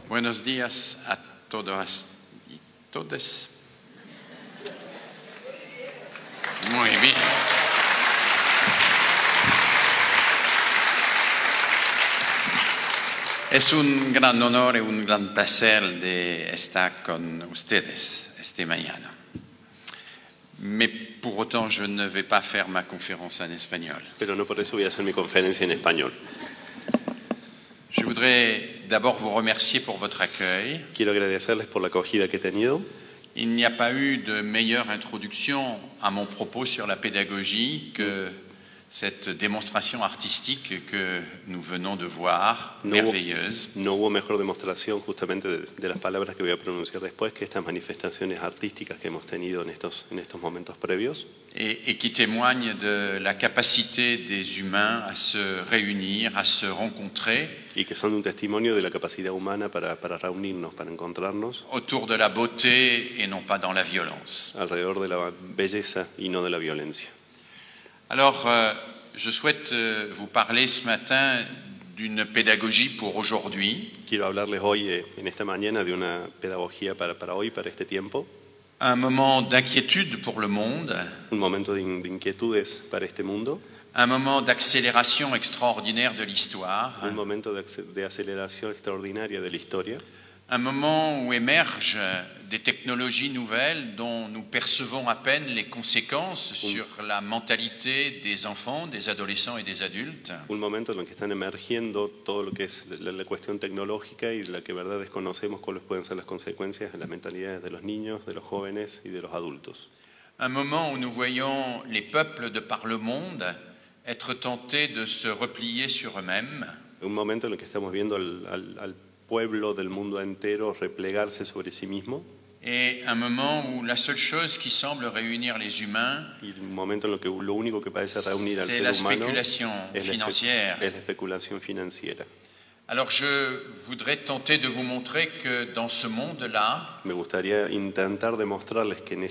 Buenos días a todas y todes. Muy bien. Es un gran honor y un gran placer de estar con ustedes esta mañana. Mais pour autant, je ne vais pas faire ma conférence en espagnol. Pero no por eso voy a hacer mi conferencia en español. Je voudrais d'abord vous remercier pour votre accueil. Quiero agradecerles por la acogida que he tenido. Il n'y a pas eu de meilleure introduction à mon propos sur la pédagogie que cette démonstration artistique que nous venons de voir, merveilleuse. No hubo mejor demostración justamente de las palabras que voy a pronunciar después que estas manifestaciones artísticas que hemos tenido en estos momentos previos. Et qui témoigne de la capacité des humains à se réunir, à se rencontrer. Y que son un testimonio de la capacidad humana para reunirnos, para encontrarnos. Autour de la beauté et non pas dans la violence. Alrededor de la belleza y no de la violencia. Alors, je souhaite vous parler ce matin d'une pédagogie pour aujourd'hui. Quiero hablarles hoy, en esta mañana, de una pedagogía para hoy, para este tiempo. Un moment d'inquiétude pour le monde. Un momento de inquietudes para este mundo. Un moment d'accélération extraordinaire de l'histoire. Un momento de aceleración extraordinaria de la historia. Un moment où émergent des technologies nouvelles dont nous percevons à peine les conséquences sur la mentalité des enfants, des adolescents et des adultes. Un momento en el que están emergiendo todo lo que es la cuestión tecnológica y de la que verdad desconocemos cuáles pueden ser las consecuencias en las mentalidades de los niños, de los jóvenes y de los adultos. Un moment où nous voyons les peuples de par le monde être tentés de se replier sur eux-mêmes. Un momento en el que estamos viendo al pueblo del mundo entero replegarse sobre sí mismo. Et un moment où la seule chose qui semble réunir les humains, y un momento en el que lo único que parece reunir al ser la humano spéculation financière. Es la especulación financiera. Alors je voudrais tenter de vous montrer que dans ce monde-là, me gustaría intentar demostrarles que en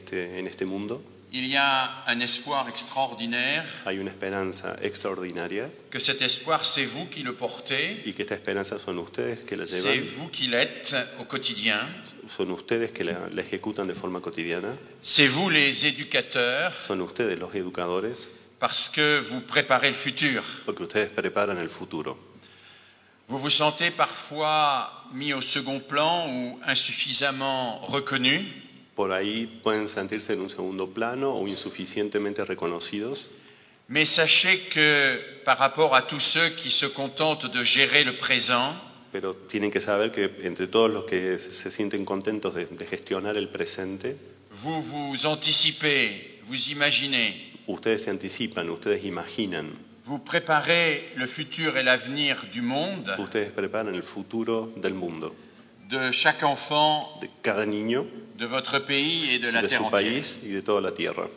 este mundo il y a un espoir extraordinaire. Hay una esperanza extraordinaria. Que cet espoir, c'est vous qui le portez. Y que esta esperanza son ustedes que la llevan. C'est vous qui l'êtes au quotidien. Son ustedes que la ejecutan de forma cotidiana. C'est vous les éducateurs. Son ustedes los educadores. Parce que vous préparez le futur. Porque ustedes preparan el futuro. Vous vous sentez parfois mis au second plan ou insuffisamment reconnu. Por ahí pueden sentirse en un segundo plano o insuficientemente reconocidos. Mais sachez que par rapport à tous ceux qui se contentent de gérer le présent, pero tienen que saber que entre todos los que se sienten contentos de gestionar el presente, vous vous anticipez, vous imaginez. Ustedes se anticipan, ustedes imaginan. Vous préparez le futur et l'avenir du monde. Ustedes preparan el futuro del mundo. De chaque enfant. De cada niño. De votre pays et de la terre su entière. país y de toda la tierra.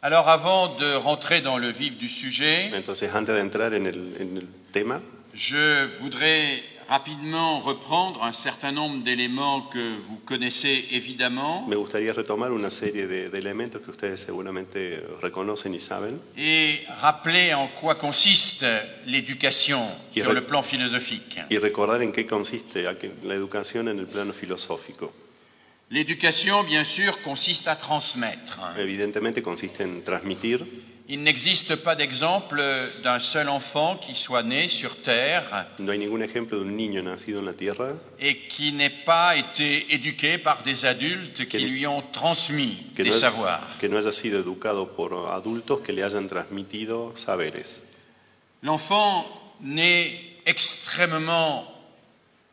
Alors avant de rentrer dans le vif du sujet, entonces antes de entrar en el tema, je voudrais rapidement reprendre un certain nombre d'éléments que vous connaissez évidemment. Me gustaría retomar una serie de elementos que ustedes seguramente reconocen y saben. Et rappeler en quoi consiste l'éducation sur le plan philosophique. Y recordar en qué consiste la educación en el plano filosófico. L'éducation, bien sûr, consiste à transmettre. Evidentemente consiste en transmitir. Il n'existe pas d'exemple d'un seul enfant qui soit né sur Terre. No hay ningún ejemplo de un niño nacido en la tierra. Et qui n'ait pas été éduqué par des adultes qui lui ont transmis des savoirs. Que no haya sido educado por adultos que le hayan transmitido saberes. L'enfant naît extrêmement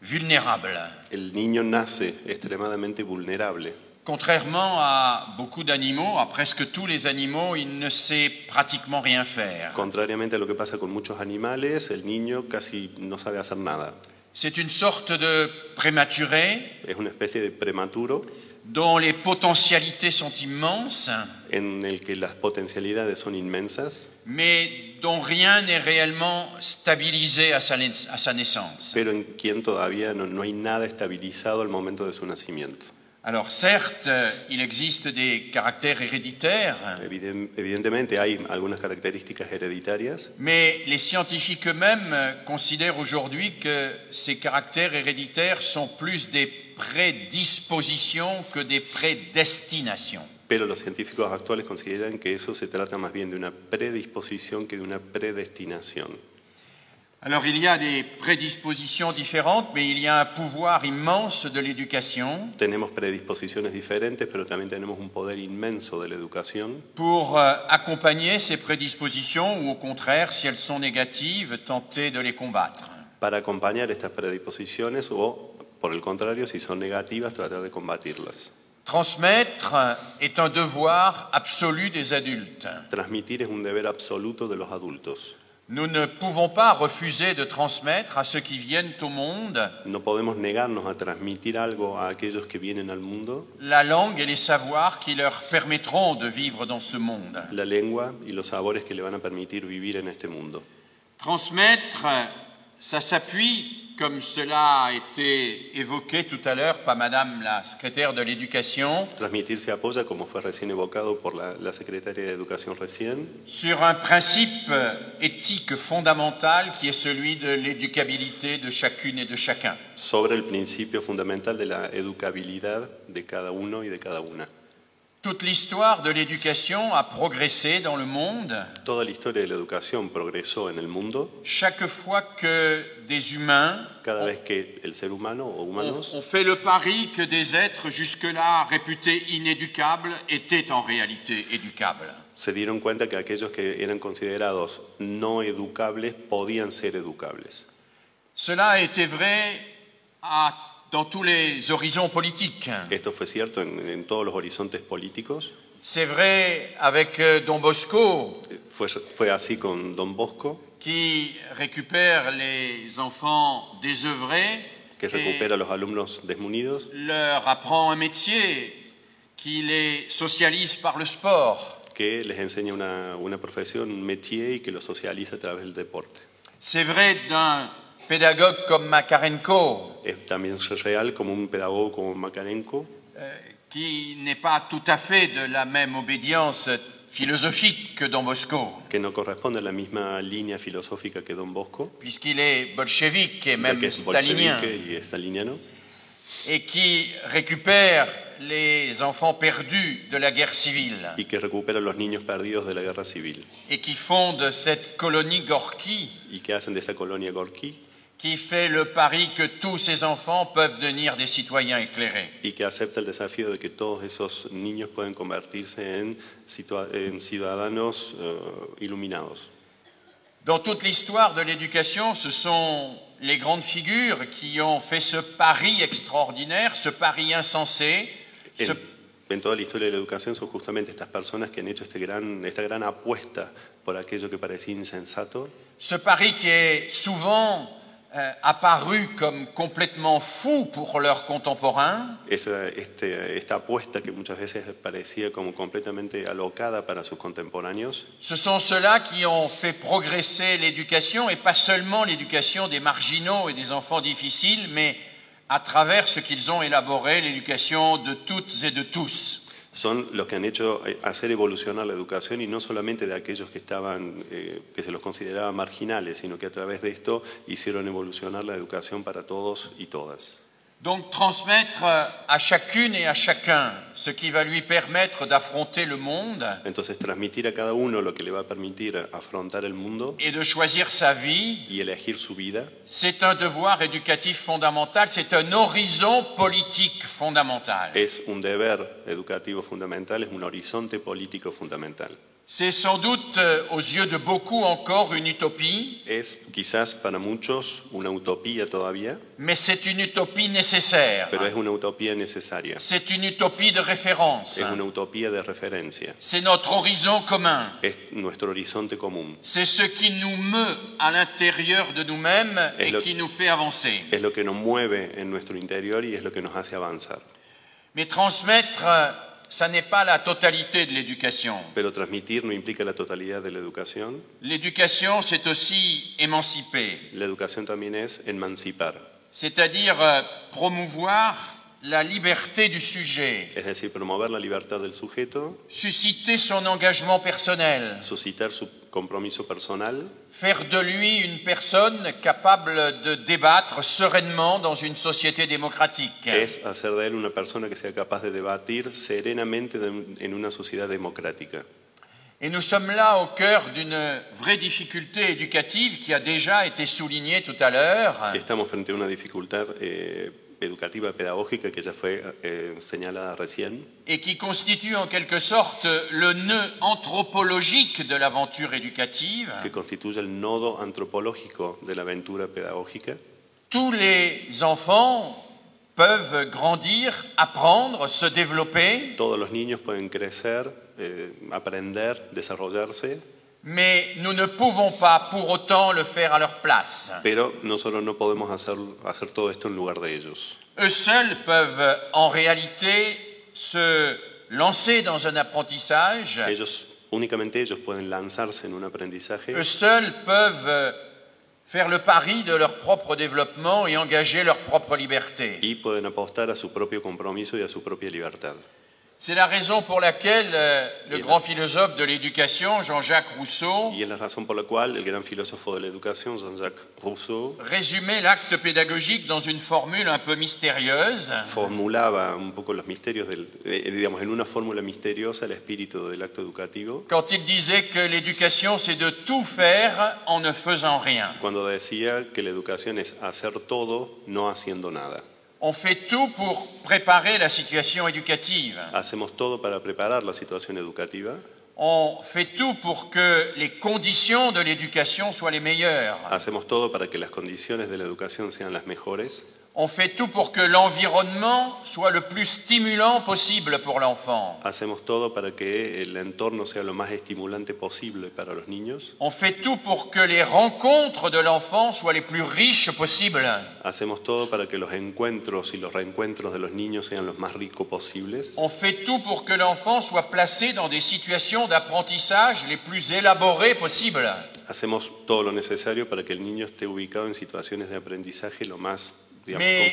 vulnérable. El niño nace extremadamente vulnerable. Contrairement à beaucoup d'animaux, à presque tous les animaux, il ne sait pratiquement rien faire. Contrariamente a lo que pasa con muchos animales, el niño casi no sabe hacer nada. C'est une sorte de prématuré. Es una especie de prematuro. dont les potentialités sont immenses, en el que las potencialidades son inmensas, mais dont rien n'est réellement stabilisé à sa naissance. pero en quien todavía no hay nada estabilizado al momento de su nacimiento. Alors certes, il existe des caractères héréditaires, Evidentemente hay algunas características hereditarias, mais les scientifiques eux-mêmes considèrent aujourd'hui que ces caractères héréditaires sont plus des prédispositions que des prédestinations. pero los científicos actuales consideran que eso se trata más bien de una predisposición que de una predestinación. Alors il y a des prédispositions différentes, mais il y a un pouvoir immense de l'éducation Tenemos predisposiciones diferentes, pero también tenemos un poder inmenso de la educación pour accompagner ces prédispositions ou au contraire, si elles sont négatives, tenter de les combattre. para acompañar estas predisposiciones o, por el contrario, si son negativas, tratar de combatirlas. Transmettre est un devoir absolu des adultes. Transmitir es un deber absoluto de los adultos. Nous ne pouvons pas refuser de transmettre à ceux qui viennent au monde No podemos negarnos a transmitir algo a aquellos que vienen al mundo, la langue et les savoirs qui leur permettront de vivre dans ce monde. la lengua y los sabores que le van a permitir vivir en este mundo. Transmettre, ça s'appuie, comme cela a été évoqué tout à l'heure par Madame la secrétaire de l'Éducation, Transmitir se apoya, como fue recién evocado por la secretaria de Educación recién, sur un principe éthique fondamental qui est celui de l'éducabilité de chacune et de chacun. sobre el principio fundamental de la educabilidad de cada uno y de cada una. Toute l'histoire de l'éducation a progressé dans le monde Toda la historia de la educación progresó en el mundo chaque fois que des humains cada vez que el ser humano o humanos ont fait le pari que des êtres jusque-là réputés inéducables étaient en réalité éducables. se dieron cuenta que aquellos que eran considerados no educables podían ser educables. Cela a été vrai dans tous les horizons politiques. Esto fue cierto en todos los horizontes políticos. C'est vrai avec Don Bosco, Fue así con Don Bosco, qui récupère les enfants désœuvrés que et recupera a los alumnos desmunidos, leur apprend un métier, qui les socialise par le sport. que les enseña una profesión, un métier y que lo socializa a través del deporte. C'est vrai d'un pédagogue comme Makarenko, También es real como un pedagogo como Makarenko, qui n'est pas tout à fait de la même obédience philosophique que Don Bosco, que no corresponde a la misma línea filosófica que Don Bosco, puisqu'il est bolchevique et ya même que es stalinien, bolchevique y staliniano, et qui récupère les enfants perdus de la guerre civile y que recupera a los niños perdidos de la guerra civil, et qui fonde cette colonie Gorky, y que hacen de esa colonia Gorky, qui fait le pari que tous ces enfants peuvent devenir des citoyens éclairés. y que acepta el desafío de que todos esos niños pueden convertirse en ciudadanos iluminados. Dans toute l'histoire de l'éducation, ce sont les grandes figures qui ont fait ce pari extraordinaire, ce pari insensé, En toda la historia de la educación son justamente estas personas que han hecho esta gran apuesta por aquello que parecía insensato, ce pari qui est souvent apparu comme complètement fou pour leurs contemporains, esta apuesta que muchas veces parecía como completamente alocada para sus contemporáneos. ce sont ceux-là qui ont fait progresser l'éducation, et pas seulement l'éducation des marginaux et des enfants difficiles, mais à travers ce qu'ils ont élaboré, l'éducation de toutes et de tous. Son los que han hecho hacer evolucionar la educación, y no solamente de aquellos que que se los consideraba marginales, sino que a través de esto hicieron evolucionar la educación para todos y todas. Donc transmettre à chacune et à chacun ce qui va lui permettre d'affronter le monde Entonces, transmitir a cada uno lo que le va a permitir afrontar el mundo et de choisir sa vie, y elegir su vida, c'est un devoir éducatif fondamental, c'est un horizon politique fondamental. es un deber educativo fundamental, es un horizonte político fundamental. C'est sans doute, aux yeux de beaucoup encore, une utopie, Es quizás para muchos una utopía todavía, mais c'est une utopie nécessaire. pero es una utopía necesaria. C'est une utopie de référence. Es una utopía de referencia. C'est notre horizon commun. Es nuestro horizonte común. C'est ce qui nous meut à l'intérieur de nous-mêmes et qui nous fait avancer. Es lo que nos mueve en nuestro interior y es lo que nos hace avanzar. Mais transmettre, ça n'est pas la totalité de l'éducation. Pero transmitir no implica la totalidad de la educación. L'éducation, c'est aussi émanciper, La educación también es emancipar, c'est-à-dire promouvoir la liberté du sujet, es decir, promover la libertad del sujeto, susciter son engagement personnel, suscitar su compromiso personal, faire de lui une personne capable de débattre sereinement dans une société démocratique. es hacer de él una persona que sea capaz de debatir serenamente en una sociedad democrática. Et nous sommes là au cœur d'une vraie difficulté éducative qui a déjà été soulignée tout à l'heure. Estamos frente a una dificultad educativa, pedagógica, que ya fue señalada recién, Et qui constitue en quelque sorte le nœud anthropologique de l'aventure éducative. que constituye el nodo antropológico de la aventura pedagógica. Tous les enfants peuvent grandir, apprendre, se développer, Todos los niños pueden crecer, aprender, desarrollarse, mais nous ne pouvons pas pour autant le faire à leur place. pero nosotros no podemos hacer todo esto en lugar de ellos. Eux seuls peuvent en réalité se lancer dans un apprentissage. Únicamente ellos pueden lanzarse en un aprendizaje. Eux seuls peuvent faire le pari de leur propre développement et engager leur propre liberté. Y pueden apostar a su propio compromiso y a su propia libertad. C'est la raison pour laquelle le grand philosophe de l'éducation, Jean-Jacques Rousseau, Y es la razón por la cual el gran filósofo de la educación, Jean-Jacques Rousseau, résumait l'acte pédagogique dans une formule un peu mystérieuse. formulaba un poco los misterios, digamos, en una fórmula misteriosa el espíritu del acto educativo, Quand il disait que l'éducation, c'est de tout faire en ne faisant rien. cuando decía que la educación es hacer todo, no haciendo nada. On fait tout pour préparer la situation éducative. Hacemos todo para preparar la situación educativa, On fait tout pour que les conditions de l'éducation soient les meilleures. hacemos todo para que las condiciones de la educación sean las mejores, On fait tout pour que l'environnement soit le plus stimulant possible pour l'enfant. hacemos todo para que el entorno sea lo más estimulante posible para los niños, On fait tout pour que les rencontres de l'enfant soient les plus riches possibles. hacemos todo para que los encuentros y los reencuentros de los niños sean los más ricos posibles, On fait tout pour que l'enfant soit placé dans des situations d'apprentissage les plus élaborées possibles. hacemos todo lo necesario para que el niño esté ubicado en situaciones de aprendizaje lo más, digamos, Mais-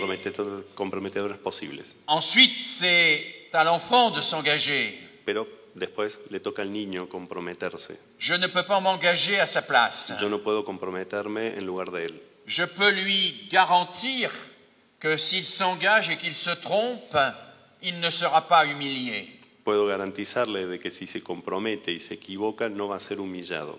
comprometedoras posibles. Ensuite, c'est à l'enfant de s'engager. Pero después le toca al niño comprometerse. Je ne peux pas m'engager à sa place. Yo no puedo comprometerme en lugar de él. Je peux lui garantir que s'il s'engage et qu'il se trompe, il ne sera pas humilié. Puedo garantizarle de que si se compromete y se equivoca no va a ser humillado.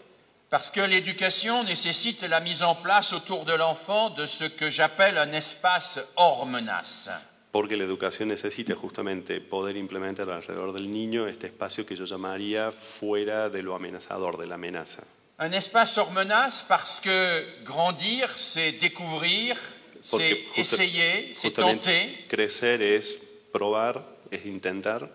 Parce que l'éducation nécessite la mise en place autour de l'enfant de ce que j'appelle un espace hors menace. Porque la educación necesita justamente poder implementar alrededor del niño este espacio que yo llamaría fuera de lo amenazador, de la amenaza. Un espace hors menace parce que grandir, c'est découvrir, c'est Porque essayer, c'est justamente tenter, crecer es probar, es intentar,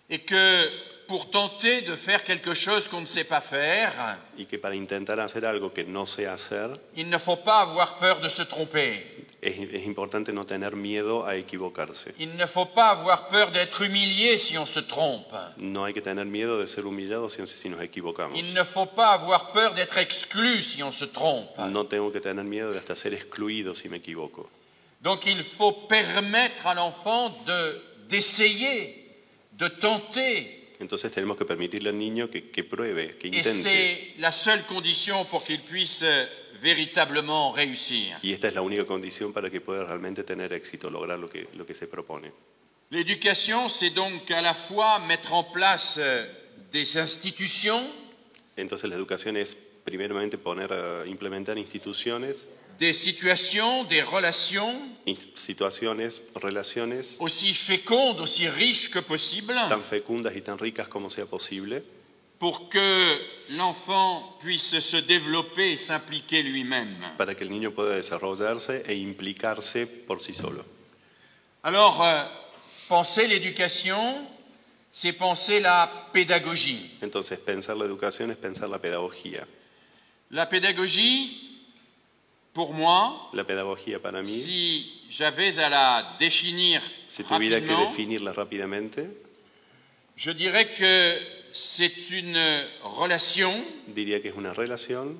et que pour tenter de faire quelque chose qu'on ne sait pas faire, y que para intentar hacer algo que no sé hacer, il ne faut pas avoir peur de se tromper. es importante no tener miedo a equivocarse. Il ne faut pas avoir peur d'être humilié si on se trompe. No hay que tener miedo de ser humillados si nos equivocamos. Il ne faut pas avoir peur d'être exclu si on se trompe. No tengo que tener miedo de hasta ser excluido si me equivoco. Donc il faut permettre à l'enfant d'essayer, de tenter. Entonces tenemos que permitirle al niño que pruebe, que Et intente. c'est la seule condition pour qu'il puisse véritablement réussir. Y esta es la única condición para que pueda realmente tener éxito, lograr lo que se propone. L'éducation, c'est donc à la fois mettre en place des institutions, Entonces la educación es primeramente implementar instituciones, des situations, des relations situaciones, relaciones aussi fécondes, aussi riches que possible, tan fecundas y tan ricas como sea posible, pour que l'enfant puisse se développer et s'impliquer lui-même. para que el niño pueda desarrollarse e implicarse por sí solo. Alors, penser l'éducation, c'est penser la pédagogie. Entonces pensar la educación es pensar la pedagogía. La pédagogie, Pour moi, La pedagogía para mí, si j'avais à la définir si tuviera que rapidement, definirla rápidamente, je dirais que c'est une relation diría que es una relación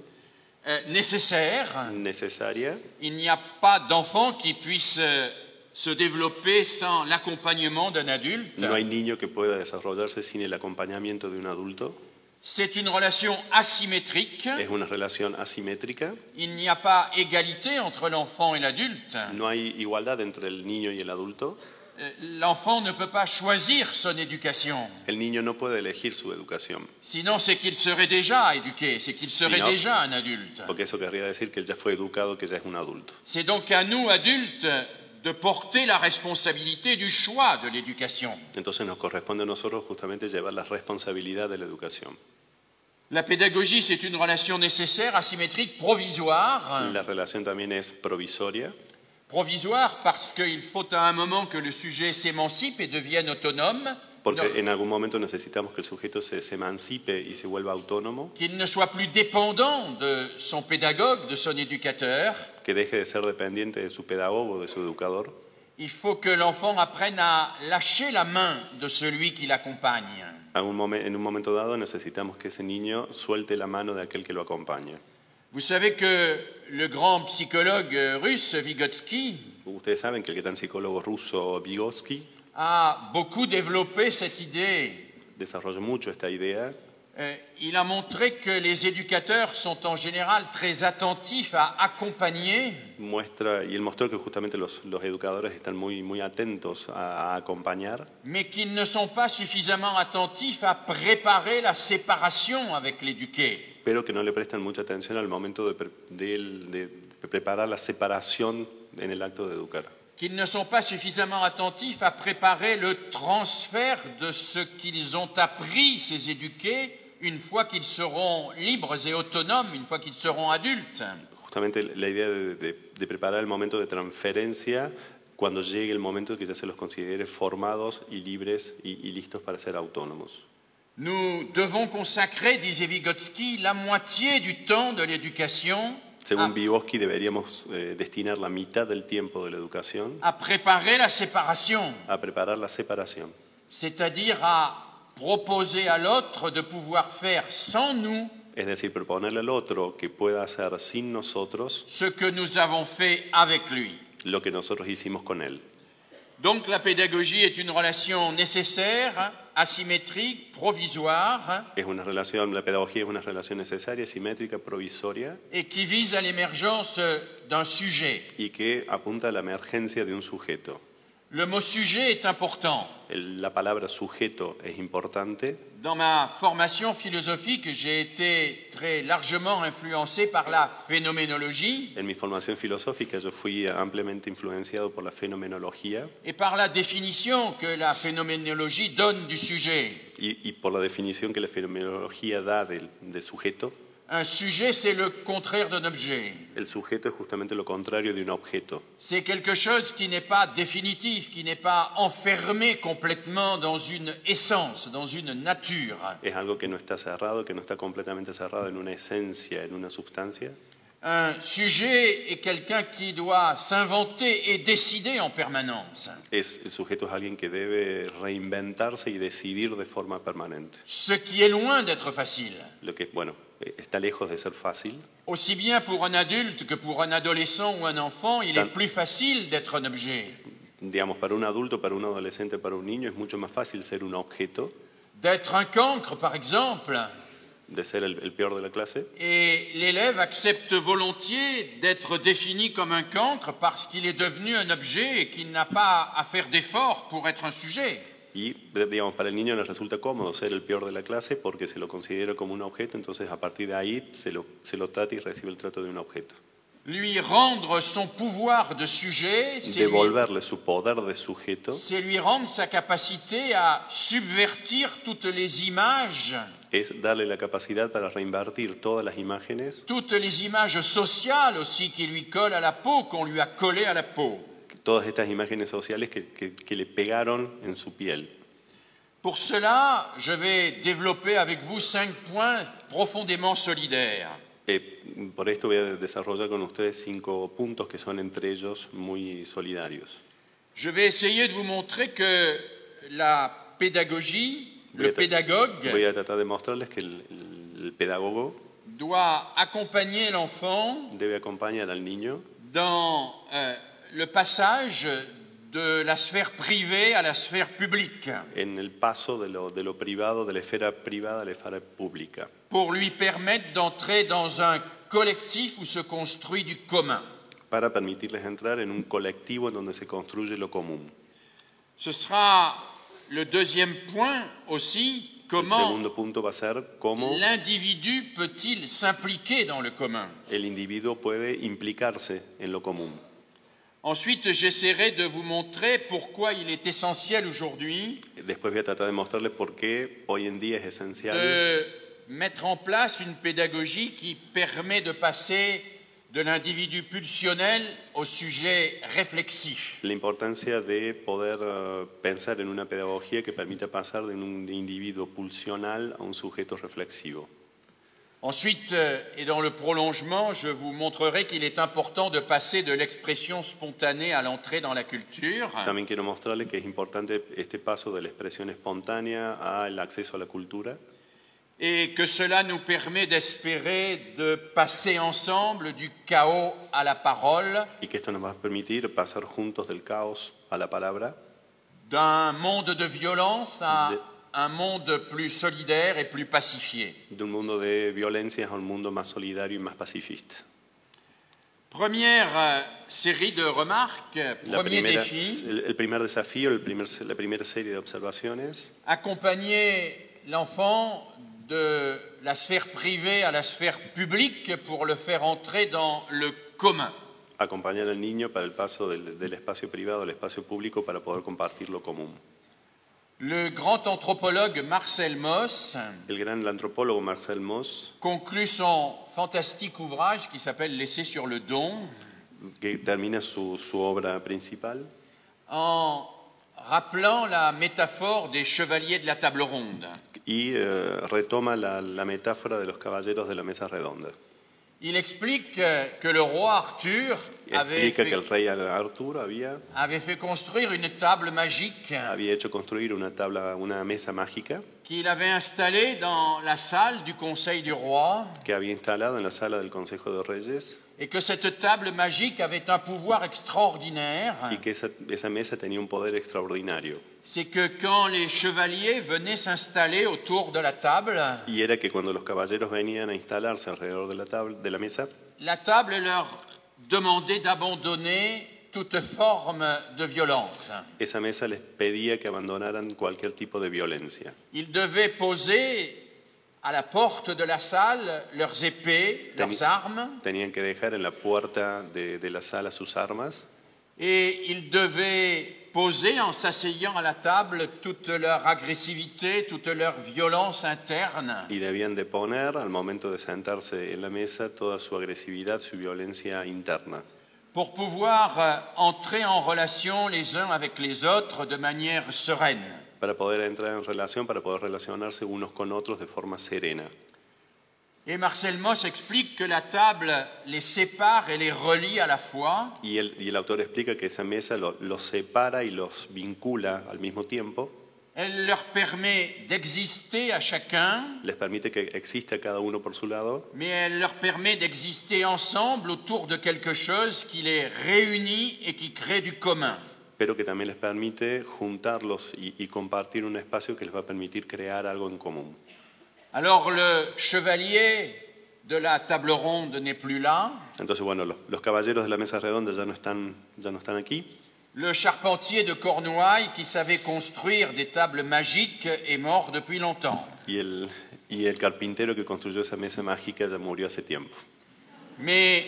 nécessaire. necesaria. Il n'y a pas d'enfant qui puisse se développer sans l'accompagnement d'un adulte. No hay niño que pueda desarrollarse sin el acompañamiento de un adulto. C'est une relation asymétrique. Es una relación asimétrica. Il n'y a pas égalité entre l'enfant et l'adulte. No hay igualdad entre el niño y el adulto. L'enfant ne peut pas choisir son éducation. El niño no puede elegir su educación, Sinon, c'est qu'il serait déjà éduqué, c'est qu'il serait Sinon- déjà un adulte. porque eso querría decir que él ya fue educado, que ya es un adulto. C'est donc à nous, adultes, de porter la responsabilité du choix de l'éducation. Entonces nos corresponde a nosotros justamente llevar la responsabilidad de la educación. La pédagogie, c'est une relation nécessaire, asymétrique, provisoire. La relación también es provisoria, Provisoire parce qu'il faut à un moment que le sujet s'émancipe et devienne autonome, porque no- en algún momento necesitamos que el sujeto se emancipe y se vuelva autónomo, qu'il ne soit plus dépendant de son pédagogue, de son éducateur. que deje de ser dependiente de su pedagogo, de su educador. Il faut que l'enfant apprenne à lâcher la main de celui qui l'accompagne. En un momento dado necesitamos que ese niño suelte la mano de aquel que lo acompaña. Vous savez que le grand psychologue russe Vygotsky Ustedes saben que el gran psicólogo ruso Vygotsky a beaucoup développé cette idée. desarrolló mucho esta idea. Il a montré que les éducateurs sont en général très attentifs à accompagner, Y él mostró que justamente los educadores están muy atentos a acompañar, mais qu'ils ne sont pas suffisamment attentifs à préparer la séparation avec l'éduqué. pero que no le prestan mucha atención al momento de preparar la separación en el acto de educar. Qu'ils ne sont pas suffisamment attentifs à préparer le transfert de ce qu'ils ont appris, ces éduqués, une fois qu'ils seront libres et autonomes, une fois qu'ils seront adultes. Justamente la idea de preparar el momento de transferencia cuando llegue el momento que ya se los considere formados y libres y listos para ser autónomos. Nous devons consacrer, disait Vygotsky, la moitié du temps de l'éducation Según Vygotsky, deberíamos destinar la mitad del tiempo de la educación à préparer la séparation, a preparar la separación, c'est-à-dire à proposer à l'autre de pouvoir faire sans nous es decir, proponerle al otro que pueda hacer sin nosotros ce que nous avons fait avec lui. lo que nosotros hicimos con él. Donc la pédagogie est une relation nécessaire, asymétrique, provisoire, La pedagogía es una relación necesaria, simétrica, provisoria et qui vise à l'émergence d'un sujet. y que apunta a la emergencia de un sujeto. Le mot sujet est important. La palabra sujeto es importante. Dans ma formation philosophique, j'ai été très largement influencé par la phénoménologie En mi formación filosófica yo fui ampliamente influenciado por la fenomenología et par la définition que la phénoménologie donne du sujet. y por la definición que la fenomenología da de sujeto. Un sujet, c'est le contraire d'un objet. El sujeto es justamente lo contrario de un objeto. C'est quelque chose qui n'est pas définitif, qui n'est pas enfermé complètement dans une essence, dans une nature. Es algo que no está cerrado, que no está completamente cerrado en una esencia, en una sustancia. Un sujet est quelqu'un qui doit s'inventer et décider en permanence. El sujeto es alguien que debe reinventarse y decidir de forma permanente. Ce qui est loin d'être facile, Lo que, bueno, está lejos de ser fácil. aussi bien pour un adulte que pour un adolescent ou un enfant, il est plus facile d'être un objet, Digamos, para un adulto, para un adolescente, para un niño es mucho más fácil ser un objeto, d'être un cancre par exemple, de ser el peor de la clase. et l'élève accepte volontiers d'être défini comme un cancre parce qu'il est devenu un objet et qu'il n'a pas à faire d'efforts pour être un sujet. Y, digamos, para el niño le resulta cómodo ser el peor de la clase porque se lo considera como un objeto, entonces a partir de ahí se lo trata y recibe el trato de un objeto. Lui rendre son pouvoir de sujet, Devolverle su poder de sujeto c'est lui rendre sa capacité à subvertir toutes les images, es darle la capacidad para reinvertir todas las imágenes, toutes les images sociales aussi qui lui collent à la peau, qu'on lui a collées à la peau. todas estas imágenes sociales que le pegaron en su piel. Pour cela, je vais développer avec vous 5 points profondément solidaires. Por esto voy a desarrollar con ustedes 5 puntos que son entre ellos muy solidarios. Je vais essayer de vous montrer que la pédagogie, le pédagogue, Voy a tratar de mostrarles que el pedagogo doit accompagner l'enfant debe acompañar al niño dans le passage de la sphère privée à la sphère publique, en el paso de lo privado, de la esfera privada a la esfera pública, pour lui permettre d'entrer dans un collectif où se construit du commun. para permitirles entrar en un colectivo en donde se construye lo común. Ce sera le deuxième point aussi, El comment segundo punto va a ser cómo l'individu peut-il s'impliquer dans le commun. el individuo puede implicarse en lo común. Ensuite, j'essaierai de vous montrer pourquoi il est essentiel aujourd'hui Después voy a tratar de mostrarles por qué hoy en día es esencial de mettre en place une pédagogie qui permet de passer de l'individu pulsionnel au sujet réflexif. la importancia de poder pensar en una pedagogía que permita pasar de un individuo pulsional a un sujeto reflexivo. Ensuite, et dans le prolongement, je vous montrerai qu'il est important de passer de l'expression spontanée à l'entrée dans la culture. También quiero mostrarles que es importante este paso de la expresión espontánea al acceso a la cultura Et que cela nous permet d'espérer de passer ensemble du chaos à la parole, y que esto nos va a permitir pasar juntos del caos a la palabra, d'un monde de violence à un monde plus solidaire et plus pacifié. de un mundo de violencias a un mundo más solidario y más pacifista. Première série de remarques, premier défi, El primer desafío, la primera serie de observaciones, accompagner l'enfant de la sphère privée à la sphère publique pour le faire entrer dans le commun. acompañar al niño para el paso del espacio privado al espacio público para poder compartir lo común. Le grand anthropologue Marcel Mauss El gran antropólogo Marcel Mauss, conclut son fantastique ouvrage qui s'appelle L'essai sur le don que termina su obra principal, en rappelant la métaphore des chevaliers de la table ronde. y retoma la metáfora de los caballeros de la mesa redonda. Il explique que le roi Arthur Explica que el rey Arturo avait fait construire une table magique había hecho construir una mesa mágica qu'il avait installée dans la salle du conseil du roi, que había instalado en la sala del Consejo de Reyes, et que cette table magique avait un pouvoir extraordinaire. y que esa mesa tenía un poder extraordinario. C'est que quand les chevaliers venaient s'installer autour de la table, Y era que cuando los caballeros venían a instalarse alrededor de la mesa, la table leur demandait d'abandonner toute forme de violence. esa mesa les pedía que abandonaran cualquier tipo de violencia. Ils devaient poser à la porte de la salle leurs épées, leurs armes, Tenían que dejar en la puerta de la sala sus armas, et ils devaient poser en s'asseyant à la table toute leur agressivité, toute leur violence interne. y debían de poner al momento de sentarse en la mesa toda su agresividad, su violencia interna, Pour pouvoir entrer en relation les uns avec les autres de manière sereine. para poder entrar en relación, para poder relacionarse unos con otros de forma serena. Et Marcel Mauss explique que la table les sépare et les relie à la fois, Y el autor explica que esa mesa los separa y los vincula al mismo tiempo, elle leur permet d'exister à chacun, les permite que exista cada uno por su lado, mais elle leur permet d'exister ensemble autour de quelque chose qui les réunit et qui crée du commun. pero que también les permite juntarlos y compartir un espacio que les va a permitir crear algo en común. Alors le chevalier de la table ronde n'est plus là, Entonces, bueno, los caballeros de la mesa redonda ya no están aquí. le charpentier de Cornouailles qui savait construire des tables magiques est mort depuis longtemps. Y el carpintero que construyó esa mesa mágica ya murió hace tiempo. Mais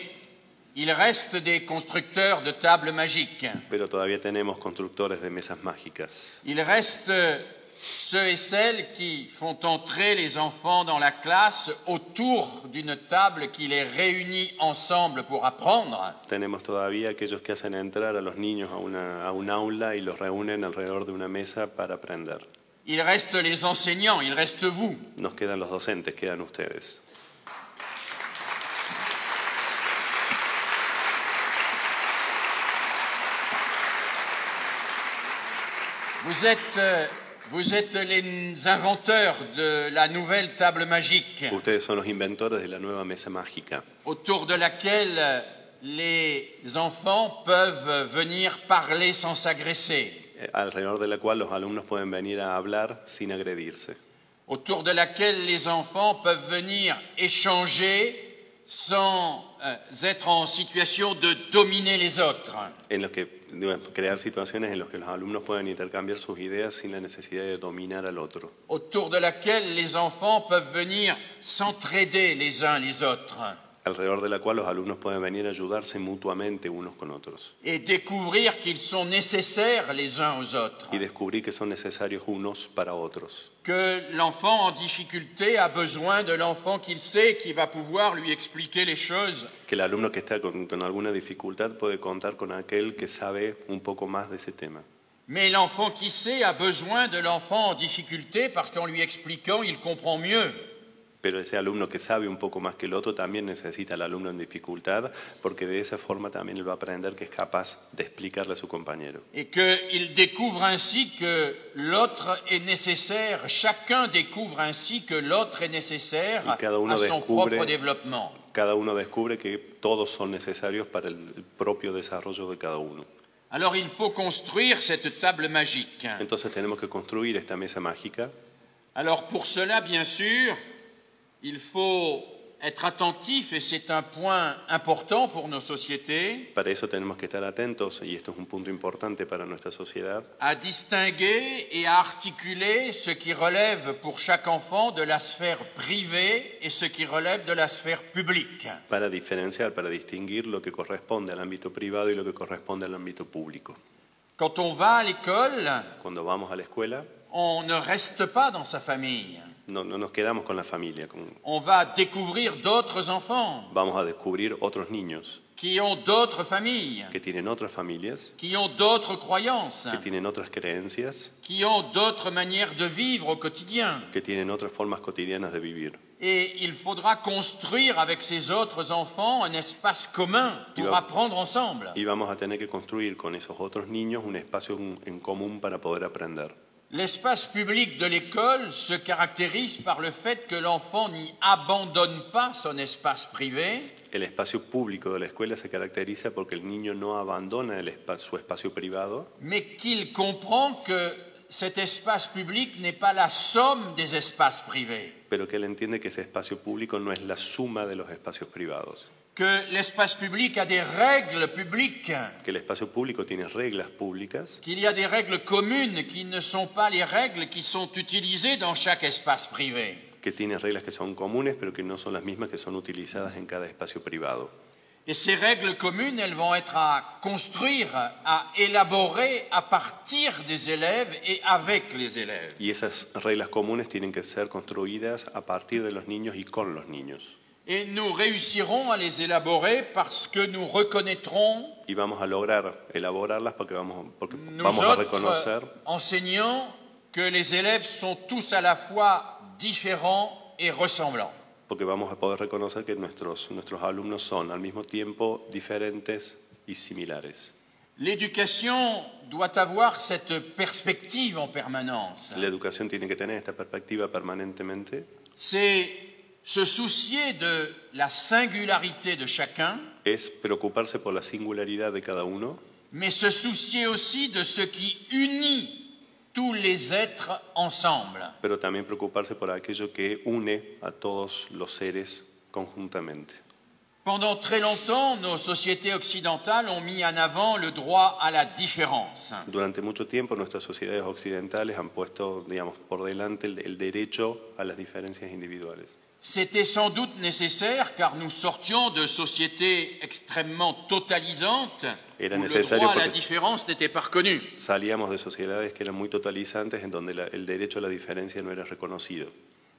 il reste des constructeurs de tables magiques. Pero todavía tenemos constructores de mesas mágicas. Il reste ceux et celles qui font entrer les enfants dans la classe autour d'une table qui les réunit ensemble pour apprendre. Tenemos todavía aquellos que hacen entrar a los niños a un aula y los reúnen alrededor de una mesa para aprender. Il reste les enseignants, il reste vous. Nos quedan los docentes, quedan ustedes. Vous êtes les inventeurs de la nouvelle table magique, Ustedes son los inventores de la nueva mesa mágica, autour de laquelle les enfants peuvent venir parler sans s'agresser, alrededor de la cual los alumnos pueden venir a hablar sin agredirse, autour de laquelle les enfants peuvent venir échanger sans être en situation de dominer les autres. en los que crear situaciones en las que los alumnos pueden intercambiar sus ideas sin la necesidad de dominar al otro, Autour de laquelle les enfants peuvent venir s'entraider les uns les autres alrededor de la cual los alumnos pueden venir a ayudarse mutuamente unos con otros et découvrir qu'ils sont nécessaires les uns aux autres, y descubrir que son necesarios unos para otros, que l'enfant en difficulté a besoin de l'enfant qu'il sait qui va pouvoir lui expliquer les choses, que el alumno que está con alguna dificultad puede contar con aquel que sabe un poco más de ese tema. mais l'enfant qui sait a besoin de l'enfant en difficulté parce qu'en lui expliquant, il comprend mieux. Pero ese alumno que sabe un poco más que el otro también necesita al alumno en dificultad, porque de esa forma también él va a aprender que es capaz de explicarle a su compañero. Et qu'il découvre ainsi que l'autre est nécessaire, chacun découvre ainsi que l'autre est nécessaire Y cada uno à son descubre- propre développement. Cada uno descubre que todos son necesarios para el propio desarrollo de cada uno. Alors il faut construire cette table magique. Entonces tenemos que construir esta mesa mágica. Alors pour cela, bien sûr, il faut être attentif, et c'est un point important pour nos sociétés, Para eso tenemos que estar atentos, y esto es un punto importante para nuestra sociedad, à distinguer et à articuler ce qui relève pour chaque enfant de la sphère privée et ce qui relève de la sphère publique. para diferenciar, para distinguir lo que corresponde al ámbito privado y lo que corresponde al ámbito público. Quand on va à l'école, Cuando vamos a la escuela, on ne reste pas dans sa famille. no nos quedamos con la familia, On va découvrir d'autres enfants vamos a descubrir otros niños qui ont d'autres familles, que tienen otras familias, qui ont d'autres croyances, que tienen otras creencias, qui ont d'autres manières de vivre au quotidien. que tienen otras formas cotidianas de vivir. Et il faudra construire avec ces autres enfants un espace commun pour apprendre ensemble. Y vamos a tener que construir con esos otros niños un espacio en común para poder aprender. L'espace public de l'école se caractérise par le fait que l'enfant n'y abandonne pas son espace privé, El espacio público de la escuela se caracteriza porque el niño no abandona su espacio privado, mais qu'il comprend que cet espace public n'est pas la somme des espaces privés, pero que él entiende que ese espacio público no es la suma de los espacios privados, que l'espace public a des règles publiques, que el espacio público tiene reglas públicas, qu'il y a des règles communes qui ne sont pas les règles qui sont utilisées dans chaque espace privé. que tiene reglas que son comunes pero que no son las mismas que son utilizadas en cada espacio privado. Et ces règles communes, elles vont être à construire, à élaborer à partir des élèves et avec les élèves. Y esas reglas comunes tienen que ser construidas a partir de los niños y con los niños. Et nous réussirons à les élaborer parce que nous reconnaîtrons, Y vamos a lograr elaborarlas porque nous vamos a autres reconocer enseignants, que les élèves sont tous à la fois différents et ressemblants. porque vamos a poder reconocer que nuestros alumnos son al mismo tiempo diferentes y similares. L'éducation doit avoir cette perspective en permanence. La educación tiene que tener esta perspectiva permanentemente, C'est se soucier de la singularité de chacun, es preocuparse por la singularidad de cada uno, mais se soucier aussi de ce qui unit tous les êtres ensemble. pero también preocuparse por aquello que une a todos los seres conjuntamente. Pendant très longtemps, nos sociétés occidentales ont mis en avant le droit à la différence. Durante mucho tiempo nuestras sociedades occidentales han puesto, digamos, por delante el derecho a las diferencias individuales. C'était sans doute nécessaire car nous sortions de sociétés extrêmement totalisantes Era où le necesario droit à la porque- différence n'était pas reconnu. Salíamos de sociedades que eran muy totalizantes en donde el derecho a la diferencia no era reconocido.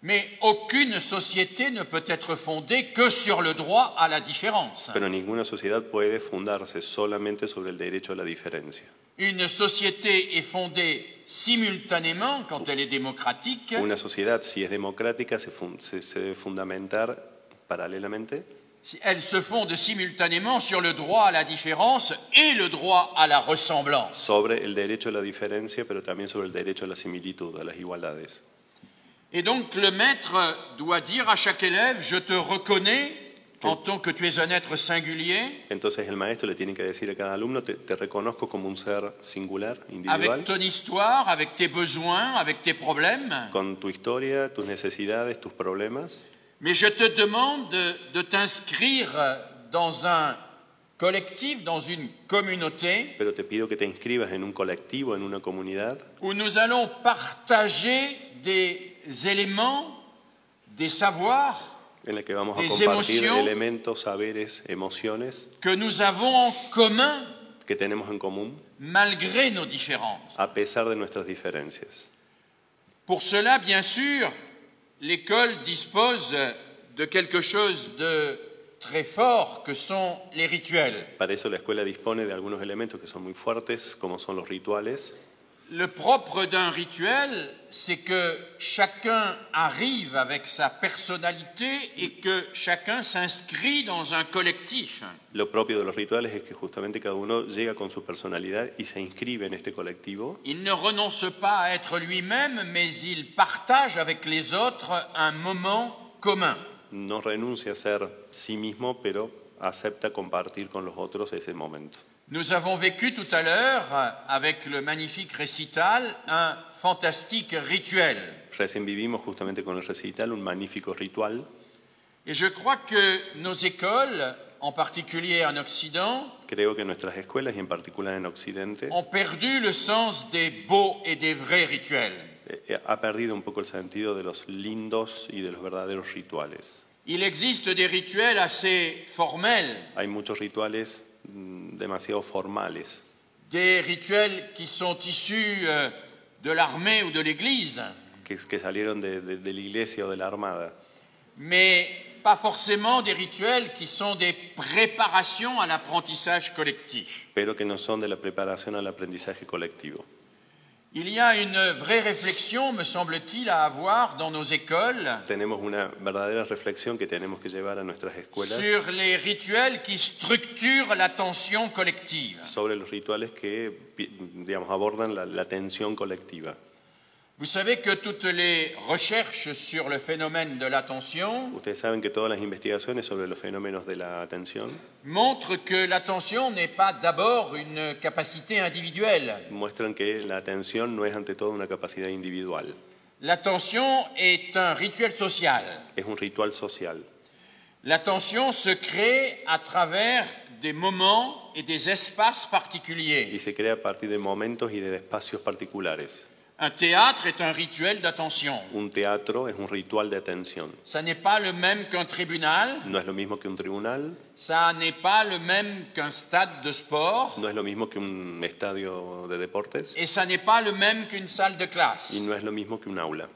Mais aucune société ne peut être fondée que sur le droit à la différence. Pero ninguna sociedad puede fundarse solamente sobre el derecho a la diferencia. Une société est fondée simultanément quand elle est démocratique Una sociedad, si es democrática, se debe fundamentar paralelamente elles se fondent simultanément sur le droit à la différence et le droit à la ressemblance. sobre el derecho a la diferencia, pero también sobre el derecho a la similitud, a las igualdades. Et donc le maître doit dire à chaque élève, je te reconnais en tant que tu es un être singulier, Entonces el maestro le tiene que decir a cada alumno, te reconozco como un ser singular, individual, avec ton histoire, avec tes besoins, avec tes problèmes, con tu historia, tus necesidades, tus problemas, mais je te demande de t'inscrire dans un collectif, dans une communauté, pero te pido que te inscribas en un colectivo, en una comunidad, où nous allons partager des éléments, des savoirs en la que vamos a des compartir emociones elementos, saberes, emociones que nous avons en commun que tenemos en común malgré nos différences. a pesar de nuestras diferencias. Pour cela, bien sûr, l'école dispose de quelque chose de très fort que sont les rituels. Para eso la escuela dispone de algunos elementos que son muy fuertes, como son los rituales. Le propre d'un rituel, c'est que chacun arrive avec sa personnalité et que chacun s'inscrit dans un collectif. Lo propio de los rituales es que justamente cada uno llega con su personalidad y se inscribe en este colectivo. Il ne renonce pas à être lui-même, mais il partage avec les autres un moment commun. No renuncia a ser sí mismo, pero acepta compartir con los otros ese momento. Nous avons vécu tout à l'heure, avec le magnifique récital, un fantastique rituel. Recién vivimos justamente con el recital un magnífico ritual. Et je crois que nos écoles, en particulier en Occident, Creo que nuestras escuelas, y en particular en Occidente, ont perdu le sens des beaux et des vrais rituels. ha perdido un poco el sentido de los lindos y de los verdaderos rituales. Il existe des rituels assez formels, Hay muchos rituales demasiado formales, des rituels qui sont issus de l'armée ou de l'Église, que salieron de la iglesia o de la armada, mais pas forcément des rituels qui sont des préparations à l'apprentissage collectif. pero que no son de la preparación al aprendizaje colectivo. Il y a une vraie réflexion, me semble-t-il, à avoir dans nos écoles Tenemos una verdadera reflexión que tenemos que llevar a nuestras escuelas sur les rituels qui structurent l'attention collective. sobre los rituales que, digamos, abordan la atención colectiva. Vous savez que toutes les recherches sur le phénomène de l'attention Ustedes saben que todas las investigaciones sobre los fenómenos de la atención montrent que l'attention n'est pas d'abord une capacité individuelle. muestran que la atención no es ante todo una capacidad individual, L'attention est un rituel social. es un ritual social. L'attention se crée à travers des moments et des espaces particuliers. Y se crea a partir de momentos y de espacios particulares. Un théâtre est un rituel d'attention. Un teatro es un ritual de atención. Ça n'est pas le même qu'un tribunal, No es lo mismo que un tribunal, ça n'est pas le même qu'un stade de sport, no es lo mismo que un estadio de deportes et ça n'est pas le même qu'une salle de classe. y no es lo mismo que un aula.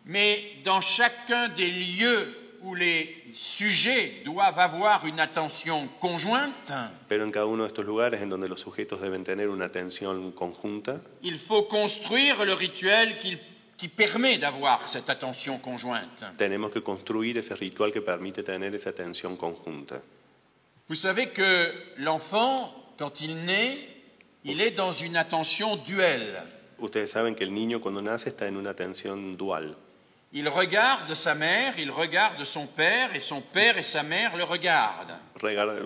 Mais dans chacun des lieux où les sujets doivent avoir une attention conjointe, Pero en cada uno de estos lugares en donde los sujetos deben tener una atención conjunta, il faut construire le rituel qui permet d'avoir cette attention conjointe. tenemos que construir ese ritual que permite tener esa atención conjunta. Vous savez que l'enfant, quand il naît, il est dans une attention duelle. Ustedes saben que el niño cuando nace está en una atención dual. Il regarde sa mère, il regarde son père, et son père et sa mère le regardent.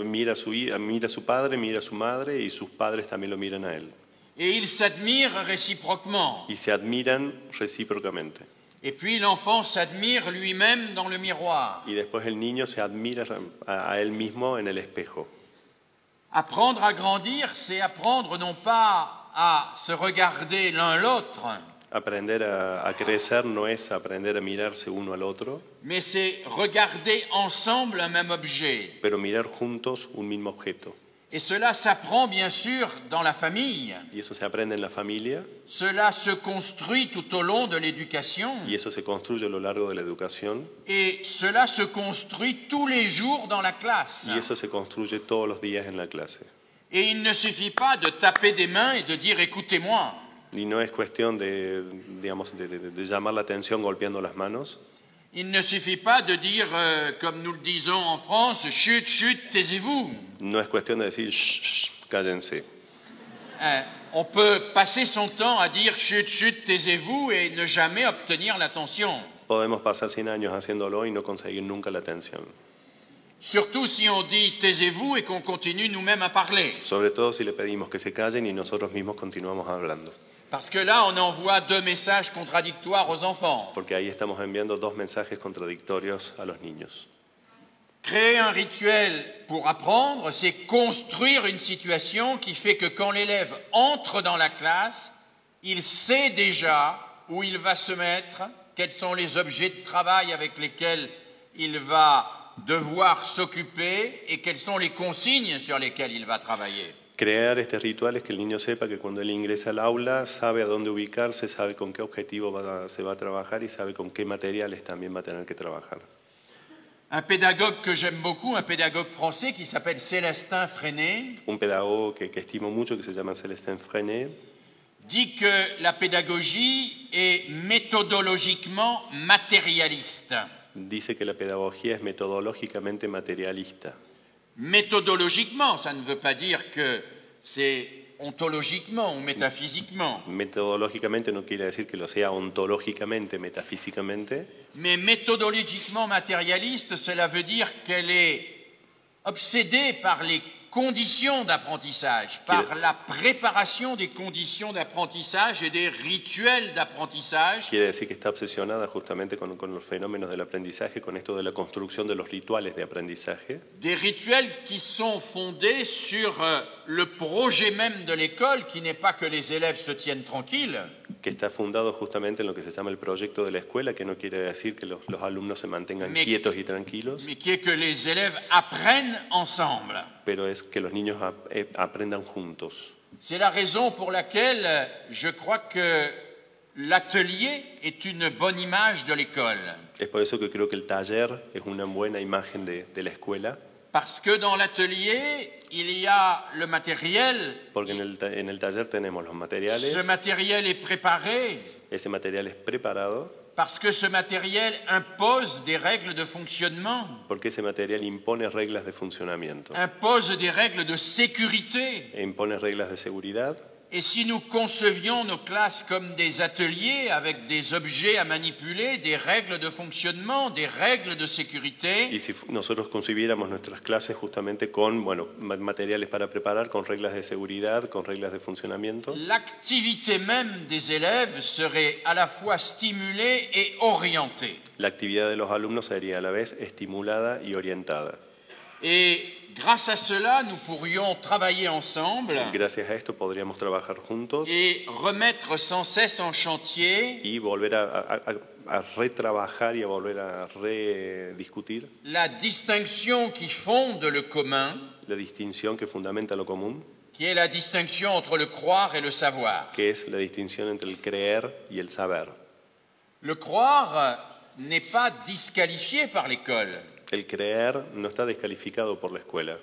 Mira a su padre, mira a su madre y sus padres también lo miran a él. Et ils s'admirent réciproquement. Y se admiran recíprocamente. Et puis l'enfant s'admire lui-même dans le miroir. Y después el niño se admira a él mismo en el espejo. Apprendre à grandir, c'est apprendre non pas à se regarder l'un l'autre, Aprender a crecer no es aprender a mirarse uno al otro, mais c'est regarder ensemble un même objet. pero mirar juntos un mismo objeto. Et cela s'apprend bien sûr dans la famille. Y eso se aprende en la familia Cela se construit tout au long de l'éducation. y eso se construye a lo largo de la educación Et cela se construit tous les jours dans la classe. y eso se construye todos los días en la clase. Et il ne suffit pas de taper des mains et de dire écoutez-moi. Y no es cuestión de, digamos, de llamar la atención golpeando las manos. Il ne suffit pas de dire, comme nous le disons en France, chut, chut, taisez-vous. No es cuestión de decir, shh, shh, cállense. On peut passer son temps à dire chut, chut, taisez-vous et ne jamais obtenir l'attention. Podemos pasar 100 años haciéndolo y no conseguir nunca la atención. Surtout si on dit taisez-vous et qu'on continue nous-mêmes à parler. Sobre todo si le pedimos que se callen y nosotros mismos continuamos hablando. Parce que là, on envoie deux messages contradictoires aux enfants. Porque ahí estamos enviando dos mensajes contradictorios a los niños. Créer un rituel pour apprendre, c'est construire une situation qui fait que quand l'élève entre dans la classe, il sait déjà où il va se mettre, quels sont les objets de travail avec lesquels il va devoir s'occuper et quelles sont les consignes sur lesquelles il va travailler. Crear este ritual es que el niño sepa que cuando él ingresa al aula sabe a dónde ubicarse, sabe con qué objetivo se va a trabajar y sabe con qué materiales también va a tener que trabajar. Un pédagogue que j'aime beaucoup, un pédagogue français qui s'appelle Célestin Freinet, Un pedagogo que estimo mucho, que se llama Célestin Freinet, dit que la pédagogie est méthodologiquement matérialiste. dice que la pedagogía es metodológicamente materialista. Méthodologiquement, ça ne veut pas dire que c'est ontologiquement ou métaphysiquement, Metodológicamente no quiere decir que lo sea ontológicamente, metafísicamente, mais méthodologiquement matérialiste, cela veut dire qu'elle est obsédée par les conditions d'apprentissage, par la préparation des conditions d'apprentissage et des rituels d'apprentissage. quiere decir que está obsesionada justamente con los fenómenos del aprendizaje, con esto de la construcción de los rituales de aprendizaje, Des rituels qui sont fondés sur le projet même de l'école, qui n'est pas que les élèves se tiennent tranquilles, que está fundado justamente en lo que se llama el proyecto de la escuela, que no quiere decir que los alumnos se mantengan quietos y tranquilos, mais qui est que les élèves apprennent ensemble. pero es que los niños aprendan juntos. C'est la raison pour laquelle je crois que l'atelier est une bonne image de l'école. Es por eso que creo que el taller es una buena imagen de la escuela, Parce que dans l'atelier, il y a le matériel. porque en el taller tenemos los materiales, Ce matériel est préparé ese material es preparado, parce que ce matériel impose des règles de fonctionnement, porque ese material impone reglas de funcionamiento, impose des règles de sécurité. e impone reglas de seguridad. Et si nous concevions nos classes comme des ateliers avec des objets à manipuler, des règles de fonctionnement, des règles de sécurité, Y si nosotros concibiéramos nuestras clases justamente con materiales para preparar, con reglas de seguridad, con reglas de funcionamiento, l'activité même des élèves serait à la fois stimulée et orientée. la actividad de los alumnos sería a la vez estimulada y orientada. Et grâce à cela, nous pourrions travailler ensemble Gracias a esto podríamos trabajar juntos et remettre sans cesse en chantier y volver a retrabajar y a volver a rediscutir la distinction qui fonde le commun, la distinción que fundamenta lo común, qui est la distinction entre le croire et le savoir. que es la distinción entre el creer y el saber. Le croire n'est pas disqualifié par l'école. El creer no está descalificado por la escuela.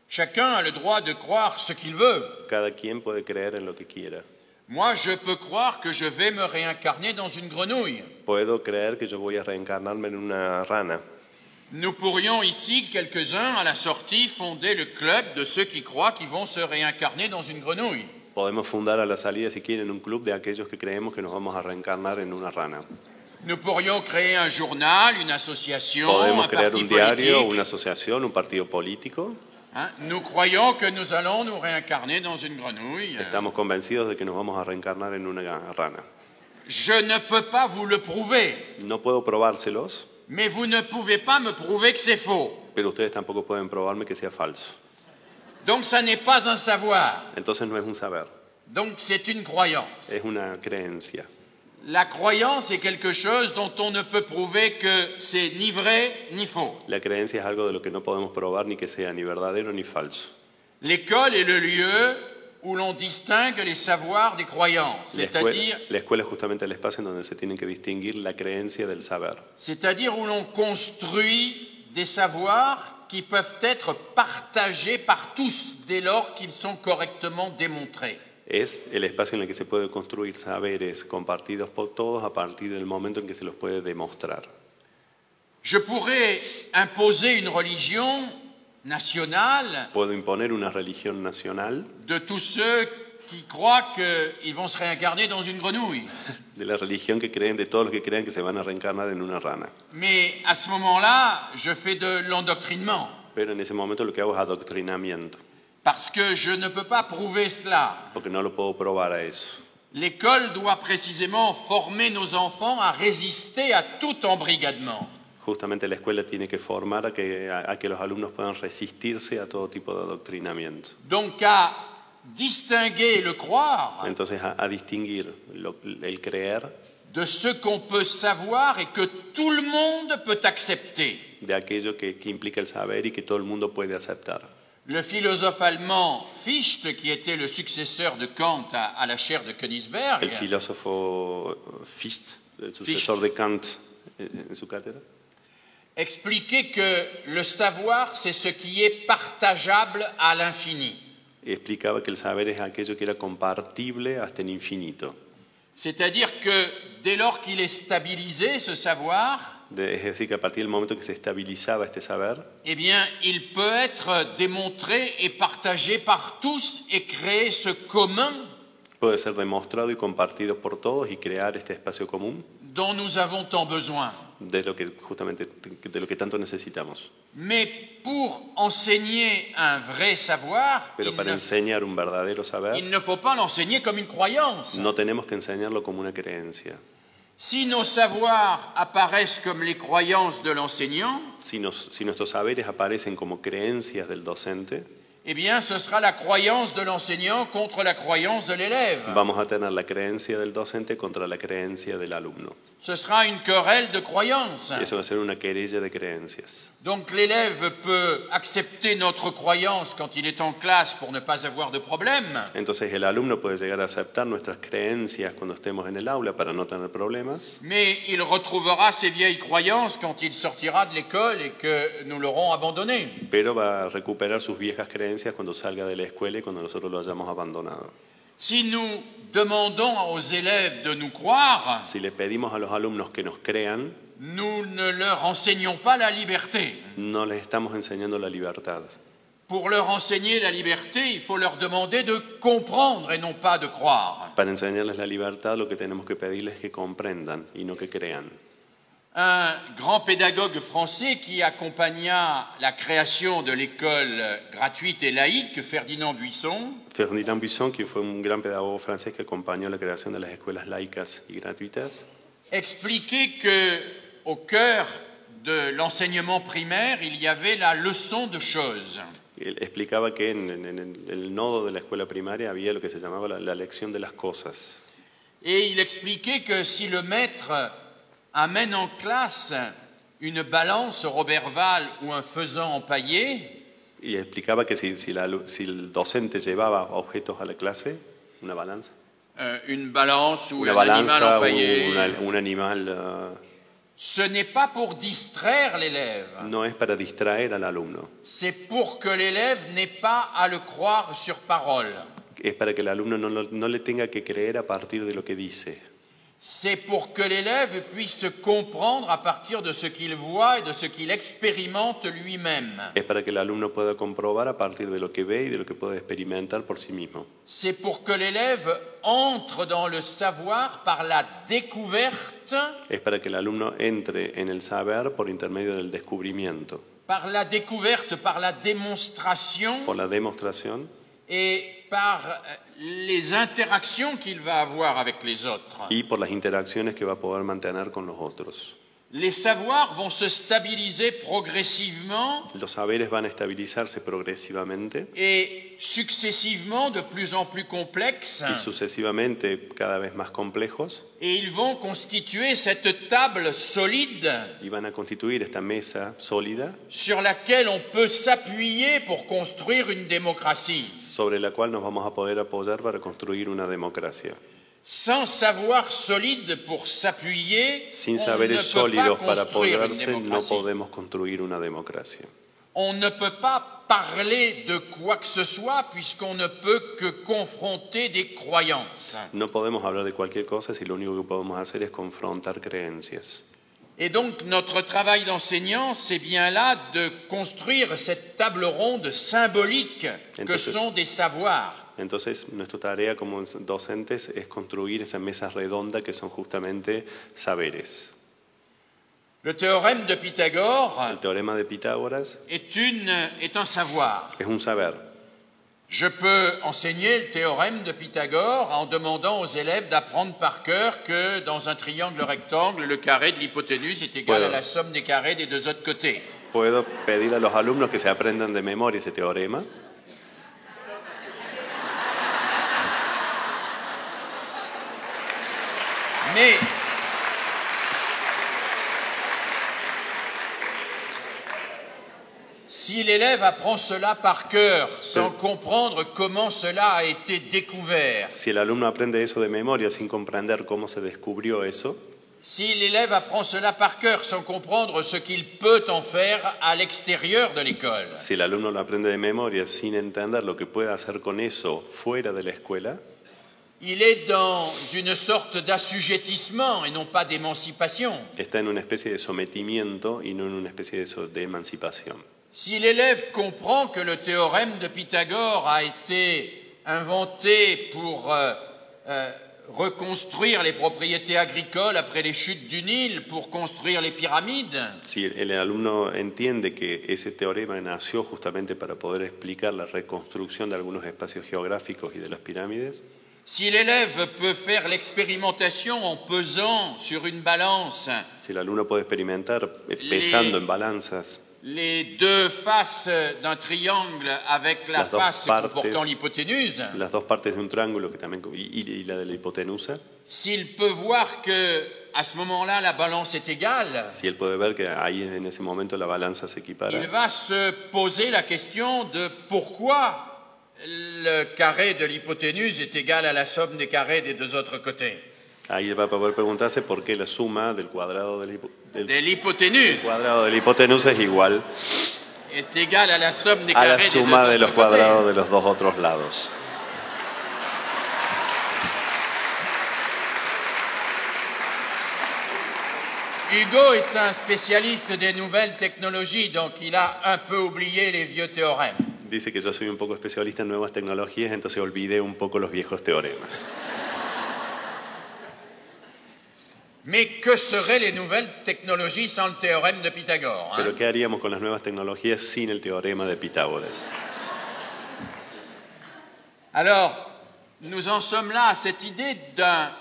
Chacun a le droit de croire ce qu'il veut. Cada quien puede creer en lo que quiera. Moi, je peux croire que je vais me réincarner dans une grenouille. Puedo creer que yo voy a reencarnarme en una rana. Nous pourrions ici, quelques-uns, à la sortie, fonder le club de ceux qui croient qu'ils vont se réincarner dans une grenouille. Podemos fundar a la salida, si quieren, un club de aquellos que creemos que nos vamos a reencarnar en una rana. Nous pourrions créer un journal, une association, Podemos un crear parti un diario, politique. una asociación, un partido político. Nous croyons que nous allons nous réincarner dans une grenouille. Estamos convencidos de que nos vamos a reencarnar en una rana. Je ne peux pas vous le prouver, No puedo probárselos, mais vous ne pouvez pas me prouver que c'est faux. pero ustedes tampoco pueden probarme que sea falso. Donc ça n'est pas un savoir, Entonces no es un saber, donc c'est une croyance. es una creencia. La croyance est quelque chose dont on ne peut prouver que c'est ni vrai ni faux. La creencia es algo de lo que no podemos probar ni que sea ni verdadero ni falso. L'école est le lieu où l'on distingue les savoirs des croyances, La escuela es justamente el espacio en donde se tiene que distinguir la creencia del saber. c'est-à-dire où l'on construit des savoirs qui peuvent être partagés par tous dès lors qu'ils sont correctement démontrés. Es el espacio en el que se puede construir saberes compartidos por todos a partir del momento en que se los puede demostrar. Je pourrais imposer une religion nationale Puedo imponer una religión nacional de tous ceux qui croient qu'ils vont se réincarner dans une grenouille. de la religión que creen, de todos los que crean que se van a reencarnar en una rana. Mais à ce moment-là, je fais de l'endoctrinement, Pero en ese momento lo que hago es adoctrinamiento, parce que je ne peux pas prouver cela. porque no lo puedo probar a eso. L'école doit précisément former nos enfants à résister à tout embrigadement. Justamente la escuela tiene que formar a que los alumnos puedan resistirse a todo tipo de adoctrinamiento. Donc à distinguer le croire Entonces a distinguir el creer de ce qu'on peut savoir et que tout le monde peut accepter. de aquello que implica el saber y que todo el mundo puede aceptar. Le philosophe allemand Fichte, qui était le successeur de Kant à la chaire de Königsberg, El filósofo Fichte, el sucesor de Kant en su cátedra, expliquait que le savoir, c'est ce qui est partageable à l'infini. explicaba que el saber es aquello que era compartible hasta el infinito. C'est-à-dire que dès lors qu'il est stabilisé, ce savoir, Es decir, que a partir del momento que se estabilizaba este saber, eh bien, il peut être démontré et partagé par tous et créer ce commun puede ser demostrado y compartido por todos y crear este espacio común dont nous avons tant besoin. de lo que justamente de lo que tanto necesitamos. Mais pour enseigner un vrai savoir, Pero para enseñar un verdadero saber, il ne faut pas l'enseigner comme une croyance. no tenemos que enseñarlo como una creencia. Si nos savoirs apparaissent comme les croyances de l'enseignant, Si nuestros saberes aparecen como creencias del docente, eh bien, ce sera la croyance de l'enseignant contre la croyance de l'élève. vamos a tener la creencia del docente contra la creencia del alumno. Ce sera une querelle de croyances. Y eso va a ser una querella de creencias. Donc l'élève peut accepter notre croyance quand il est en classe pour ne pas avoir de problème, Entonces el alumno puede llegar a aceptar nuestras creencias cuando estemos en el aula para no tener problemas, mais il retrouvera ses vieilles croyances quand il sortira de l'école et que nous l'aurons abandonné. pero va a recuperar sus viejas creencias cuando salga de la escuela y cuando nosotros lo hayamos abandonado. Si nous demandons aux élèves de nous croire, Si le pedimos a los alumnos que nos crean, nous ne leur enseignons pas la liberté. no les estamos enseñando la libertad. Pour leur enseigner la liberté, il faut leur demander de comprendre et non pas de croire. Para enseñarles la libertad, lo que tenemos que pedirles es que comprendan y no que crean. Un grand pédagogue français qui accompagna la création de l'école gratuite et laïque, Ferdinand Buisson, Ferdinand Buisson, que fue un gran pedagogo francés que acompañó la creación de las escuelas laicas y gratuitas, expliquait que au cœur de l'enseignement primaire, il y avait la leçon de choses. él explicaba que en el nodo de la escuela primaria había lo que se llamaba la lección de las cosas. Et il expliquait que si le maître amène en classe une balance Roberval ou un faisan empaillé, Y explicaba que si el docente llevaba objetos a la clase, una balanza, une balance ou una un animal balanza empaillé, un animal, ce n'est pas pour distraire l'élève, no es para distraer al alumno, c'est pour que l'élève n'ait pas à le croire sur parole. es para que el alumno no le tenga que creer a partir de lo que dice. C'est pour que l'élève puisse comprendre à partir de ce qu'il voit et de ce qu'il expérimente lui-même. Es para que el alumno pueda comprobar a partir de lo que ve y de lo que puede experimentar por sí mismo. C'est pour que l'élève entre dans le savoir par la découverte, Es para que el alumno entre en el saber por intermedio del descubrimiento, par la découverte, par la démonstration por la demostración et par les interactions qu'il va avoir avec les autres. y por las interacciones que va a poder mantener con los otros. Les savoirs vont se stabiliser progressivement Los saberes van a estabilizarse progresivamente et successivement de plus en plus complexes, y sucesivamente cada vez más complejos et ils vont constituer cette table solide y van a constituir esta mesa sólida sur laquelle on peut s'appuyer pour construire une démocratie. sobre la cual nos vamos a poder apoyar para construir una democracia. Sans savoir solide pour s'appuyer, Sin on ne saberes peut pas sólidos para construire une apoyarse no démocratie. podemos construir una democracia. On ne peut pas parler de quoi que ce soit puisqu'on ne peut que confronter des croyances. No podemos hablar de cualquier cosa si lo único que podemos hacer es confrontar creencias. Et donc notre travail d'enseignant, c'est bien là de construire cette table ronde symbolique que sont des savoirs. Entonces, nuestra tarea como docentes es construir esa mesa redonda que son justamente saberes. Le théorème de Pythagore El teorema de Pitágoras est un savoir. es un saber. Je peux enseigner le théorème de Pythagore en demandant aux élèves d'apprendre par cœur que dans un triangle rectangle, le carré de l'hypoténuse est égal à la somme des carrés des deux autres côtés. Puedo pedir a los alumnos que se aprendan de memoria ese teorema. Mais si l'élève apprend cela par cœur sans comprendre comment cela a été découvert, Si el alumno aprende eso de memoria sin comprender cómo se descubrió eso, si l'élève apprend cela par cœur sans comprendre ce qu'il peut en faire à l'extérieur de l'école, si el alumno lo aprende de memoria sin entender lo que puede hacer con eso fuera de la escuela, il est dans une sorte d'assujettissement et non pas d'émancipation. está en una especie de sometimiento y no en una especie de emancipación. Si l'élève comprend que le théorème de Pythagore a été inventé pour reconstruire les propriétés agricoles après les chutes du Nil, pour construire les pyramides, Si el alumno entiende que ese teorema nació justamente para poder explicar la reconstrucción de algunos espacios geográficos y de las pirámides, si l'élève peut faire l'expérimentation en pesant sur une balance si el alumno puede experimentar pesando en balanzas les deux faces d'un triangle avec la Las dos face partes. comportant l'hypoténuse, las dos partes de un triángulo que también, y la de la hipotenusa, s'il peut voir que à ce moment-là la balance est égale, si él puede ver que ahí en ese momento la balanza se equipara, il va se poser la question de pourquoi le carré de l'hypoténuse est égal à la somme des carrés des deux autres côtés. ahí él va a poder preguntarse por qué la suma del cuadrado De l'hypoténuse cuadrado de la hipotenusa es igual est égale à la somme des a la carrés des deux suma de los autres côtés. cuadrados de los dos otros lados. Hugo est un spécialiste des nouvelles technologies, donc il a un peu oublié les vieux théorèmes. Dice que yo soy un poco especialista en nuevas tecnologías, entonces olvidé un poco los viejos teoremas. Mais que seraient les nouvelles technologies sans le théorème de Pythagore, hein? Pero ¿qué haríamos con las nuevas tecnologías sin el teorema de Pitágoras? Alors, nous en sommes là à cette idée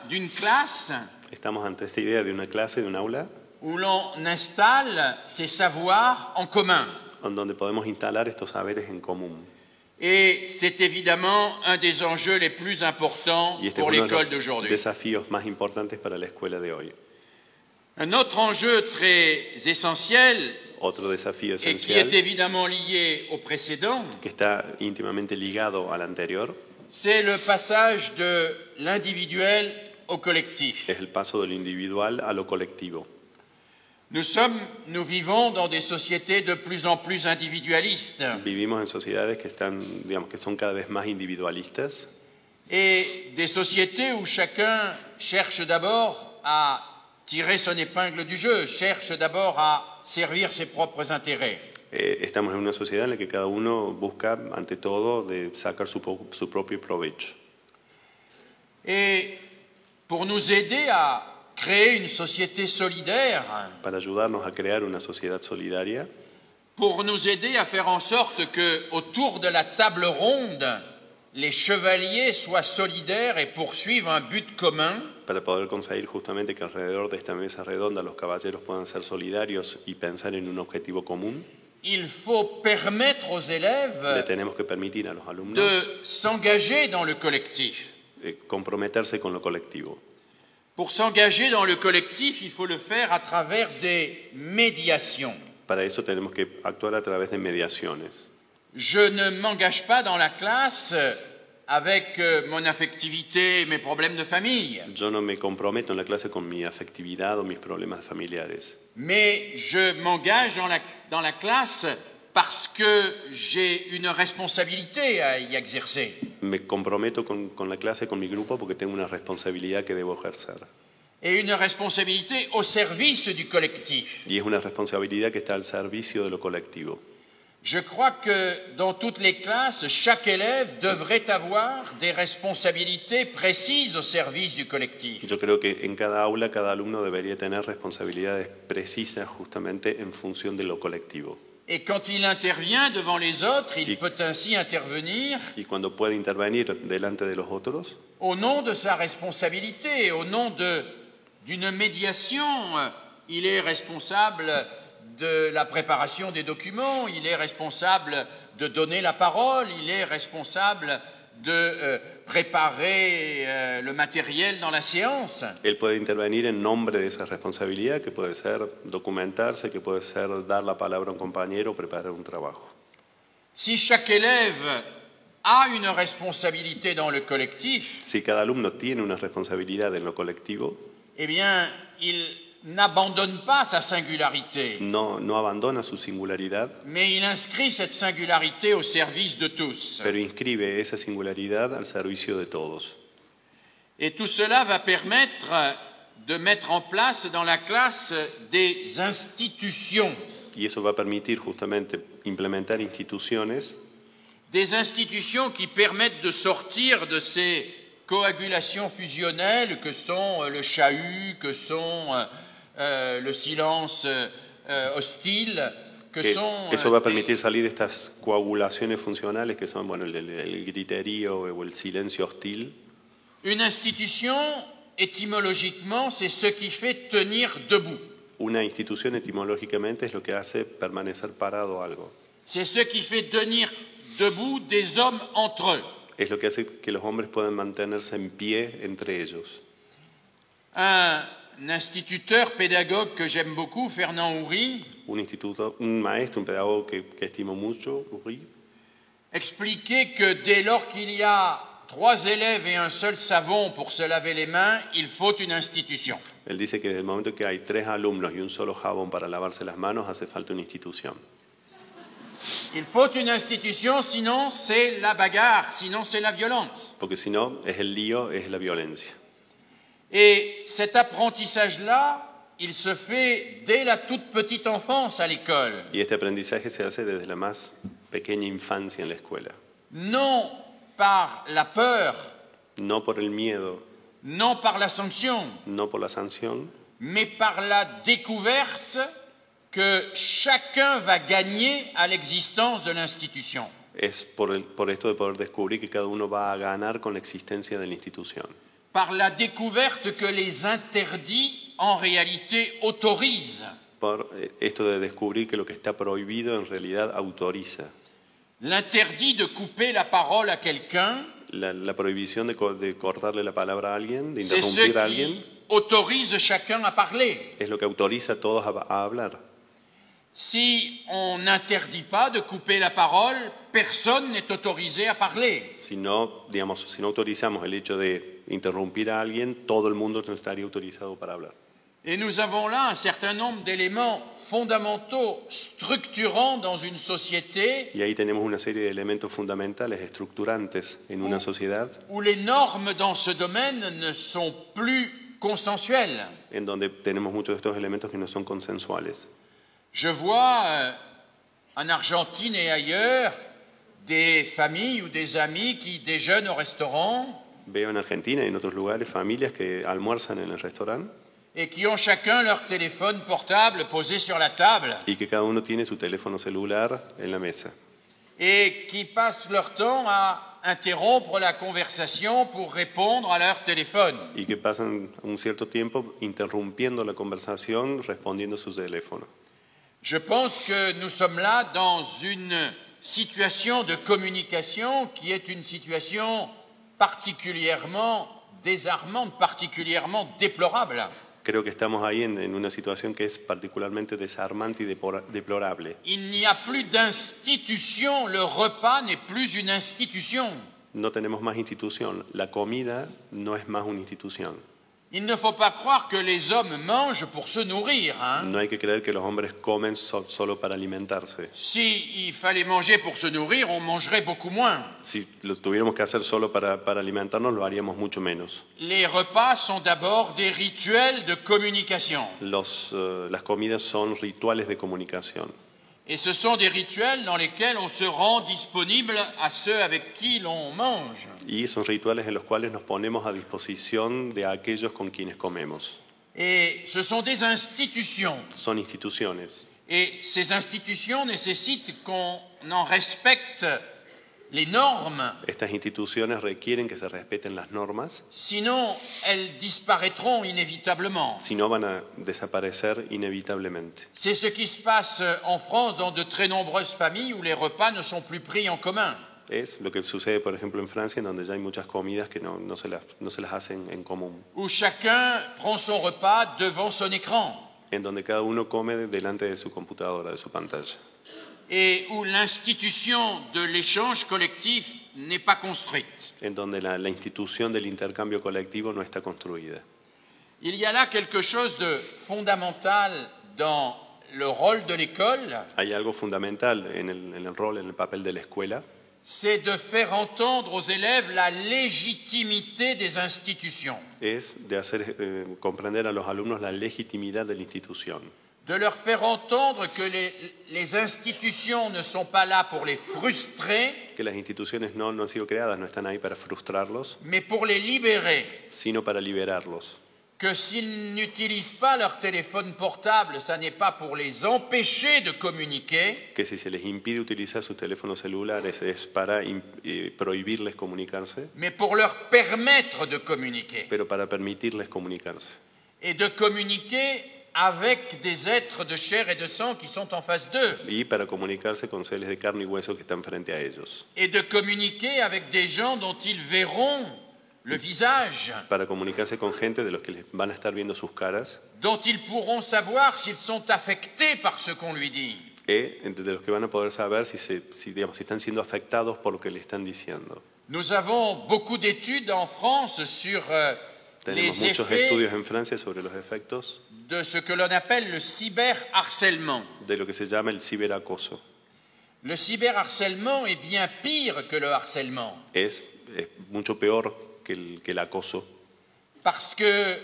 d'une classe Estamos ante esta idea de una clase, de un aula, où l'on installe ces savoirs en commun. en donde podemos instalar estos saberes en común. Et c'est évidemment un des enjeux les plus importants Y este pour es uno de l'école los d'aujourd'hui. desafíos más importantes para la escuela de hoy. Un autre enjeu très essentiel, Otro desafío et qui est esencial, évidemment lié au précédent, que está íntimamente ligado al anterior, c'est le passage de l'individuel au collectif. es el paso de lo individual a lo colectivo. Nous vivons dans des sociétés de plus en plus individualistes Vivimos en sociedades que están, digamos, que son cada vez más individualistas et des sociétés où chacun cherche d'abord à tirer son épingle du jeu, cherche d'abord à servir ses propres intérêts. Estamos en una sociedad en la que cada uno busca, ante todo, de sacar su propio provecho. Et pour nous aider à créer une société solidaire, Para ayudarnos a crear una sociedad solidaria, pour nous aider à faire en sorte que autour de la table ronde, les chevaliers soient solidaires et poursuivent un but commun, para poder conseguir justamente que alrededor de esta mesa redonda los caballeros puedan ser solidarios y pensar en un objetivo común, il faut permettre aux le élèves tenemos que permitir a los alumnos de s'engager dans le collectif. comprometerse con lo colectivo. Pour s'engager dans le collectif, il faut le faire à travers des médiations. Para eso tenemos que actuar a través de mediaciones. Je ne m'engage pas dans la classe avec mon affectivité et mes problèmes de famille, Yo no me comprometo en la clase con mi afectividad o mis problemas familiares, mais je m'engage dans la classe parce que j'ai une responsabilité à y exercer. me comprometo con la clase, con mi grupo, porque tengo una responsabilidad que debo ejercer. et une responsabilité au service du collectif. Y es una responsabilidad que está al servicio de lo colectivo. Je crois que dans toutes les classes, chaque élève devrait avoir des responsabilités précises au service du collectif. Yo creo que en cada aula, cada alumno debería tener responsabilidades precisas justamente en función de lo colectivo. Et quand il intervient devant les autres, il peut ainsi intervenir Y cuando puede intervenir delante de los otros, au nom de sa responsabilité, au nom d'une médiation. Il est responsable de la préparation des documents, il est responsable de donner la parole, il est responsable de préparer le matériel dans la séance. él puede intervenir en nombre de esa responsabilidad, que puede ser documentarse, que puede ser dar la palabra a un compañero o preparar un trabajo. Si chaque élève a une responsabilité dans le collectif, Si cada alumno tiene una responsabilidad en lo colectivo, eh bien, il n'abandonne pas sa singularité, no abandona su singularidad, mais il inscrit cette singularité au service de tous. pero inscribe esa singularidad al servicio de todos. Et tout cela va permettre de mettre en place dans la classe des institutions. Y eso va a permitir justamente implementar instituciones Qui permettent de sortir de ces coagulations fusionnelles que sont le chahut, que sont le silence hostile, que sont... Eso va a permitir salir de estas coagulaciones funcionales que son bueno, el griterío o el silencio hostil. Une institution, étymologiquement, c'est ce qui fait tenir debout. Una institución etimológicamente es lo que hace permanecer parado algo. C'est ce qui fait tenir debout des hommes entre eux. Es lo que hace que los hombres puedan mantenerse en pie entre ellos. Un instituteur pédagogue que j'aime beaucoup, Fernand Houry, Un maestro, un pedagogo que estimo mucho, Houry, expliquait que dès lors qu'il y a 3 élèves et un seul savon pour se laver les mains, il faut une institution. él dice que desde el momento que hay 3 alumnos y un solo jabón para lavarse las manos, hace falta una institución. Il faut une institution, sinon c'est la bagarre, sinon c'est la violence. Porque si no, es el lío, es la violencia. Et cet apprentissage-là, il se fait dès la toute petite enfance à l'école. Y este aprendizaje se hace desde la más pequeña infancia en la escuela. Non par la peur, No por el miedo, non par la sanction, no por la sanción, mais par la découverte que chacun va gagner à l'existence de l'institution. es por esto de poder descubrir que cada uno va a ganar con la existencia de la institución. Par la découverte que les interdits, en réalité, autorisent. Por esto de descubrir que lo que está prohibido en realidad autoriza. L'interdit de couper la parole à quelqu'un, La prohibición de cortarle la palabra a alguien, de c'est ce interrumpir a alguien, qui autorise chacun à parler. es lo que autoriza a todos a hablar. Si on n'interdit pas de couper la parole, personne n'est autorisé à parler. Si no, digamos, si no autorizamos el hecho de interrumpir a alguien, todo el mundo no estaría autorizado para hablar. Et nous avons là un certain nombre d'éléments fondamentaux, structurants dans une société Y ahí tenemos una serie de elementos fundamentales, estructurantes en una sociedad où les normes dans ce domaine ne sont plus consensuelles. en donde tenemos muchos de estos elementos que no son consensuales. Je vois en Argentine et ailleurs des familles ou des amis qui déjeunent au restaurant Veo en Argentina y en otros lugares familias que almuerzan en el restaurante et qui ont chacun leur téléphone portable posé sur la table y que cada uno tiene su teléfono celular en la mesa et qui passent leur temps à interrompre la conversation pour répondre à leur téléphone. y que pasan un cierto tiempo interrumpiendo la conversación, respondiendo su teléfono. Je pense que nous sommes là dans une situation de communication qui est une situation particulièrement désarmante, particulièrement déplorable. Creo que estamos ahí en una situación que es particularmente desarmante y deplorable. Il n'y a plus d'institution, le repas n'est plus une institution. No tenemos más institución, la comida no es más una institución. Il ne faut pas croire que les hommes mangent pour se nourrir, hein. No hay que creer que los hombres comen solo para alimentarse. Si il fallait manger pour se nourrir, on mangerait beaucoup moins. Si lo tuviéramos que hacer solo para alimentarnos, lo haríamos mucho menos. Les repas sont d'abord des rituels de communication. Las comidas son rituales de comunicación. Et ce sont des rituels dans lesquels on se rend disponible à ceux avec qui l'on mange. Y son rituales en los cuales nos ponemos a disposición de aquellos con quienes comemos. Et ce sont des institutions. Son instituciones. Et ces institutions nécessitent qu'on en respecte les normes. Estas instituciones requieren que se respeten las normas, Sinon, elles disparaîtront inévitablement. si no van a desaparecer inevitablemente. C'est ce qui se passe en France dans de très nombreuses familles où les repas ne sont plus pris en commun. Es lo que sucede, por ejemplo, en Francia, en donde ya hay muchas comidas que no se las hacen en común, Où chacun prend son repas devant son écran. en donde cada uno come delante de su computadora, de su pantalla, Et où l'institution de l'échange collectif n'est pas construite. en donde la institución del intercambio colectivo no está construida. Il y a là quelque chose de fondamental dans le rôle de l'école, Hay algo fundamental en el rol, en el papel de la escuela, c'est de faire entendre aux élèves la légitimité des institutions, es de hacer comprender a los alumnos la legitimidad de la institución, de leur faire entendre que les institutions ne sont pas là pour les frustrer, que las instituciones no han sido creadas, no están ahí para frustrarlos, mais pour les libérer. sino para liberarlos. Que s'ils n'utilisent pas leur téléphone portable, ça n'est pas pour les empêcher de communiquer, Que si se les impide utilizar sus teléfonos celulares es para prohibirles comunicarse, mais pour leur permettre de communiquer. pero para permitirles comunicarse. Et de communiquer avec des êtres de chair et de sang qui sont en face d'eux. Y para comunicarse con seres de carne y hueso que están frente a ellos. Et de communiquer avec des gens dont ils verront le visage, Para comunicarse con gente de los que les van a estar viendo sus caras, dont ils pourront savoir s'ils sont affectés par ce qu'on lui dit. de los que van a poder saber si están siendo afectados por lo que le están diciendo. Nous avons beaucoup d'études en France sur Tenemos les muchos effets estudios en Francia sobre los efectos de ce que l'on appelle le cyberharcèlement. de lo que se llama el ciberacoso. Le cyberharcèlement est bien pire que le harcèlement, Es mucho peor que el acoso, parce que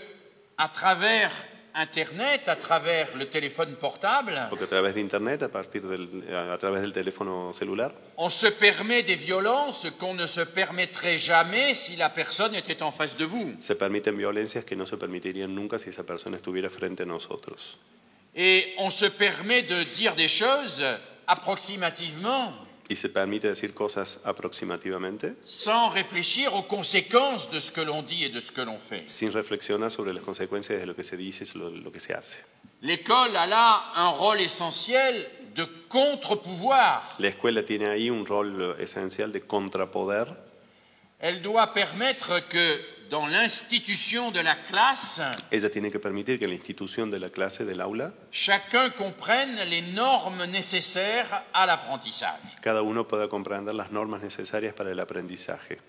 à travers Internet, à travers le téléphone portable, porque a través de Internet, a través del teléfono celular, on se permet des violences qu'on ne se permettrait jamais si la personne était en face de vous. se permiten violencias que no se permitirían nunca si esa persona estuviera frente a nosotros. Et on se permet de dire des choses approximativement, Y se permite decir cosas aproximativamente, sans réfléchir aux conséquences de ce que l'on dit et de ce que l'on fait. sin reflexionar sobre las consecuencias de lo que se dice y lo que se hace. L'école a là un rôle essentiel de contre-pouvoir. La escuela tiene ahí un rol esencial de contrapoder. Elle doit permettre que dans l'institution de la classe, Ella tiene que permitir que la institución de la clase, del aula, chacun comprenne les normes nécessaires à l'apprentissage. cada uno pueda comprender las normas necesarias para el aprendizaje.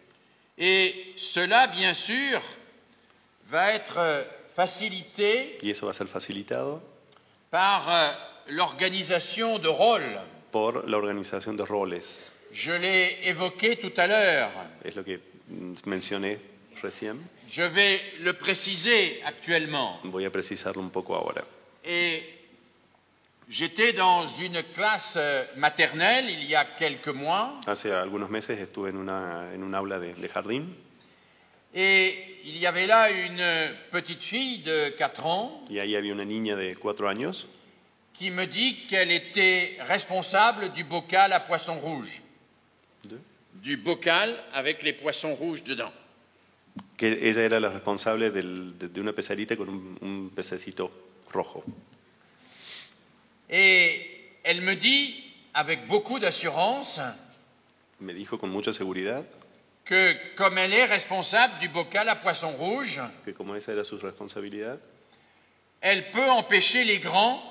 Et cela, bien sûr, va être facilité Y eso va a ser facilitado par l'organisation de rôles. por la organización de roles. Je l'ai évoqué tout à l'heure. Es lo que mencioné recién. Je vais le préciser actuellement. Voy a precisarlo un poco ahora. Et j'étais dans une classe maternelle il y a quelques mois. Hace algunos meses estuve en un aula de jardín Et il y avait là une petite fille de 4 ans y ahí había una niña de 4 años qui me dit qu'elle était responsable du bocal à poissons rouges. Du bocal avec les poissons rouges dedans. que ella era la responsable de una pecera con un pececito rojo. Et elle me dit, avec beaucoup d'assurance, Me dijo con mucha seguridad que comme elle est responsable du bocal à poissons rouges, que como esa era su responsabilidad, elle peut empêcher les grands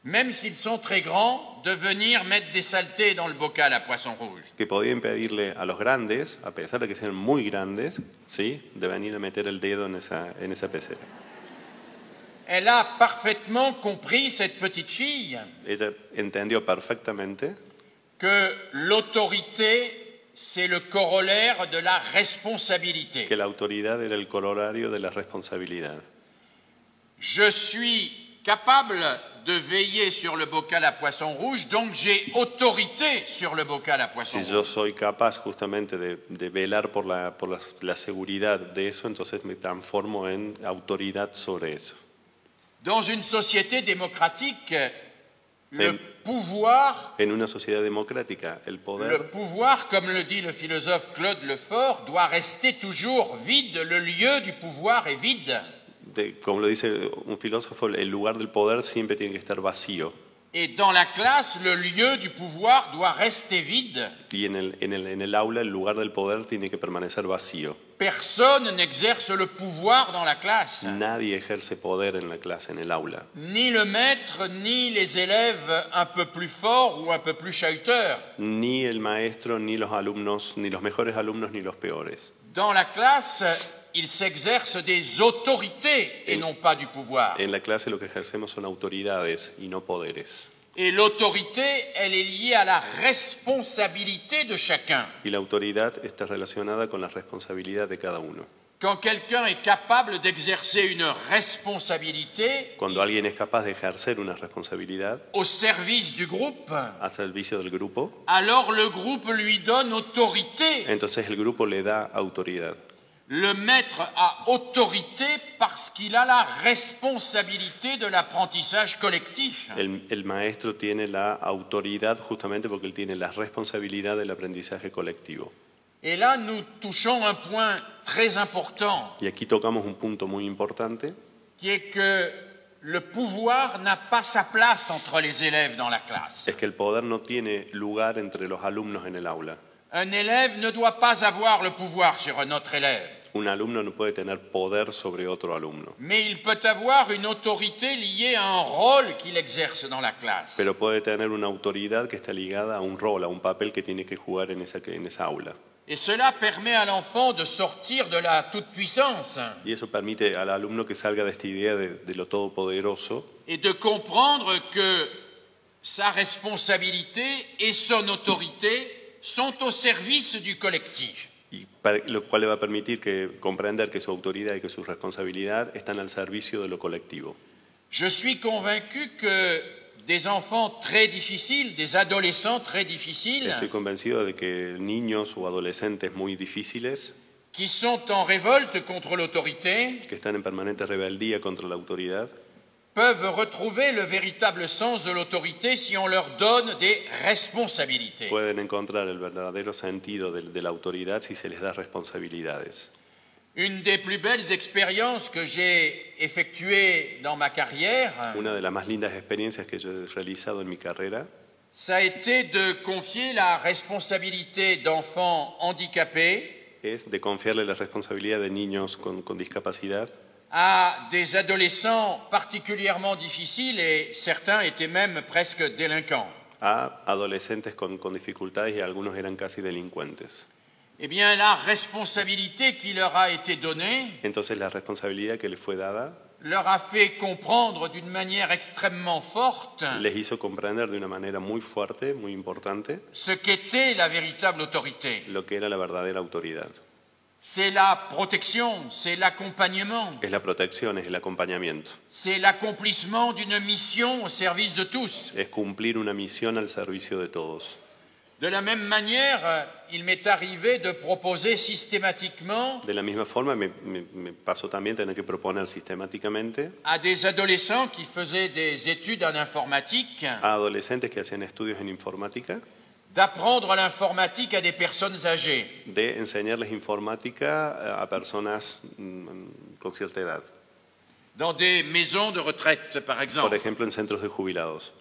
même s'ils sont très grands, de venir mettre des saletés dans le bocal à poisson rouge. que podían pedirle a los grandes, a pesar de que sean muy grandes, ¿sí?, de venir a meter el dedo en esa pecera. Elle a parfaitement compris, cette petite fille, Ella entendió perfectamente que l'autorité, c'est le corollaire de la responsabilité. que la autoridad era el corolario de la responsabilidad. Je suis capable de veiller sur le bocal à poisson rouge, donc j'ai autorité sur le bocal à poisson Si rouge. yo soy capaz justamente de velar por la seguridad de eso, entonces me transformo en autoridad sobre eso. Dans une société démocratique, le En- pouvoir, En una sociedad democrática, el poder, comme le dit le philosophe Claude Lefort, doit rester toujours vide. Le lieu du pouvoir est vide. como lo dice un filósofo, el lugar del poder siempre tiene que estar vacío. Et dans la classe, le lieu du pouvoir doit rester vide. Y en el aula, el lugar del poder tiene que permanecer vacío. Personne n'exerce le pouvoir dans la classe. Nadie ejerce poder en la clase, en el aula. Ni le maître, ni les élèves un peu plus forts ou un peu plus chahuteurs. Ni el maestro, ni los alumnos, ni los mejores alumnos, ni los peores. Dans la classe, il s'exerce des autorités et non pas du pouvoir. En la clase lo que ejercemos son autoridades y no poderes. Et l'autorité, elle est liée à la responsabilité de chacun. Y la autoridad está relacionada con la responsabilidad de cada uno. Quand quelqu'un est capable d'exercer une responsabilité Cuando alguien es capaz de ejercer una responsabilidad au service du groupe, al servicio del grupo, alors le groupe lui donne autorité. entonces el grupo le da autoridad. Le maître a autorité parce qu'il a la responsabilité de l'apprentissage collectif. El maestro tiene la autoridad justamente porque él tiene la responsabilidad del aprendizaje colectivo. Et là, nous touchons un point très important, Y aquí tocamos un punto muy importante, qui est que le pouvoir n'a pas sa place entre les élèves dans la classe. es que el poder no tiene lugar entre los alumnos en el aula. Un élève ne doit pas avoir le pouvoir sur un autre élève, Un alumno no puede tener poder sobre otro alumno, mais il peut avoir une autorité liée à un rôle qu'il exerce dans la classe. pero puede tener una autoridad que está ligada a un rol, a un papel que tiene que jugar en esa aula. Et cela permet à l'enfant de sortir de la toute-puissance Y eso permite al alumno que salga de esta idea de lo todopoderoso et de comprendre que sa responsabilité et son autorité sont au service du collectif. lo cual le va a permitir comprender que su autoridad y que su responsabilidad están al servicio de lo colectivo. Je suis convaincu que des enfants très difficiles, des adolescents très difficiles, Estoy convencido de que niños o adolescentes muy difíciles, qui sont en révolte contre l'autorité, que están en permanente rebeldía contra la autoridad, peuvent retrouver le véritable sens de l'autorité si on leur donne des responsabilités. pueden encontrar el verdadero sentido de la autoridad si se les da responsabilidades. Une des plus belles expériences que j'ai effectuées dans ma carrière, Una de las más lindas experiencias que yo he realizado en mi carrera ça a été de confier la responsabilité d'enfants handicapés es de confiarle la responsabilidad de niños con discapacidad à des adolescents particulièrement difficiles et certains étaient même presque délinquants. a adolescentes con dificultades y algunos eran casi delincuentes. Eh bien, la responsabilité qui leur a été donnée Entonces la responsabilidad que les fue dada leur a fait comprendre d'une manière extrêmement forte les hizo comprender de una manera muy fuerte, muy importante, ce qu'était la véritable autorité. lo que era la verdadera autoridad. C'est la protection, c'est l'accompagnement, Es la protección, es el acompañamiento, c'est l'accomplissement d'une mission au service de tous. es cumplir una misión al servicio de todos. De la même manière, il m'est arrivé de proposer systématiquement De la misma forma, me pasó también tener que proponer sistemáticamente à des adolescents qui faisaient des études en informatique a adolescentes que hacían estudios en informática d'apprendre l'informatique à des personnes âgées. de enseñarles informática a personas con cierta edad. Dans des maisons de retraite, par Por exemple. ejemplo, en centros de jubilados.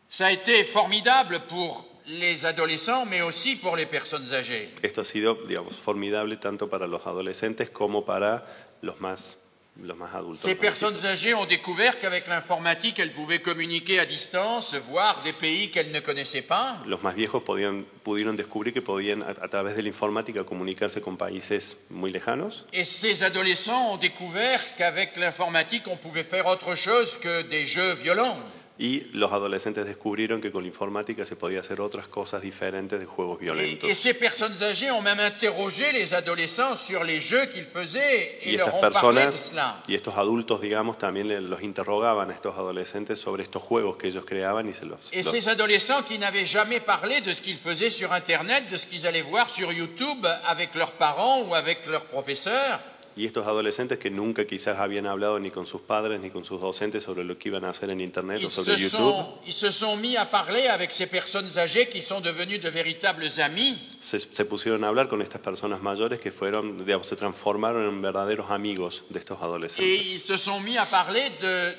Ça a été formidable pour les adolescents, mais aussi pour les personnes âgées. Esto ha sido, digamos, formidable tanto para los adolescentes como para los más los más adultos. Ces los más personnes chicos. âgées ont découvert qu'avec l'informatique, elles pouvaient communiquer à distance, voir des pays qu'elles ne connaissaient pas. Los más viejos pudieron descubrir que podían a través de la informática comunicarse con países muy lejanos. Et ces adolescents ont découvert qu'avec l'informatique, on pouvait faire autre chose que des jeux violents. Y los adolescentes descubrieron que con la informática se podía hacer otras cosas diferentes de juegos violentos. Et ces personnes âgées ont même interrogé les adolescents sur les jeux qu'ils faisaient et Y leur estas ont parlé de personas cela. y estos adultos, digamos, también los interrogaban a estos adolescentes sobre estos juegos que ellos creaban y Et ces adolescents qui n'avaient jamais parlé de ce qu'ils faisaient sur Internet, de ce qu'ils allaient voir sur YouTube avec leurs parents ou avec leurs professeurs, y estos adolescentes que nunca quizás habían hablado ni con sus padres ni con sus docentes sobre lo que iban a hacer en Internet o sobre YouTube, ils se sont mis à parler avec ces personnes âgées qui sont devenues de véritables amis. se pusieron a hablar con estas personas mayores que fueron, digamos, se transformaron en verdaderos amigos de estos Et adolescentes. ils se sont mis à parler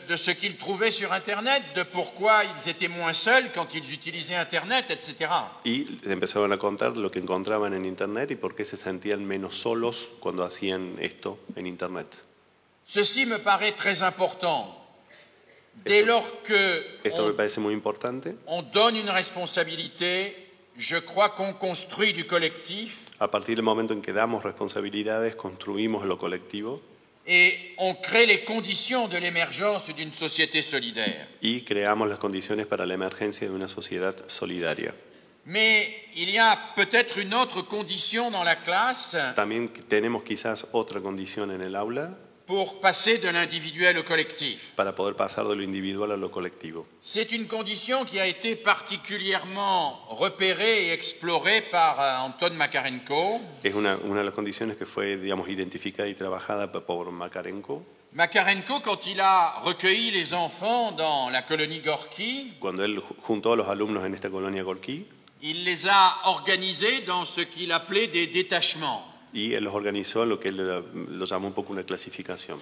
de ce qu'ils trouvaient sur Internet, de pourquoi ils étaient moins seuls quand ils utilisaient Internet, etc. Y empezaron a contar lo que encontraban en Internet y por qué se sentían menos solos cuando hacían esto en Internet. Ceci me paraît très important. Dès lors Esto me qu'on parece muy importante. on donne une responsabilité, je crois qu'on construit du collectif A partir del momento en que damos responsabilidades, construimos lo colectivo et on crée les conditions de l'émergence d'une société solidaire. y creamos las condiciones para la emergencia de una sociedad solidaria. Mais il y a peut-être une autre condition dans la classe También tenemos quizás otra condición en el aula pour passer de l'individuel au collectif. para poder pasar de lo individual a lo colectivo. C'est une condition qui a été particulièrement repérée et explorée par Anton Makarenko. Es una de las condiciones que fue, digamos, identificada y trabajada por Makarenko. Makarenko, quand il a recueilli les enfants dans la colonie Gorky, Cuando él juntó a los alumnos en esta colonia Gorky il les a organisés dans ce qu'il appelait des détachements. y él los organizó en lo que él lo llamó un poco una clasificación.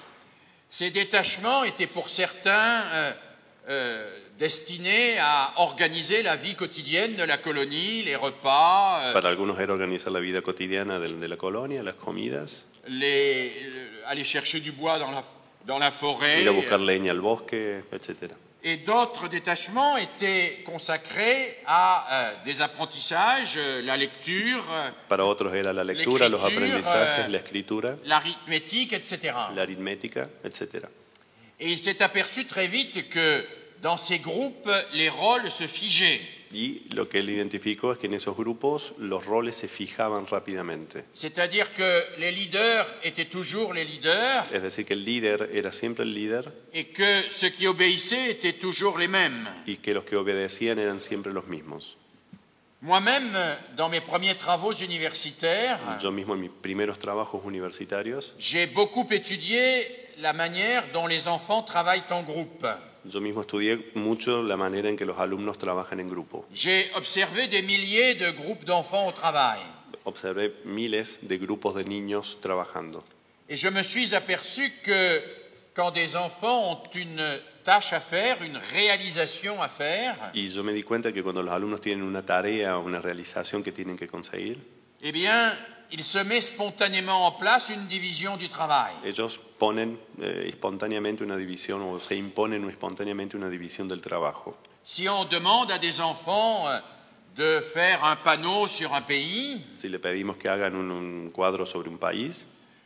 Ces détachements étaient pour certains destinés à organiser la vie quotidienne de la colonie, les repas, Para algunos era organizar la vida cotidiana de la colonia, las comidas, aller chercher du bois dans la forêt. ir a buscar leña al bosque, etc. Et d'autres détachements étaient consacrés à des apprentissages, la lecture, Para otros era la lectura, los L'escriture, aprendizajes, la escritura, l'arithmétique, etc. la aritmética, etc. Et il s'est aperçu très vite que dans ces groupes, les rôles se figeaient. Y lo que él identificó es que en esos grupos los roles se fijaban rápidamente. C'est-à-dire que les leaders étaient toujours les leaders Es decir, que el líder era siempre el líder et que ceux qui obéissaient étaient toujours les mêmes. y que los que obedecían eran siempre los mismos. Moi-même, dans mes premiers travaux universitaires, Yo mismo en mis primeros trabajos universitarios, j'ai beaucoup étudié la manière dont les enfants travaillent en groupe. yo mismo estudié mucho la manera en que los alumnos trabajan en grupo. J'ai observé des milliers de groupes d'enfants au travail. Observé miles de grupos de niños trabajando. Et je me suis aperçu que quand des enfants ont une tâche à faire, une réalisation à faire, Y yo me di cuenta que cuando los alumnos tienen una tarea o una realización que tienen que conseguir, eh bien, il se met spontanément en place une division du travail. ellos ponen espontáneamente una división o se imponen espontáneamente una división del trabajo. Si on demande à des enfants de faire un panneau sur un pays, Si le pedimos que hagan un cuadro sobre un país,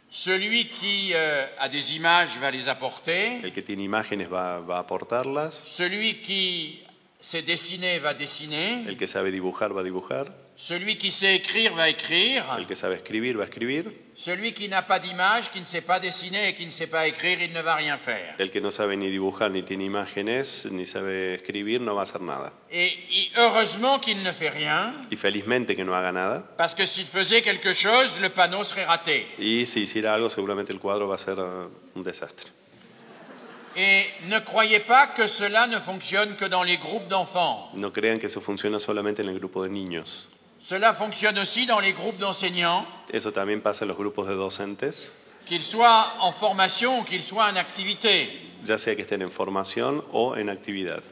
celui qui a des images va les apporter, el que tiene imágenes va a aportarlas, celui qui sait dessiner va dessiner, el que sabe dibujar va a dibujar, celui qui sait écrire va écrire, el que sabe escribir va a escribir, celui qui n'a pas d'image, qui ne sait pas dessiner et qui ne sait pas écrire, il ne va rien faire. el que no sabe ni dibujar, ni tiene imágenes, ni sabe escribir, no va a hacer nada. Et heureusement qu'il ne fait rien, Y felizmente que no haga nada, parce que s'il faisait quelque chose, le panneau serait raté. y si hiciera algo seguramente el cuadro va a ser un desastre. Et ne croyez pas que cela ne fonctionne que dans les groupes d'enfants. No crean que eso funciona solamente en el grupo de niños. Cela fonctionne aussi dans les groupes d'enseignants, Eso también pasa en los grupos de docentes, qu'ils soient en formation ou qu'ils soient en activité. ya sea que estén en formación o en actividad.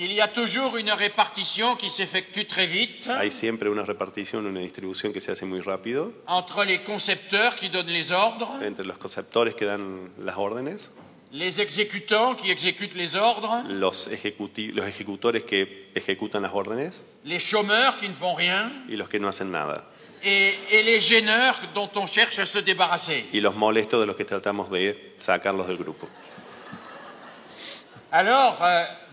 Il y a toujours une répartition qui s'effectue très vite Hay siempre una repartición, una distribución que se hace muy rápido entre les concepteurs qui donnent les ordres, entre los conceptores que dan las órdenes, les exécutants qui exécutent les ordres, los ejecutores que ejecutan las órdenes les chômeurs qui ne font rien y los que no hacen nada. et les gêneurs dont on cherche à se débarrasser. Y los molestos de los que tratamos de sacarlos del grupo. Alors,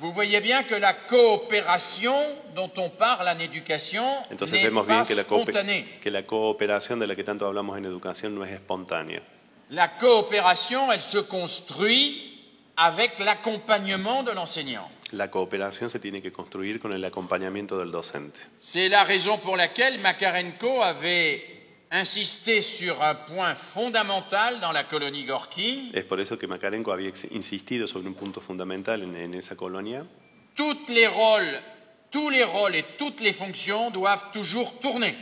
vous voyez bien que la coopération dont on parle en éducation Entonces n'est vemos bien pas spontanée. que la cooperación de la que tanto hablamos en educación no es espontánea. La coopération, elle se construit avec l'accompagnement de l'enseignant. La cooperación se tiene que construir con el acompañamiento del docente. C'est la raison pour laquelle Makarenko avait insisté sur un point fondamental dans la colonie Gorky. Es por eso que Makarenko había insistido sobre un punto fundamental en esa colonia. Tous les rôles et toutes les fonctions doivent toujours tourner.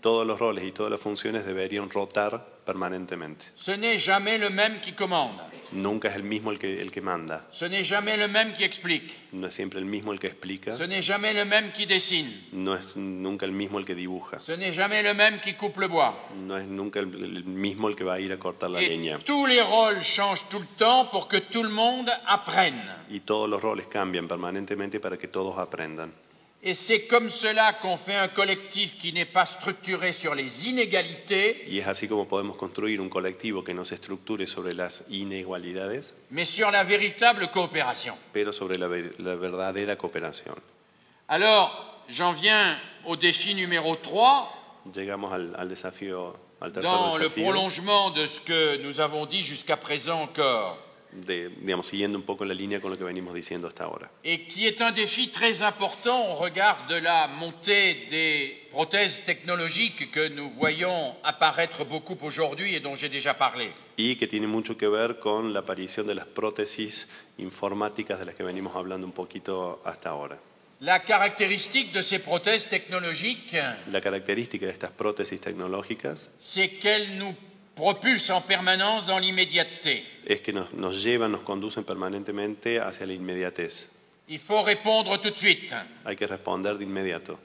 Todos los roles y todas las funciones deberían rotar permanentemente. Ce n'est jamais le même qui commande. Nunca es el mismo el que manda. Ce n'est jamais le même qui explique. No es siempre el mismo el que explica. Ce n'est jamais le même qui dessine. No es nunca el mismo el que dibuja. Ce n'est jamais le même qui coupe le bois. No es nunca el mismo el que va a ir a cortar la Et leña. tous les rôles changent tout le temps pour que tout le monde apprenne. Y todos los roles cambian permanentemente para que todos aprendan. Et c'est comme cela qu'on fait un collectif qui n'est pas structuré sur les inégalités, Y es así como podemos construir un colectivo que no se estructure sobre las inigualidades, mais sur la véritable coopération. pero sobre la verdadera cooperación. Alors, j'en viens au défi numéro 3, Llegamos al desafío, al tercer dans le desafío, prolongement de ce que nous avons dit jusqu'à présent encore, digamos, siguiendo un poco la línea con lo que venimos diciendo hasta ahora. et qui est un défi très important au regard de la montée des prothèses technologiques que nous voyons apparaître beaucoup aujourd'hui et dont j'ai déjà parlé. Y que tiene mucho que ver con la aparición de las prótesis informáticas de las que venimos hablando un poquito hasta ahora. La caractéristique de ces prothèses technologiques, La característica de estas prótesis tecnológicas c'est qu'elles nous propulsent en permanence dans l'immédiateté. es que nos llevan, nos conducen permanentemente hacia la inmediatez. Il faut répondre tout de suite Hay que responder de inmediato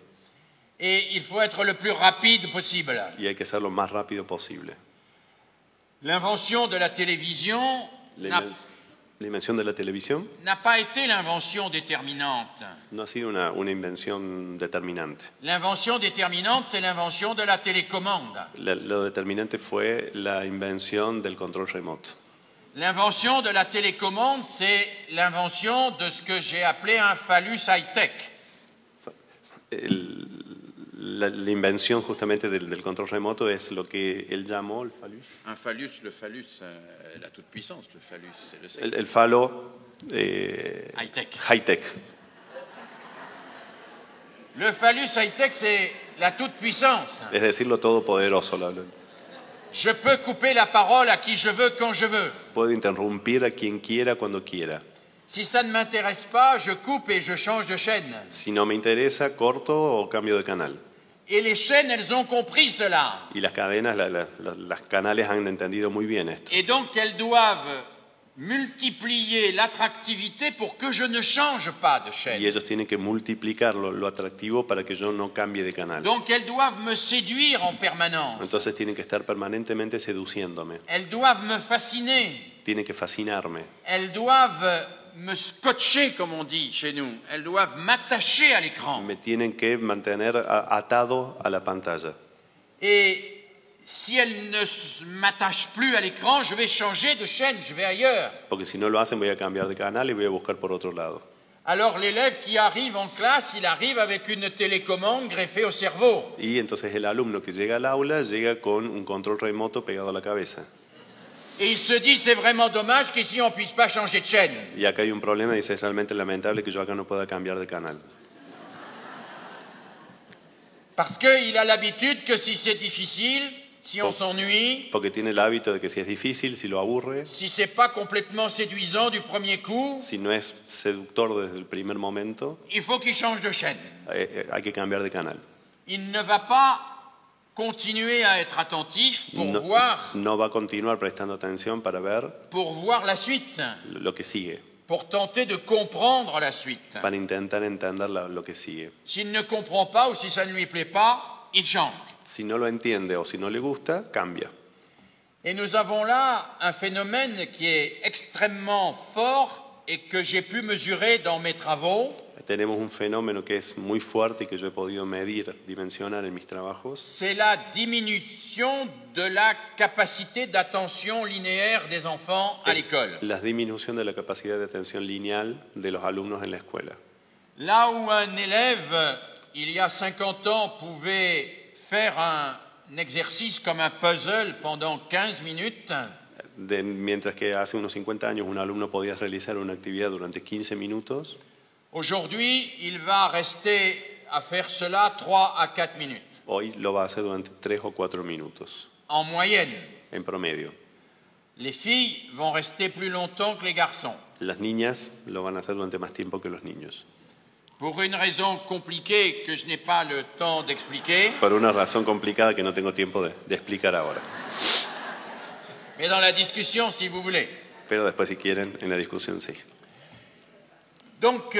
et il faut être le plus rapide possible. y hay que ser lo más rápido posible. L'invention de la télévision La invención de la televisión n'a pas été l'invention déterminante. no ha sido una invención determinante. L'invention déterminante, c'est l'invention de la télécommande. Lo determinante fue la invención del control remoto. L'invention de la télécommande, c'est l'invention de ce que j'ai appelé un phallus high-tech. La invención justamente del control remoto es lo que él llamó el phallus. Un phallus, le phallus, la toute-puissance, le phallus, c'est le sexe. El falo High-tech. high-tech. Le phallus high-tech, c'est la toute-puissance. Es decir, lo todopoderoso. Je peux couper la parole à qui je veux quand je veux. Puedo interrumpir a quien quiera cuando quiera. Si ça ne m'intéresse pas, je coupe et je change de chaîne. Si no me interesa, corto o cambio de canal. Et les chaînes, elles ont compris cela. Y las cadenas, las canales han entendido muy bien esto. Et donc, elles doivent multiplier l'attractivité pour que je ne change pas de Y chaîne. ellos tienen que multiplicar lo atractivo para que yo no cambie de canal. Donc, elles doivent me séduire en permanence. Entonces tienen que estar permanentemente seduciéndome. Elles doivent me fasciner. Tienen que fascinarme. Elles doivent me scotcher, comme on dit chez nous. Elles doivent m'attacher à l'écran. Me tienen que mantener atado a la pantalla. Et si elles ne m'attachent plus à l'écran, je vais changer de chaîne, je vais ailleurs. Porque si no lo hacen voy a cambiar de canal y voy a buscar por otro lado. Alors l'élève qui arrive en classe, il arrive avec une télécommande greffée au cerveau. Y entonces el alumno que llega al aula llega con un control remoto pegado a la cabeza. Et il se dit, c'est vraiment dommage qu'ici on ne puisse pas changer de chaîne. Y acá hay un problema y dice, es realmente lamentable que yo acá no pueda cambiar de canal. Parce qu'il a l'habitude que si c'est difficile, si on s'ennuie, Porque tiene el hábito de que si es difícil, si lo aburre, si c'est pas complètement séduisant du premier coup, si no es seductor desde el primer momento, il faut qu'il change de chaîne. hay que cambiar de canal. Il ne va pas continuer à être attentif No va a continuar prestando atención para ver pour voir la suite. lo que sigue. pour tenter de comprendre la suite. para intentar entender lo que sigue. S'il ne comprend pas ou si ça ne lui plaît pas, il change. Si no lo entiende o si no le gusta, cambia. Et nous avons là un phénomène qui est extrêmement fort et que j'ai pu mesurer dans mes travaux. Tenemos un fenómeno que es muy fuerte y que yo he podido medir, dimensionar en mis trabajos. C'est la diminution de la capacité d'attention linéaire des enfants à l'école. La disminución de la capacidad de atención lineal de los alumnos en la escuela. Là où un élève, il y a 50 ans, pouvait faire un exercice comme un puzzle pendant 15 minutes, Mientras que hace unos 50 años un alumno podía realizar una actividad durante 15 minutos, aujourd'hui, il va rester à faire cela 3 à 4 minutes, hoy lo va a hacer durante 3 o 4 minutos, en moyenne. en promedio. Les filles vont rester plus longtemps que les garçons, Las niñas lo van a hacer durante más tiempo que los niños. pour une raison compliquée que je n'ai pas le temps d'expliquer, Por una razón complicada que no tengo tiempo de explicar ahora. mais dans la discussion, si vous voulez. Pero después, si quieren, en la discusión sí. Donc,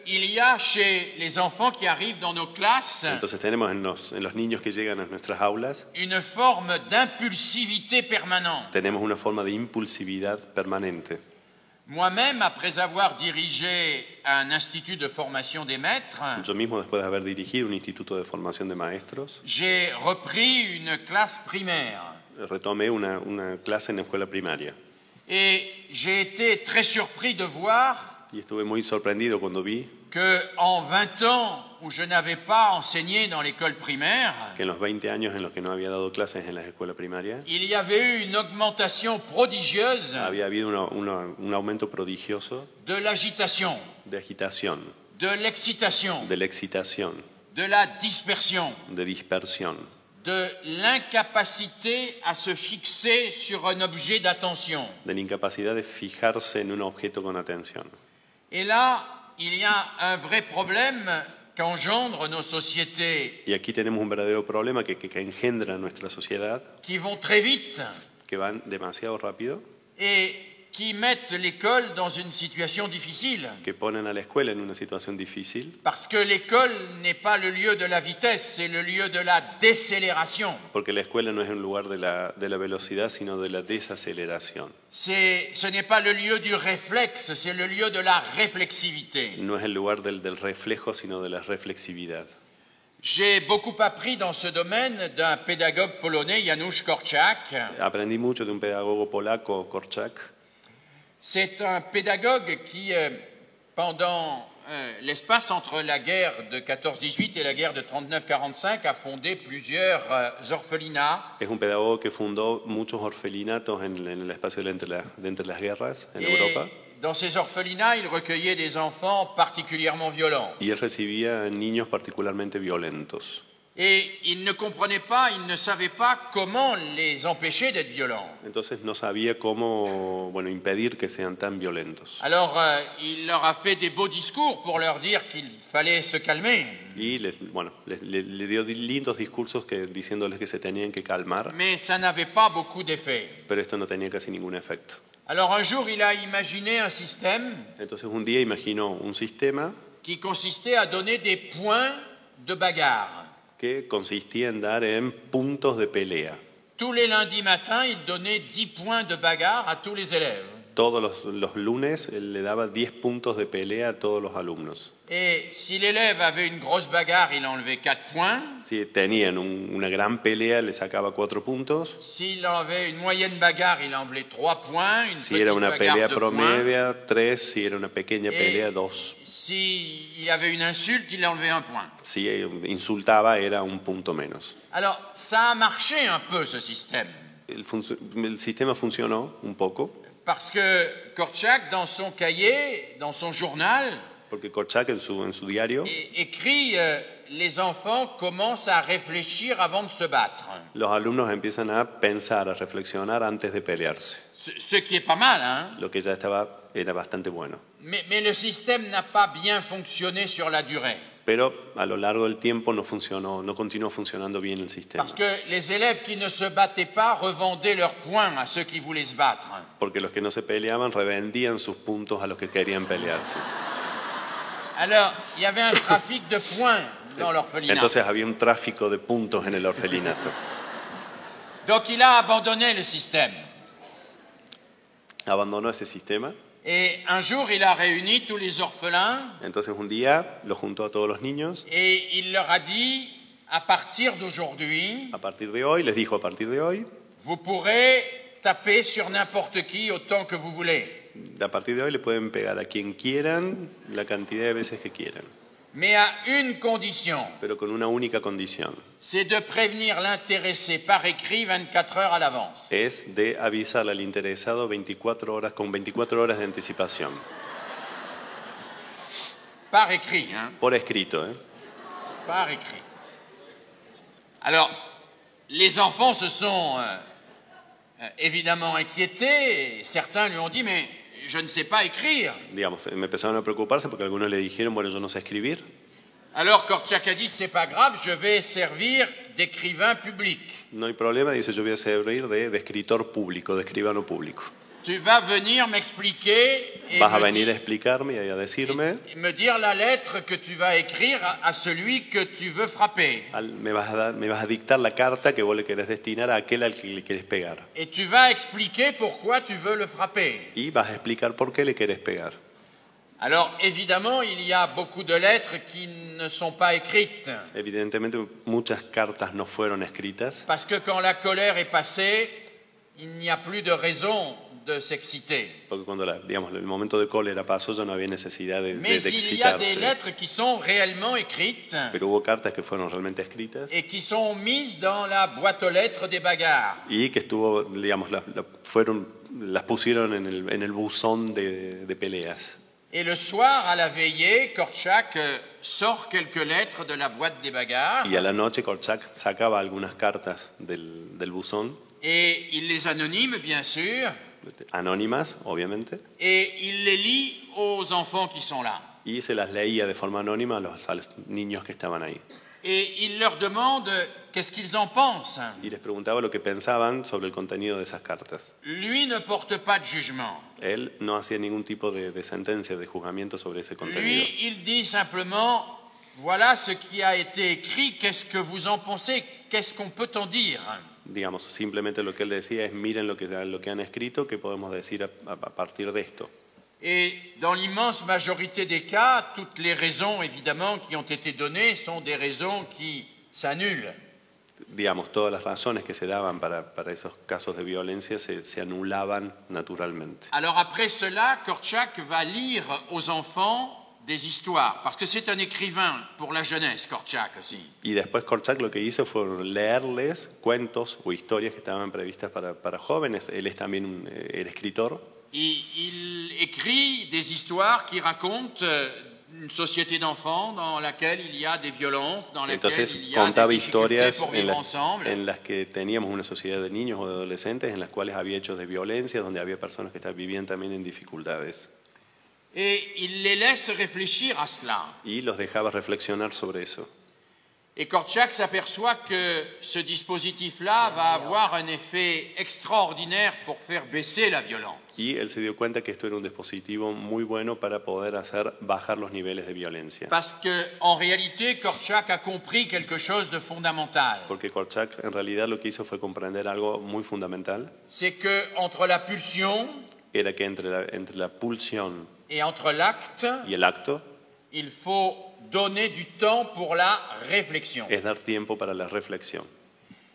il y a chez les enfants qui arrivent dans nos classes Entonces tenemos en los niños que llegan a nuestras aulas, une forme d'impulsivité permanente. tenemos una forma de impulsividad permanente. Moi-même, après avoir dirigé un institut de formation des maîtres, Yo mismo, después de haber dirigido un instituto de formación de maestros, j'ai repris une classe primaire. retomé una clase en la escuela primaria. Et j'ai été très surpris de voir Y estuve muy sorprendido cuando vi qu'en 20 ans où je n'avais pas enseigné dans l'école primaire, que en los 20 años en los que no había dado clases en la escuela primaria, il y avait eu une augmentation prodigieuse había habido un aumento prodigioso de l'agitation, de agitación, de l'excitation, de la excitación, de la dispersion, de dispersión, de l'incapacité à se fixer sur un objet d'attention. de la incapacidad de fijarse en un objeto con atención. Et là, il y a un vrai problème qu'engendrent nos sociétés Y aquí tenemos un verdadero problema que engendra nuestra sociedad, qui vont très vite que van demasiado rápido, et qui mettent l'école dans une situation difficile. que ponen a la escuela en una situación difícil, Parce que l'école n'est pas le lieu de la vitesse, c'est le lieu de la décélération. porque la escuela no es un lugar de la velocidad, sino de la desaceleración. Ce n'est pas le lieu du réflexe, c'est le lieu de la réflexivité. No es el lugar del reflejo, sino de la reflexividad. J'ai beaucoup appris dans ce domaine d'un pédagogue polonais, Janusz Korczak. Aprendí mucho de un pedagogo polaco, Korczak. C'est un pédagogue qui, pendant l'espace entre la guerre de 14-18 et la guerre de 39-45, a fondé plusieurs orphelinats. Es un pedagogo que fundó muchos orfelinatos en el espacio de entre las guerras en Et Europa. dans ces orphelinats, il recueillait des enfants particulièrement violents. Y él recibía niños particularmente violentos. Et il ne comprenait pas, il ne savait pas comment les empêcher d'être violents. Entonces no sabía cómo, impedir que sean tan violentos. Alors, il leur a fait des beaux discours pour leur dire qu'il fallait se calmer. Y le dio lindos discursos diciéndoles que se tenían que calmar, Mais ça n'avait pas beaucoup d'effet. pero esto no tenía casi ningún efecto. Alors, un jour, il a imaginé un système Entonces un día imaginó un sistema qui consistait à donner des points de bagarre. que consistía en dar en puntos de pelea. Tous les lundis matins, il donnait 10 points de bagarre à tous les élèves. Todos los lunes él le daba 10 puntos de pelea a todos los alumnos. Et si l'élève avait une grosse bagarre, il enlevait 4 points. Si tenían una gran pelea, le sacaba 4 puntos. S'il avait une moyenne bagarre, il enlevait 3 points. Une Si petite era una bagarre, pelea 2 points. promedia, 3. Si era una pequeña pelea, 2. S'il y avait une insulte, il enlevait 1 point. Si insultaba, era un punto menos. Alors, ça a marché un peu, ce système. El sistema funcionó un poco, Parce que Korczak, dans son cahier, dans son journal, porque Korczak en su diario, écrit les enfants commencent à réfléchir avant de se battre. los alumnos empiezan a pensar, a reflexionar antes de pelearse, Ce qui est pas mal, hein? lo que ya era bastante bueno. Mais le système n'a pas bien fonctionné sur la durée. Pero a lo largo del tiempo no continuó funcionando bien el sistema. Parce que les élèves qui ne se battaient pas revendaient leurs points à ceux qui voulaient se battre. Porque los que no se peleaban revendían sus puntos a los que querían pelearse. Alors, il y avait un trafic de points dans l'orphelinat. Entonces había un tráfico de puntos en el orfelinato. Donc il a abandonné le système. Abandonó ese sistema. Et un jour, il a réuni tous les orphelins Entonces un día lo juntó a todos los niños. et il leur a dit, à partir d'aujourd'hui, A partir de hoy, les dijo, a partir de hoy, vous pourrez taper sur n'importe qui autant que vous voulez. a partir de hoy le pueden pegar a quien quieran, la cantidad de veces que quieran. Mais à une condition, Pero con una única condición. c'est de prévenir l'intéressé par écrit 24 heures à l'avance. Es de avisar al interesado 24 horas, con 24 horas de anticipación. Par écrit, hein, Por escrito, ¿eh? par écrit. Alors, les enfants se sont évidemment inquiétés. Et certains lui ont dit, mais je ne sais pas écrire. Digamos, me empezaron a preocuparse porque algunos le dijeron, bueno, yo no sé escribir. Alors Korczak a dit, c'est pas grave, je vais servir d'écrivain public. No hay problema, dice, yo voy a servir de escritor público, de escribano público. Tu vas venir m'expliquer et Vas a venir a explicarme y a decirme, me dire la lettre que tu vas écrire à celui que tu veux frapper. me vas a dictar la carta que vos le querés destinar a aquel al que le querés pegar. Et tu vas expliquer pourquoi tu veux le frapper. Y vas a explicar por qué le querés pegar. Alors évidemment, il y a beaucoup de lettres qui ne sont pas écrites. Evidentemente muchas cartas no fueron escritas, Parce que quand la colère est passée, il n'y a plus de raison de s'exciter. porque cuando digamos, el momento de cólera pasó ya no había necesidad de Mais il y a des excitarse. lettres qui sont réellement écrites Pero hubo cartas que fueron realmente escritas et qui sont mises dans la boîte aux lettres des bagarres. y que digamos, las pusieron en el buzón de peleas. Et le soir, à la veillée, Korczak sort quelques lettres de la boîte des bagarres Y a la noche Korczak sacaba algunas cartas del buzón, et il les anonyme, bien sûr, anónimas, obviamente, et il les lit aux enfants qui sont là. y se las leía de forma anónima a los niños que estaban ahí. Et il leur demande qu'est-ce qu'ils en pensent. Y les preguntaba lo que pensaban sobre el contenido de esas cartas. Lui ne porte pas de jugement. Él no hacía ningún tipo de sentencia, de juzgamiento sobre ese contenido. Lui, il dit simplement, voilà ce qui a été écrit, qu'est-ce que vous en pensez, qu'est-ce qu'on peut en dire. Digamos, simplemente lo que él decía es miren lo que han escrito, qué podemos decir a partir de esto. Et dans l'immense majorité des cas, toutes les raisons, évidemment, qui ont été données sont des raisons qui s'annulent. Digamos, todas las razones que se daban para esos casos de violencia se anulaban naturalmente. Alors après cela, Korczak va lire aux enfants des histoires, parce que c'est un écrivain pour la jeunesse, Korczak aussi. Y después Korczak lo que hizo fue leerles cuentos o historias que estaban previstas para jóvenes. Él es también el escritor. Il écrit des histoires qui racontent une société d'enfants dans laquelle il y a des violences, dans laquelle Entonces il y a contaba des difficultés historias pour vivre ensemble. en las que teníamos una sociedad de niños o de adolescentes en las cuales había hechos de violencia, donde había personas que vivían también en dificultades. Et il les laisse réfléchir à cela. Y los dejaba reflexionar sobre eso. Et Korczak s'aperçoit que ce dispositif-là va avoir un effet extraordinaire pour faire baisser la violence. Y él se dio cuenta que esto era un dispositivo muy bueno para poder hacer bajar los niveles de violencia. Parce qu'en réalité, Korczak a compris quelque chose de fondamental. Porque Korczak en realidad lo que hizo fue comprender algo muy fundamental. C'est que entre la pulsion Era que entre la pulsión et entre l'acte, y el acto il faut donner du temps pour la réflexion. es dar tiempo para la reflexión.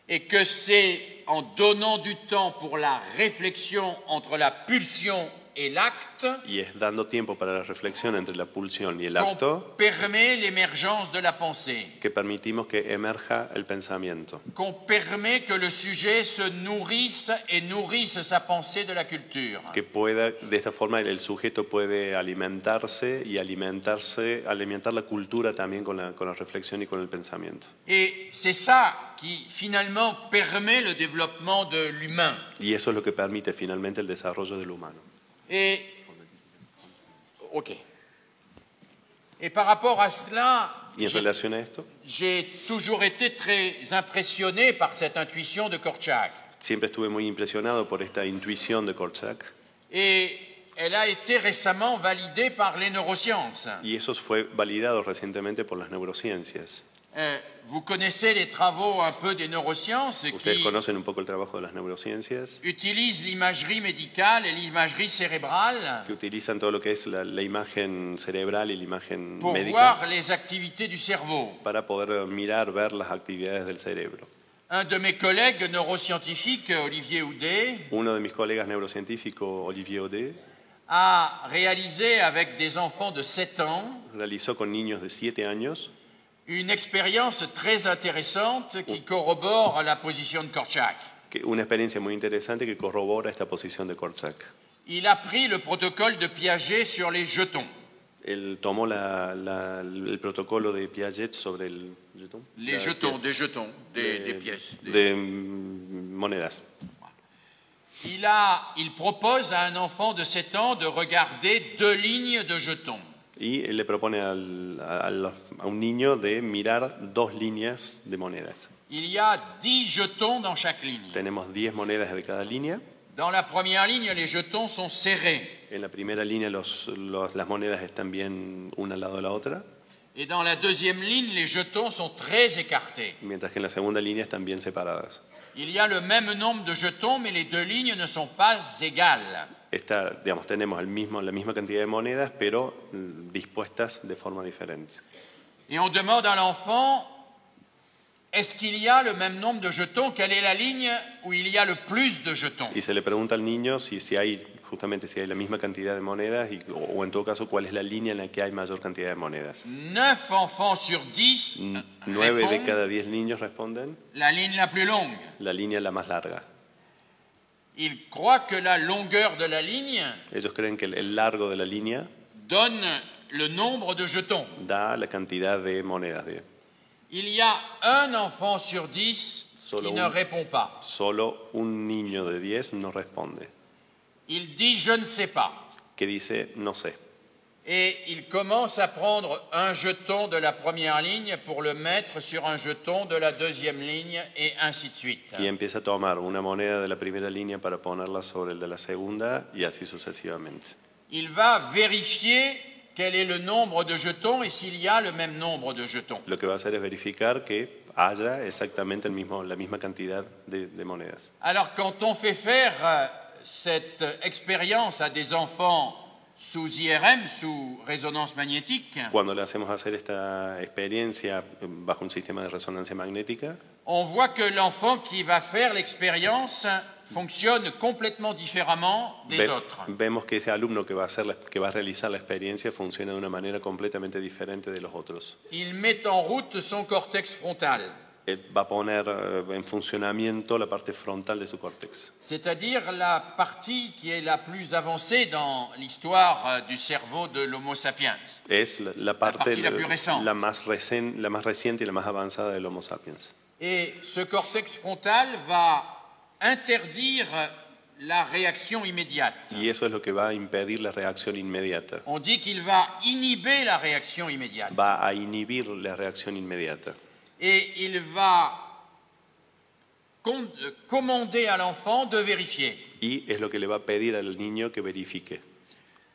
Et que c'est en donnant du temps pour la réflexion entre la pulsion et l'acte Y es dando tiempo para la reflexión entre la pulsión y el qu'on acto permet l'émergence de la pensée, que permitimos que emerja el pensamiento, qu'on permet que le sujet se nourrisse et nourrisse sa pensée de la culture. que pueda, de esta forma el sujeto puede alimentarse y alimentar la cultura también con la reflexión y con el pensamiento. Et c'est ça qui finalement permet le développement de l'humain. Y eso es lo que permite finalmente el desarrollo del humano. Et, ok. Et par rapport à cela, Y en relación a esto, j'ai toujours été très impressionné par cette intuition de Korczak. siempre estuve muy impresionado por esta intuición de Korczak Et elle a été récemment validée par les neurosciences. y eso fue validado recientemente por las neurociencias. Vous connaissez les travaux un peu des neurosciences Ustedes qui conocen un poco el trabajo de las neurociencias, utilisent l'imagerie médicale et l'imagerie cérébrale que utilizan todo lo que es la imagen cerebral y la imagen pour médica voir les activités du cerveau. para poder mirar, ver las actividades del cerebro. Un de mes collègues neuroscientifiques, Olivier Houdet, Uno de mis colegas neurocientíficos, Olivier Audet, a réalisé avec des enfants de 7 ans realizó con niños de 7 años une expérience très intéressante qui corrobore la position de Korczak. una experiencia muy interesante que corrobora esta posición de Korczak. Il a pris le protocole de Piaget sur les jetons. Él tomó el protocolo de Piaget sobre el jetón, Les jetons, des jetons, des pièces. de monedas. Il propose à un enfant de 7 ans de regarder 2 lignes de jetons. Y él le propone a un niño de mirar 2 líneas de monedas. Il y a 10 jetons dans chaque ligne. Tenemos 10 monedas de cada línea. Dans la première ligne, les jetons sont serrés. En la primera línea las monedas están bien una al lado de la otra, Et dans la deuxième ligne, les jetons sont très écartés. mientras que en la segunda línea están bien separadas. Il y a le même nombre de jetons, mais les 2 lignes ne sont pas égales. Tenemos la misma cantidad de monedas, pero dispuestas de forma diferente. Et on demande à l'enfant, est-ce qu'il y a le même nombre de jetons? Quelle est la ligne où il y a le plus de jetons? Y se le pregunta al niño si hay la misma cantidad de monedas o en todo caso cuál es la línea en la que hay mayor cantidad de monedas. 9 enfants sur 10 9 de répondent cada 10 niños responden la ligne la plus longue. la línea la más larga. Ils croient que la longueur de la ligne Ellos creen que el largo de la línea donne le nombre de jetons. da la cantidad de monedas. Il y a un enfant sur 10 Solo qui ne un. répond pas. Solo un niño de 10 no responde, Il dit je ne sais pas. que dice no sé. Et il commence à prendre un jeton de la première ligne pour le mettre sur un jeton de la deuxième ligne et ainsi de suite. Y empieza a tomar una moneda de la primera línea para ponerla sobre el de la segunda y así sucesivamente. Il va vérifier quel est le nombre de jetons et s'il y a le même nombre de jetons. Lo que va a hacer es verificar que haya exactamente la misma cantidad de monedas. Alors quand on fait faire cette expérience à des enfants sous IRM, sous résonance magnétique, Cuando le hacemos hacer esta experiencia bajo un sistema de resonancia magnética, on voit que l'enfant qui va faire l'expérience fonctionne complètement différemment des autres. vemos que ese alumno que va a realizar la experiencia funciona de una manera completamente diferente de los otros. Il met en route son cortex frontal, Él va a poner en funcionamiento la parte frontal de su córtex, c'est-à-dire la partie qui est la plus avancée dans l'histoire du cerveau de l'Homo sapiens. es la parte partie la plus récente. la más reciente y la más avanzada del Homo sapiens. Et ce cortex frontal va interdire la réaction immédiate. Y eso es lo que va a impedir la reacción inmediata, On dit qu'il va inhiber la réaction immédiate. va a inhibir la reacción inmediata. Et il va commander à l'enfant de vérifier. Y es lo que le va a pedir al niño que verifique.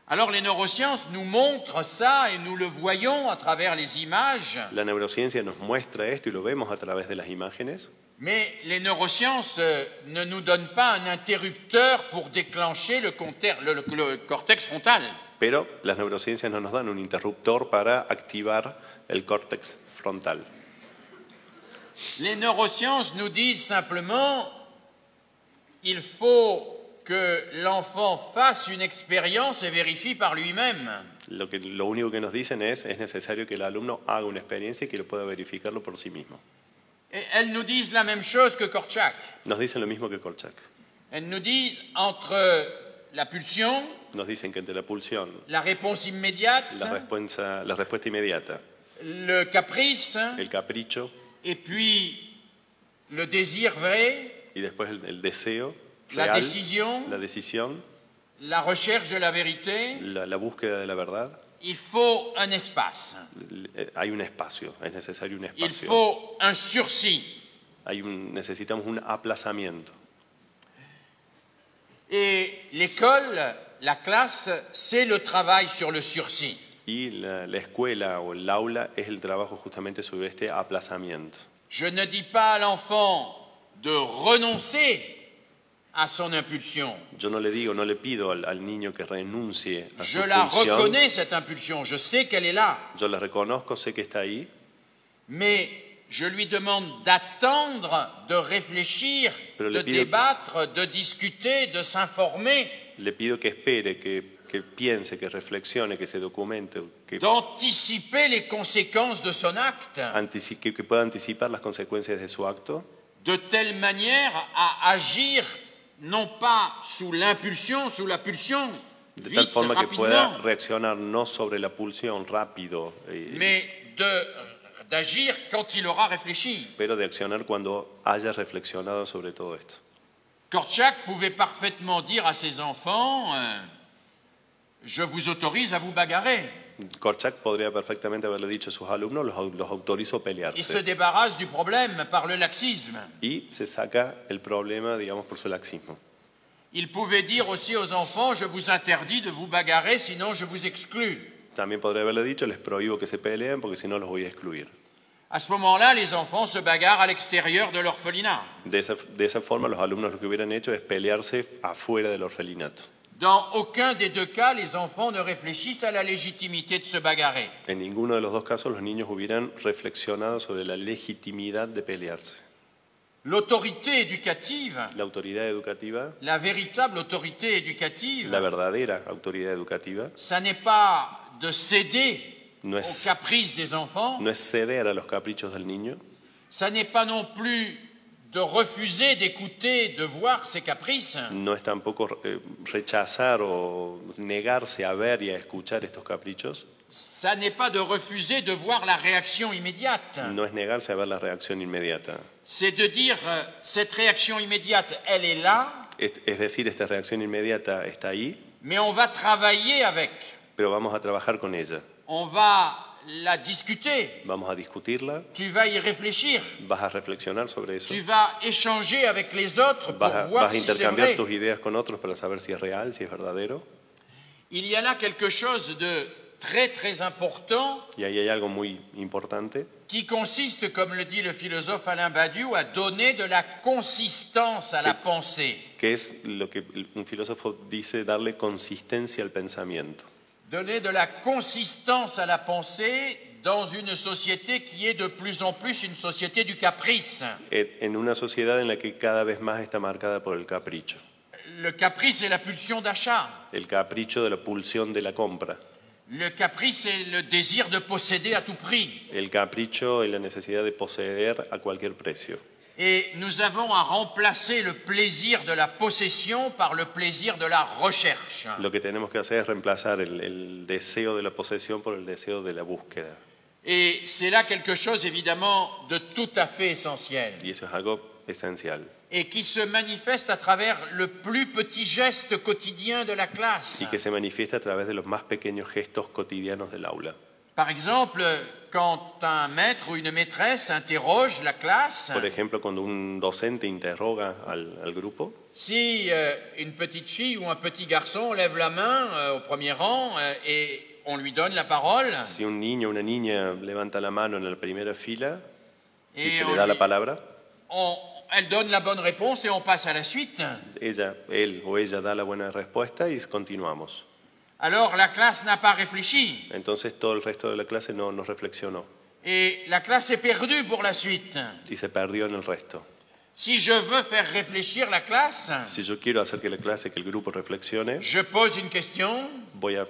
Alors les neurosciences nous montrent ça et nous le voyons à travers les images, La neurociencia nos muestra esto y lo vemos a través de las imágenes, mais les neurosciences ne nous donnent pas un interrupteur pour déclencher le cortex frontal. pero las neurociencias no nos dan un interruptor para activar el córtex frontal. Les neurosciences nous disent simplement il faut que l'enfant fasse une expérience et vérifie par lui-même. Lo único que nos dicen es necesario que el alumno haga una experiencia y que lo pueda verificarlo por sí mismo. Et elles nous disent la même chose que Korczak. Nos dicen lo mismo que Korczak. Elles nous disent entre la pulsion, Nos dicen que entre la pulsión, la réponse immédiate, la respuesta inmediata, le caprice el capricho et puis le désir vrai, y después el deseo la real, décision, la decisión, la recherche de la vérité, la búsqueda de la verdad, il faut un espace, Hay un espacio, es necesario un il espacio. faut un sursis. Necesitamos un aplazamiento. Et l'école, la classe, c'est le travail sur le sursis. Y la escuela o el aula es el trabajo justamente sobre este aplazamiento. Je ne dis pas à l'enfant de renoncer à son impulsion. Yo no le digo, no le pido al niño que renuncie a su Je la pulsión. reconnais, cette impulsion, je sais qu'elle est là, Yo la reconozco, sé que está ahí, mais je lui demande d'attendre, de réfléchir, Pero de le pido- débattre, de discuter, de s'informer, le pido que espere, que piense, que reflexione, que se documente, d'anticiper les conséquences de son acte, que pueda anticipar las consecuencias de su acto, de telle manière à agir non pas sous l'impulsion, sous la pulsion, de vite, tal forma que pueda rapidement, reaccionar no sobre la pulsión rápido, mais d'agir quand il aura réfléchi. pero de accionar cuando haya reflexionado sobre todo esto. Korczak pouvait parfaitement dire à ses enfants je vous autorise à vous bagarrer. Korczak podría perfectamente haberle dicho a sus alumnos, los autorizo a Il se pelearse. débarrasse du problème par le laxisme. Y se saca el problema, digamos, por su laxismo. Il pouvait dire aussi aux enfants je vous interdis de vous bagarrer, sinon je vous exclus. También podría haberle dicho, les prohíbo que se peleen porque si no los voy a excluir. À ce moment-là, les enfants se bagarrent à l'extérieur de l'orphelinat. De esa forma, los alumnos lo que hubieran hecho es pelearse afuera del orfelinato. Dans aucun des deux cas, les enfants ne réfléchissent à la légitimité de se bagarrer. En ninguno de los dos casos los niños hubieran reflexionado sobre la legitimidad de pelearse. L'autorité éducative, La autoridad educativa, la véritable autorité éducative, la verdadera autoridad educativa, ça n'est pas de céder no aux es, caprices des enfants, no es ceder a los caprichos del niño, ça n'est pas non plus de refuser d'écouter, de voir ses caprices, no es tampoco rechazar o negarse a ver y a escuchar estos caprichos, ça n'est pas de refuser de voir la réaction immédiate. no es negarse a ver la reacción inmediata. C'est de dire cette réaction immédiate, elle est là, Es decir, esta reacción inmediata está ahí, mais on va travailler avec, pero vamos a trabajar con ella. on va la discuter, Vamos a discutirla, tu vas y réfléchir, vas a reflexionar sobre eso, tu vas échanger avec les autres pour vas voir a si c'est intercambiar vrai. tus ideas con otros para saber si es real, si es verdadero. Il y a là quelque chose de très très important Y ahí hay algo muy importante, qui consiste, comme le dit le philosophe Alain Badiou, à donner de la consistance à la pensée. que es lo que un filósofo dice, darle consistencia al pensamiento. Donner de la consistance à la pensée dans une société qui est de plus en plus une société du caprice. En una sociedad en la que cada vez más está marcada por el capricho. Le caprice est la pulsion d'achat. El capricho de la pulsión de la compra. Le caprice est le désir de posséder à tout prix. El capricho y la necesidad de poseer a cualquier precio. Et nous avons à remplacer le plaisir de la possession par le plaisir de la recherche. Lo que tenemos que hacer es reemplazar el deseo de la posesión por el deseo de la búsqueda. Et c'est là quelque chose évidemment de tout à fait essentiel Y eso es algo esencial. et qui se manifeste à travers le plus petit geste quotidien de la classe. Y que se manifiesta a través de los más pequeños gestos cotidianos del aula. Par exemple, quand un maître ou une maîtresse interroge la classe, Por ejemplo, cuando un docente interroga al grupo, si une petite fille ou un petit garçon lève la main au premier rang et on lui donne la parole, si un niño o una niña levanta la mano en la primera fila y et se le da la palabra, elle donne la bonne réponse et on passe à la suite. él o ella da la buena respuesta y continuamos. Alors la classe n'a pas réfléchi Entonces todo el resto de la clase no reflexionó et la classe est perdue pour la suite. y se perdió en el resto. Si je veux faire réfléchir la classe, Si yo quiero hacer que la clase, que el grupo reflexione, je pose une question, voy a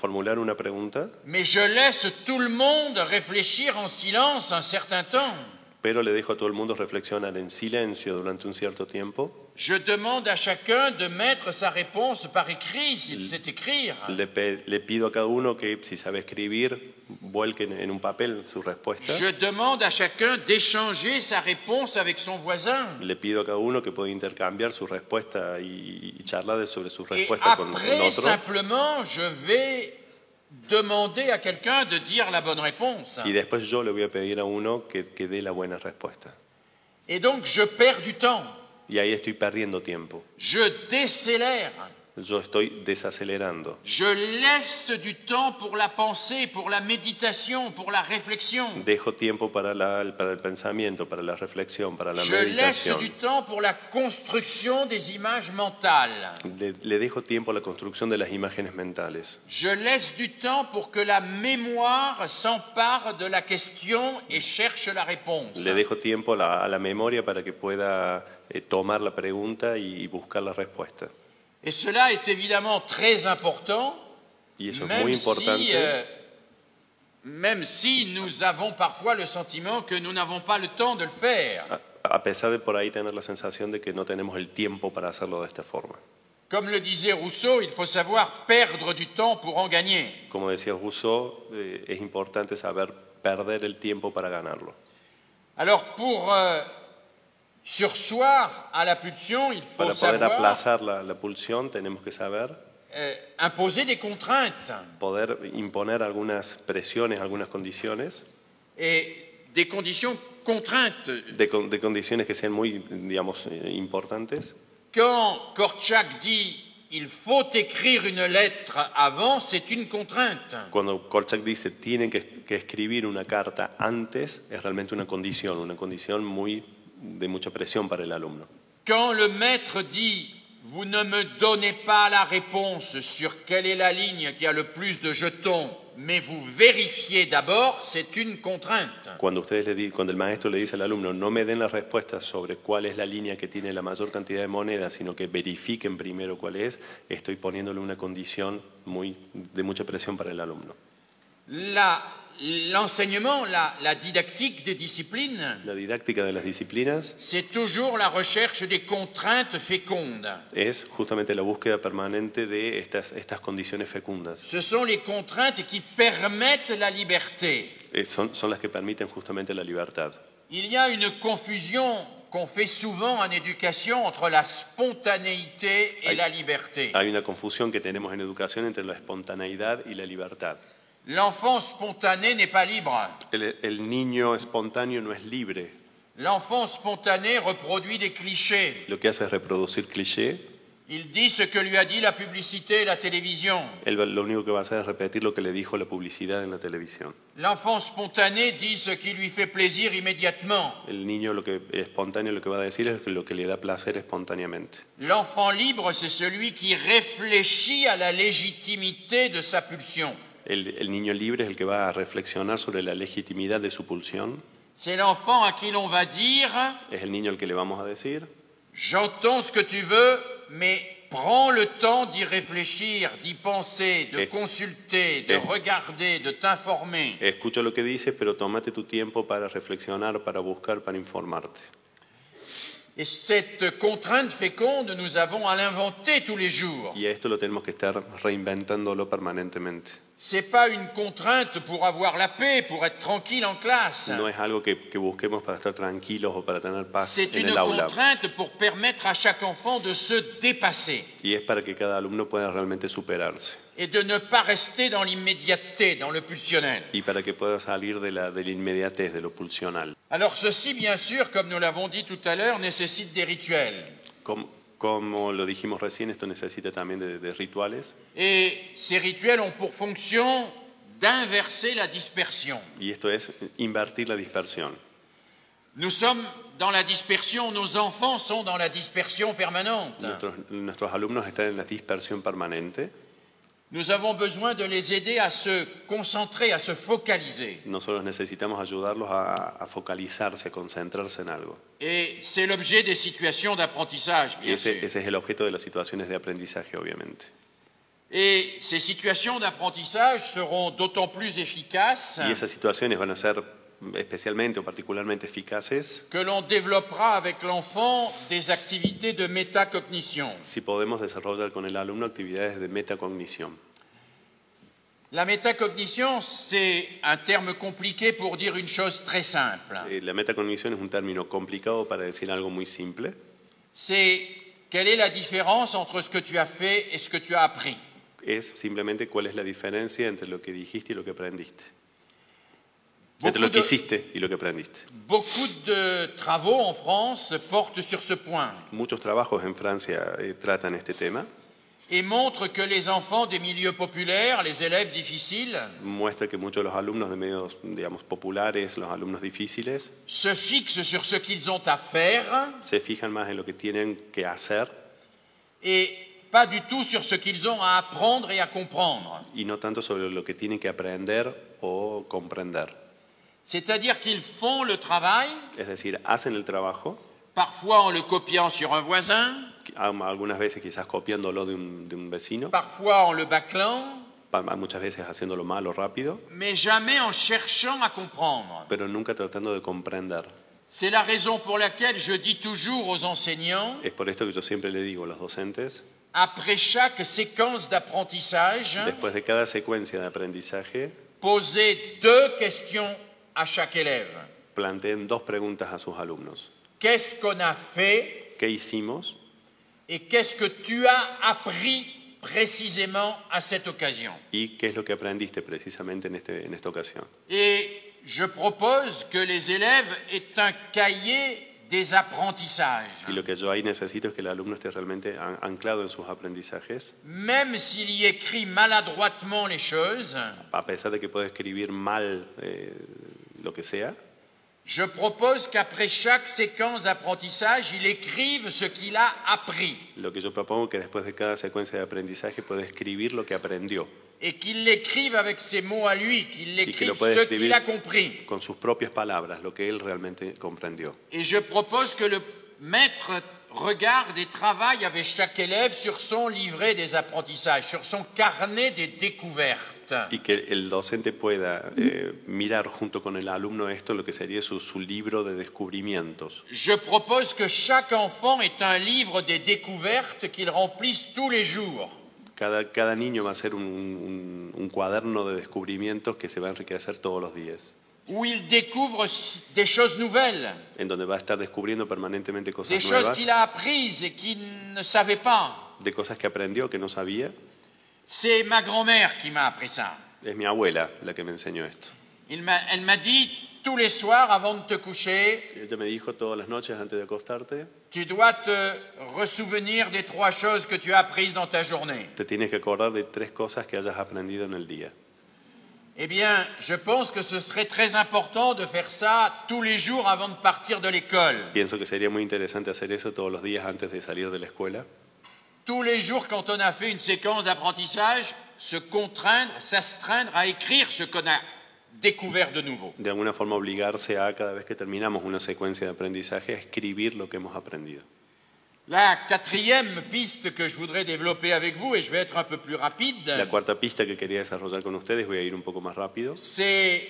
formular una pregunta, mais je laisse tout le monde réfléchir en silence un certain temps. pero le dejo a todo el mundo reflexionar en silencio durante un cierto tiempo. Je demande à chacun de mettre sa réponse par écrit, s'il sait écrire. Le pido a cada uno que, si sabe escribir, vuelque en un papel su respuesta. Je demande à chacun d'échanger sa réponse avec son voisin. Le pido a cada uno que pueda intercambiar su respuesta y charlar sobre su Et respuesta con après, otro. simplement, je vais demander à quelqu'un de dire la bonne réponse. Y después yo le voy a pedir a uno que dé la buena respuesta. Et donc je perds du temps, Y ahí estoy perdiendo tiempo. je décélère, Yo estoy desacelerando. je laisse du temps pour la pensée, pour la méditation, pour la réflexion. Dejo tiempo para el pensamiento, para la reflexión, para la Je laisse meditación. du temps pour la construction des images mentales. Le dejo tiempo a la construcción de las imágenes mentales. Je laisse du temps pour que la mémoire s'empare de la question et cherche la réponse. Le dejo tiempo a la memoria para que pueda tomar la pregunta y buscar la respuesta. Et cela est évidemment très important, Y eso es muy importante, même si nous avons parfois le sentiment que nous n'avons pas le temps de le faire. a pesar de por ahí tener la sensación de que no tenemos el tiempo para hacerlo de esta forma. Comme le disait Rousseau, il faut savoir perdre du temps pour en gagner. Como decía Rousseau, es importante saber perder el tiempo para ganarlo. Alors pour surseoir à la pulsion, il faut Para poder savoir aplazar la pulsión tenemos que saber imposer des contraintes poder imponer algunas presiones, algunas condiciones, et des conditions contraintes. de condiciones que sean muy, digamos, importantes. Quand Korczak dit il faut écrire une lettre avant, c'est une contrainte. Cuando Korczak dice tienen que escribir una carta antes, es realmente una condición de mucha presión para el alumno. Quand le maître dit vous ne me donnez pas la réponse sur quelle est la ligne qui a le plus de jetons, mais vous vérifiez d'abord, c'est une contrainte. Cuando el maestro le dice al alumno no me den la respuesta sobre cuál es la línea que tiene la mayor cantidad de monedas, sino que verifiquen primero cuál es, estoy poniéndole una condición de mucha presión para el alumno. L'enseignement, la didactique des disciplines, La didáctica de las disciplinas c'est toujours la recherche des contraintes fécondes. es justamente la búsqueda permanente de estas condiciones fecundas. Ce sont les contraintes qui permettent la liberté. Son las que permiten justamente la libertad. Il y a une confusion qu'on fait souvent en éducation entre la spontanéité et la liberté. Hay una confusión que tenemos en educación entre la espontaneidad y la libertad. L'enfant spontané n'est pas libre. El niño espontáneo no es libre. L'enfant spontané reproduit des clichés. Lo que hace es reproducir clichés. Il dit ce que lui a dit la publicité et la télévision. Él lo único que va a hacer es repetir lo que le dijo la publicidad en la televisión. L'enfant spontané dit ce qui lui fait plaisir immédiatement. El niño espontáneo lo que va a decir es lo que le da placer espontáneamente. L'enfant libre, c'est celui qui réfléchit à la légitimité de sa pulsion. El niño libre es el que va a reflexionar sobre la legitimidad de su pulsión. C'est l'enfant à qui l'on va dire Es el niño al que le vamos a decir, j'entends ce que tu veux, mais prends le temps d'y réfléchir, d'y penser, de consulter, de regarder, de t'informer. escucho lo que dices, pero tómate tu tiempo para reflexionar, para buscar, para informarte. Et cette contrainte féconde, nous avons à l'inventer tous les jours. Y esto lo tenemos que estar reinventándolo permanentemente. C'est pas une contrainte pour avoir la paix, pour être tranquille en classe. No es algo que busquemos para estar tranquilos o para tener paz C'est en une el aula. contrainte pour permettre à chaque enfant de se dépasser Y es para que cada alumno pueda realmente superarse. et de ne pas rester dans l'immédiateté, dans le pulsionnel. Y para que pueda salir de la inmediatez, de lo pulsional. Alors ceci, bien sûr, comme nous l'avons dit tout à l'heure, nécessite des rituels. Como lo dijimos recién, esto necesita también de rituales. Et ces rituels ont pour fonction d'inverser la dispersion. Y esto es invertir la dispersión. Nous sommes dans la dispersion, nos enfants sont dans la dispersion permanente. Nuestros alumnos están en la dispersión permanente. Nous avons besoin de les aider à se concentrer, à se focaliser. Nosotros necesitamos ayudarlos a focalizarse, a concentrarse en algo. Et c'est l'objet des situations d'apprentissage, Y bien ese sûr. es el objeto de las situaciones de aprendizaje, obviamente. Et ces situations d'apprentissage seront d'autant plus efficaces Y esas situaciones van a ser especialmente o particularmente eficaces que l'on développera avec l'enfant des activités de métacognition. si podemos desarrollar con el alumno actividades de metacognición. La métacognition, c'est un terme compliqué pour dire une chose très simple. La metacognición es un término complicado para decir algo muy simple. C'est quelle est la différence entre ce que tu as fait et ce que tu as appris. es simplemente cuál es la diferencia entre lo que dijiste y lo que aprendiste. Beaucoup Entre lo que de- hiciste y lo que aprendiste. Beaucoup de travaux en France portent sur ce point Muchos trabajos en Francia tratan este tema. et montrent que les enfants des milieux populaires, les élèves difficiles, Muestra que muchos de los alumnos de medios, digamos, populares, los alumnos difíciles, se fixent sur ce qu'ils ont à faire se fijan más en lo que tienen que hacer et pas du tout sur ce qu'ils ont à apprendre et à comprendre. y no tanto sobre lo que tienen que aprender o comprender. C'est-à-dire qu'ils font le travail, Es decir, hacen el trabajo, parfois en le copiant sur un voisin, algunas veces quizás copiándolo de un vecino, parfois en le bâclant, muchas veces haciéndolo mal o rápido, mais jamais en cherchant à comprendre. pero nunca tratando de comprender. C'est la raison pour laquelle je dis toujours aux enseignants, Es por esto que yo siempre le digo a los docentes, après chaque séquence d'apprentissage, después de cada secuencia de aprendizaje, posez 2 questions à chaque élève. planteen 2 preguntas a sus alumnos. Qu'est-ce qu'on a fait ¿Qué hicimos et qu'est-ce que tu as appris précisément à cette occasion? y qué es lo que aprendiste precisamente en esta ocasión? Et je propose que les élèves aient un cahier des apprentissages, Y lo que yo ahí necesito es que el alumno esté realmente anclado en sus aprendizajes, même s'il y écrit maladroitement les choses. a pesar de que puede escribir mal lo que sea. Je propose qu'après chaque séquence d'apprentissage, il écrive ce qu'il a appris Lo que yo propongo es que después de cada secuencia de aprendizaje pueda escribir lo que aprendió, et qu'il l'écrive avec ses mots à lui, qu'il que l'écrive lo pueda ce escribir qu'il a compris. con sus propias palabras, lo que él realmente comprendió. Et je propose que le maître regarde et travaille avec chaque élève sur son livret des apprentissages, sur son carnet des découvertes. Y que el docente pueda mirar junto con el alumno esto, lo que sería su libro de descubrimientos. Je propose que chaque enfant ait un livre des découvertes qu'il remplisse tous les jours. Cada niño va a ser un cuaderno de descubrimientos que se va a enriquecer todos los días, Où il découvre des choses nouvelles, en donde va a estar descubriendo permanentemente des cosas choses nuevas, qu'il a apprises et qu'il ne savait pas. de cosas que aprendió que no sabía. C'est ma grand-mère qui m'a appris ça. Es mi abuela la que me enseñó esto. Elle m'a dit, tous les soirs avant de te coucher, Ella me dijo todas las noches antes de acostarte, tu dois te ressouvenir des 3 choses que tu as apprises dans ta journée. te tienes que acordar de 3 cosas que hayas aprendido en el día. Eh bien, je pense que ce serait très important de faire ça tous les jours avant de partir de l'école. Pienso que sería muy interesante hacer eso todos los días antes de salir de la escuela. Tous les jours, quand on a fait une séquence d'apprentissage, se contraindre, s'astreindre à écrire ce qu'on a découvert de nouveau. De alguna forma obligarse a, cada vez que terminamos una secuencia de aprendizaje, a escribir lo que hemos aprendido. La 4e piste que je voudrais développer avec vous, et je vais être un peu plus rapide, La cuarta pista que quería desarrollar con ustedes, voy a ir un poco más rápido, c'est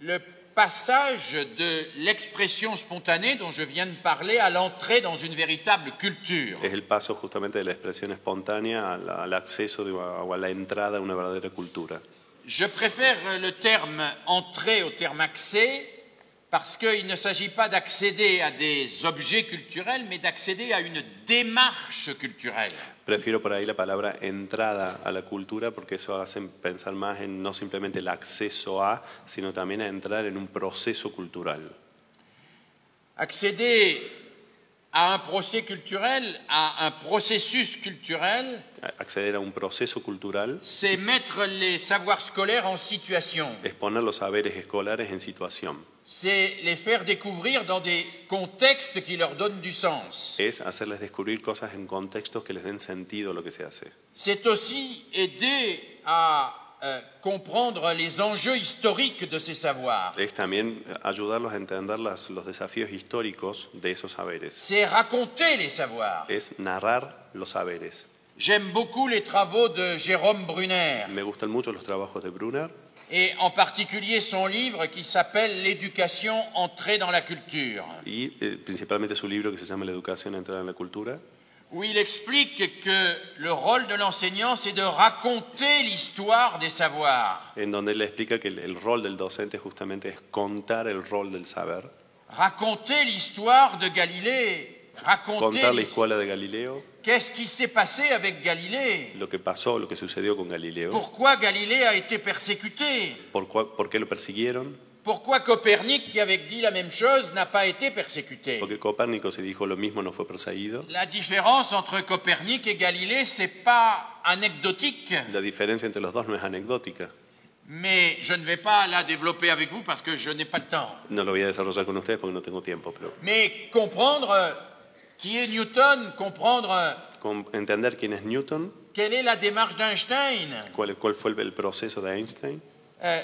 le passage de l'expression spontanée dont je viens de parler à l'entrée dans une véritable culture. es el paso justamente de la expresión espontánea al acceso o a la entrada a una verdadera cultura. Je préfère le terme entrée au terme accès parce qu'il ne s'agit pas d'accéder à des objets culturels, mais d'accéder à une démarche culturelle. Prefiero por ahí la palabra entrada a la cultura porque eso hace pensar más en no simplemente el acceso a, sino también a entrar en un proceso cultural. Accéder à un procès culturel, à un processus culturel, Acceder a un proceso cultural c'est mettre les savoirs scolaires en situation. es poner los saberes escolares en situación. C'est les faire découvrir dans des contextes qui leur donnent du sens. Es hacerles descubrir cosas en contextos que les den sentido a lo que se hace. C'est aussi aider à comprendre les enjeux historiques de ces savoirs. Es también ayudarlos a entender los desafíos históricos de esos saberes. C'est raconter les savoirs. Es narrar los saberes. J'aime beaucoup les travaux de Jérôme Brunner Me gustan mucho los trabajos de Brunner et en particulier son livre qui s'appelle L'éducation entrée dans la culture, y principalmente su libro que se llama La educación entrada en la cultura, où il explique que le rôle de l'enseignant, c'est de raconter l'histoire des savoirs, en donde él explica que el rol del docente justamente es contar el rol del saber, raconter l'histoire de Galilée, raconter contar la escuela de Galileo, qu'est-ce qui s'est passé avec Galilée. lo que pasó, lo que sucedió con Galileo, Pourquoi Galilée a été persécuté? por qué lo persiguieron, Pourquoi Copernic, qui avait dit la même chose, n'a pas été persécuté? porque Copérnico se dijo lo mismo, no fue perseguido. La différence entre Copernic et Galilée, c'est pas anecdotique, La diferencia entre los dos no es anecdótica. mais je ne vais pas la développer avec vous parce que je n'ai pas le temps. No lo voy a desarrollar con ustedes porque no tengo tiempo, pero Mais comprendre qui est Newton, comprendre entender quién es Newton, quelle est la démarche d'Einstein. cuál fue el proceso de Einstein.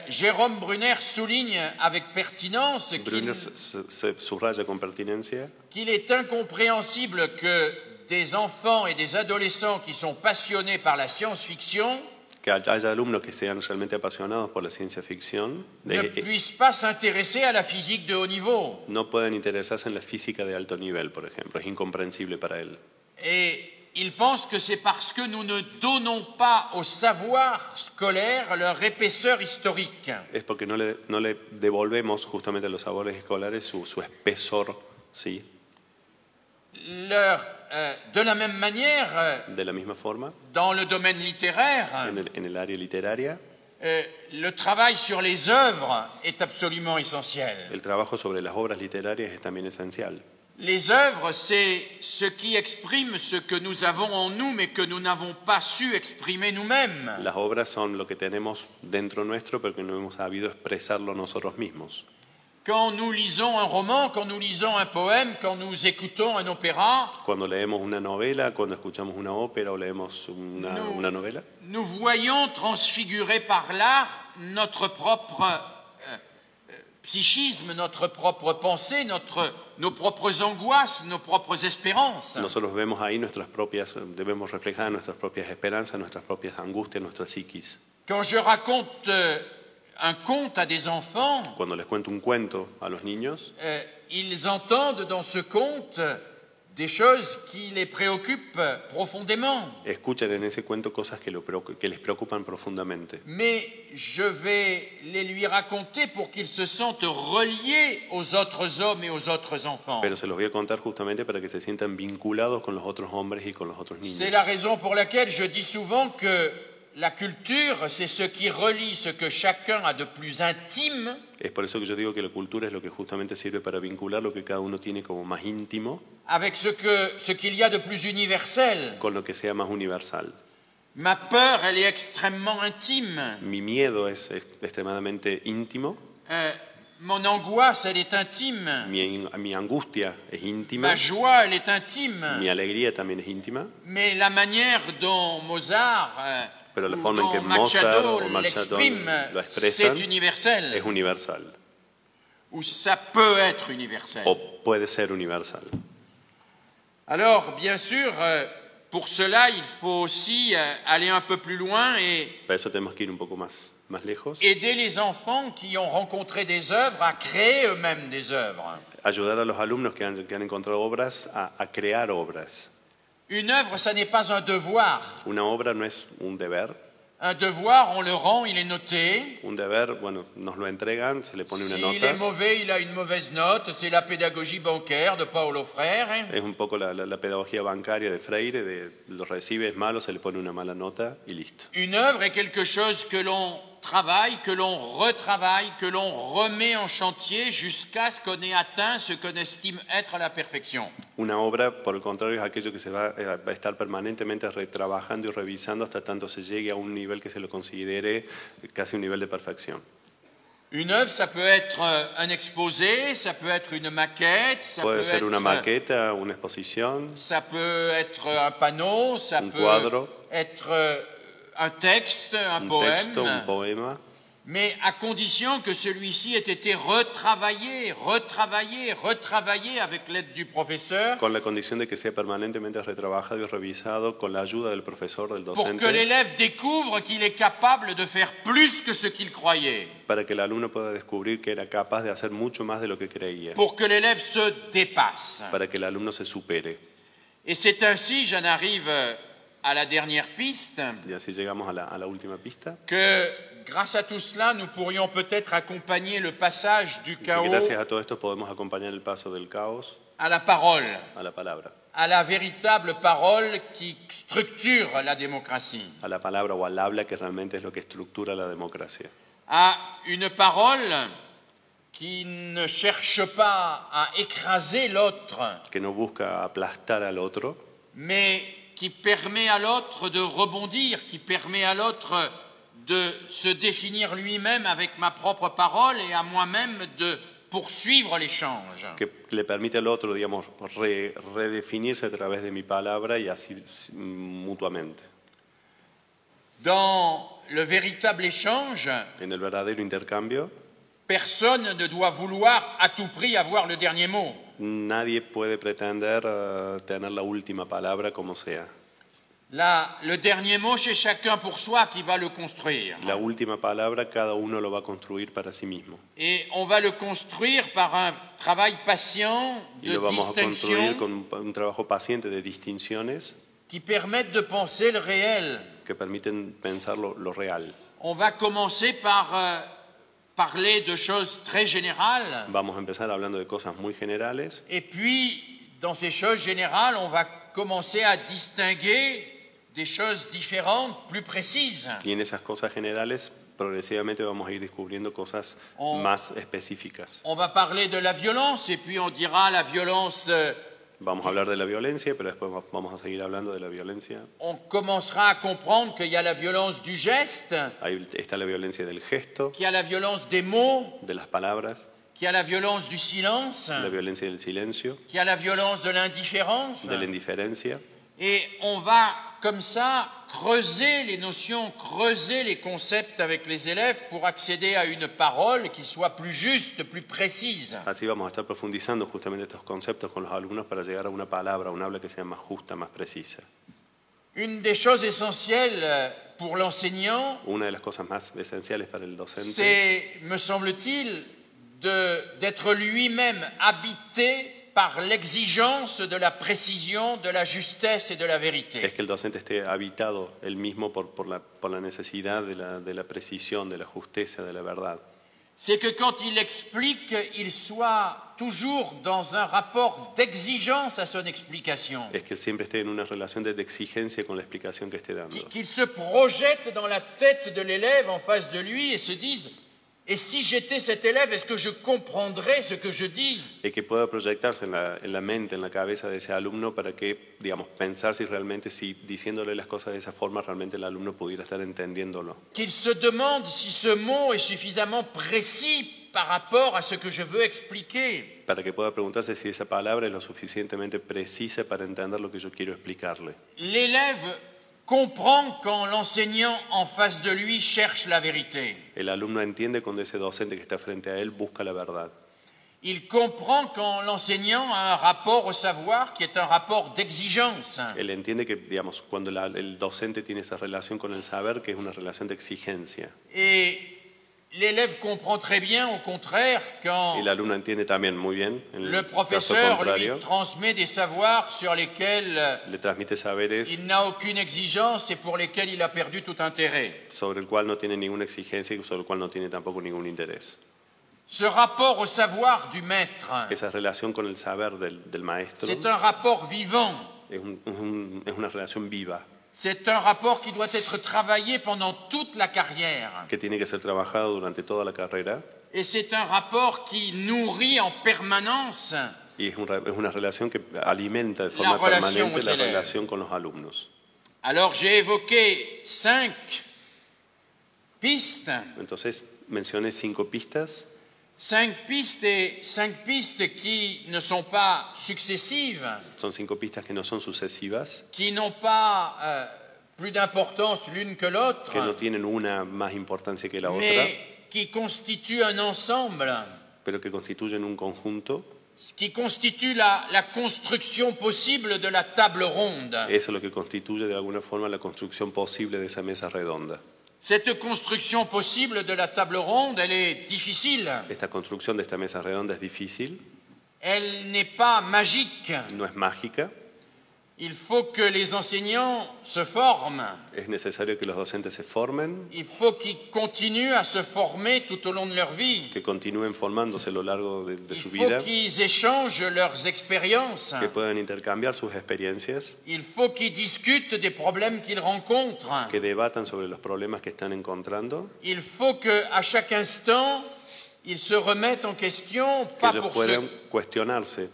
Jérôme Brunner souligne avec pertinence Brunner se subraya con pertinencia qu'il est incompréhensible que des enfants et des adolescents qui sont passionnés par la science-fiction que haya alumnos que sean realmente apasionados por la ciencia ficción, ne puissent pas s'intéresser à la physique de haut niveau. no pueden interesarse en la física de alto nivel, por ejemplo. Es incomprensible para él. Et il pense que c'est parce que nous ne donnons pas au savoir scolaire leur épaisseur historique. Es porque no le devolvemos justamente a los sabores escolares su espesor, sí. De la même manière, De la misma forma, dans le domaine littéraire, en el área literaria, le travail sur les œuvres est absolument essentiel. el trabajo sobre las obras literarias es también esencial. Les œuvres, c'est ce qui exprime ce que nous avons en nous, mais que nous n'avons pas su exprimer nous-mêmes. Las obras son lo que tenemos dentro nuestro, pero que no hemos sabido expresarlo nosotros mismos. Quand nous lisons un roman, quand nous lisons un poème, quand nous écoutons un opéra, Cuando leemos una novela, cuando escuchamos una ópera o leemos una novela, nous voyons transfigurer par l'art notre propre psychisme, notre propre pensée, nos propres angoisses, nos propres espérances. nosotros vemos ahí debemos reflejar nuestras propias esperanzas, nuestras propias angustias, nuestra psiquis. Quand je raconte un conte à des enfants, Cuando les cuento un cuento a los niños, ils entendent dans ce conte des choses qui les préoccupent profondément. escuchan en ese cuento cosas que les preocupan profundamente. Mais je vais les lui raconter pour qu'ils se sentent reliés aux autres hommes et aux autres enfants. Pero se los voy a contar justamente para que se sientan vinculados con los otros hombres y con los otros niños. C'est la raison pour laquelle je dis souvent que la culture, c'est ce qui relie ce que chacun a de plus intime Es por eso que yo digo que la cultura es lo que justamente sirve para vincular lo que cada uno tiene como más íntimo avec ce qu'il y a de plus universel. con lo que sea más universal. Ma peur, elle est extrêmement intime. Mi miedo es extremadamente íntimo, Mon angoisse, elle est intime. mi angustia es íntima, Ma joie, elle est intime. mi alegría también es íntima, Mais la manière dont Mozart pero la ou forma en que dont Mozart Machado o Machado l'exprime, lo c'est expresan universel. es universal Ou ça peut être universel. o puede ser universal. Alors, bien sûr, pour cela, il faut aussi aller un peu plus loin et Para eso tenemos que ir un poco más lejos, aider les enfants qui ont rencontré des œuvres à créer eux-mêmes des œuvres. ayudar a los alumnos que han encontrado obras a crear obras. Une œuvre, ça n'est pas un devoir. Una obra no es un deber. Un devoir, on le rend, il est noté. Un deber, bueno, nos lo entregan, se le pone una S'il nota. est mauvais, il a une mauvaise note. C'est la pédagogie bancaire de Paulo Freire. Es un poco la pedagogía bancaria de Freire, lo recibe, es malo, se le pone una mala nota y listo. Une œuvre est quelque chose que l'on travaille, que l'on retravaille, que l'on remet en chantier jusqu'à ce qu'on ait atteint ce qu'on estime être la perfection. Una obra, por el contrario, es aquello que se va a estar permanentemente retrabajando y revisando hasta tanto se llegue a un nivel que se lo considere casi un nivel de perfección. Une œuvre, ça peut être un exposé, ça peut être une maquette, ça Puede peut ser être, una maqueta, una exposición, ça peut être un panneau, ça un peut cuadro, être un texte, un un poème, texto, un poema, mais à condition que celui-ci ait été retravaillé, retravaillé, retravaillé avec l'aide du professeur con la condición de que sea permanentemente retrabajado y revisado con la ayuda del profesor, del pour docente, que l'élève découvre qu'il est capable de faire plus que ce qu'il croyait, para que el alumno pueda descubrir que era capaz de hacer mucho más de lo que creía, pour que l'élève se dépasse. para que el alumno se supere. Et c'est ainsi, j'en arrive à la dernière piste, Y así llegamos a la última pista. que grâce à tout cela, nous pourrions peut-être accompagner le passage du Y que chaos gracias a todo esto podemos acompañar el paso del caos à la parole, a la palabra. à la véritable parole qui structure la démocratie, A la palabra o al habla que realmente es lo que estructura la democracia. à une parole qui ne cherche pas à écraser l'autre, Que no busca aplastar al otro, mais qui permet à l'autre de rebondir, qui permet à l'autre de se définir lui-même avec ma propre parole et à moi-même de poursuivre l'échange. que le permite al otro, digamos, redefinirse a través de mi palabra y así mutuamente. Dans le véritable échange, En el verdadero intercambio, personne ne doit vouloir à tout prix avoir le dernier mot. nadie puede pretender tener la última palabra como sea. Le dernier mot, c'est chacun pour soi qui va le construire. La última palabra cada uno lo va a construir para sí mismo. Et on va le construire par un travail patient Y de lo vamos a construir distinction con un trabajo paciente de distinciones qui permettent de penser le réel. que permiten pensar lo real. On va commencer par parler de choses très générales. Vamos a empezar hablando de cosas muy generales Et puis, dans ces choses générales, on va commencer à distinguer des choses différentes, plus précises. y en esas cosas generales progresivamente vamos a ir descubriendo cosas más específicas. On va parler de la violence et puis on dira la violence, Vamos a hablar de la violencia, pero después vamos a seguir hablando de la violencia. on commencera à comprendre qu'il y a la violence du geste, Ahí está la violencia del gesto, qu'il y a la violence des mots, de las palabras, qu'il y a la violence du silence, la violencia del silencio, qu'il y a la violence de l'indifférence. de la indiferencia. Et on va comme ça creuser les notions, creuser les concepts avec les élèves pour accéder à une parole qui soit plus juste, plus précise. Así vamos a estar profundizando justamente estos conceptos con los alumnos para llegar a una palabra, un habla que sea más justa, más precisa. Une des choses essentielles pour l'enseignant, Una de las cosas más esenciales para el docente c'est, me semble-t-il, d'être lui-même habité par l'exigence de la précision, de la justesse et de la es vérité. que el docente esté habitado él mismo por la necesidad de la precisión, de la justeza, de la verdad. C'est que quand il explique, il soit toujours dans un rapport d'exigence à son explication. Es que él siempre esté en una relación de exigencia con la explicación que esté dando. Qu'il se projette dans la tête de l'élève en face de lui et se dise « Et si j'étais cet élève, est-ce que je comprendrais ce que je dis ?» Y que pueda proyectarse en la mente, en la cabeza de ese alumno para que, digamos, pensar si realmente, si diciéndole las cosas de esa forma, realmente el alumno pudiera estar entendiéndolo. Qu'il se demande si ce mot est suffisamment précis par rapport à ce que je veux expliquer. Para que pueda preguntarse si esa palabra es lo suficientemente precisa para entender lo que yo quiero explicarle. L'élève comprend quand l'enseignant en face de lui cherche la vérité. El alumno entiende cuando ese docente que está frente a él busca la verdad. Il comprend quand l'enseignant a un rapport au savoir qui est un rapport d'exigence. Él entiende que, digamos, cuando el docente tiene esa relación con el saber, que es una relación de exigencia. Et l'élève comprend très bien, au contraire, quand Y el alumno entiende también muy bien, en le el caso professeur contrario, lui transmet des savoirs sur lesquels le transmite saberes il n'a aucune exigence et pour lesquels il a perdu tout intérêt. sobre el cual no tiene ninguna exigencia y sobre el cual no tiene tampoco ningún interés. Ce rapport au savoir du maître, Esa relación con el saber del maestro c'est un rapport vivant. es una relación viva C'est un rapport qui doit être travaillé pendant toute la carrière. que tiene que ser trabajado durante toda la carrera Et c'est un rapport qui nourrit en permanence y es una relación que alimenta de La forma relación permanente aux la élèves. relación con los alumnos. Alors j'ai évoqué 5 pistes. Entonces mencioné 5 pistas, 5 pistes qui ne sont pas successives, son 5 pistas que no son sucesivas, qui n'ont pas plus d'importance l'une que l'autre, que no tienen una más importancia que la otra, mais qui constituent un ensemble, pero que constituyen un conjunto. qui constituent la construction possible de la table ronde. Eso es lo que constituye de alguna forma la construcción posible de esa mesa redonda. Cette construction possible de la table ronde, elle est difficile, Esta construcción de esta mesa redonda es difícil, elle n'est pas magique, no es mágica, Il faut que les enseignants se forment. Es necesario que los docentes se formen, Il faut qu'ils continuent à se former tout au long de leur vie. que continúen formándose a lo largo de Il su faut vida, qu'ils échangent leurs expériences. que puedan intercambiar sus experiencias, Il faut qu'ils discutent des problèmes qu'ils rencontrent. que debatan sobre los problemas que están encontrando, Il faut qu'à chaque instant, ils se remettent en question, que ellos puedan cuestionarse,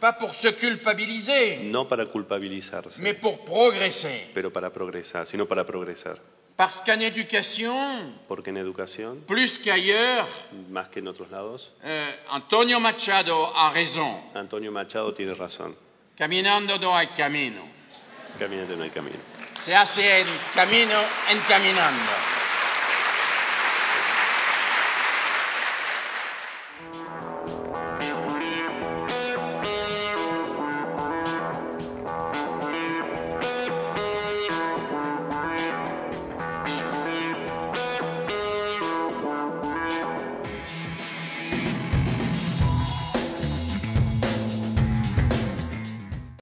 pas pour se culpabiliser, no para culpabilizarse, mais pour progresser. pero para progresar, sino para progresar. Parce qu'en éducation, Porque en educación, plus qu'ailleurs, más que en otros lados, Antonio Machado a raison. Antonio Machado tiene razón. Caminando no hay camino. Caminante no hay camino. Se hace el camino encaminando.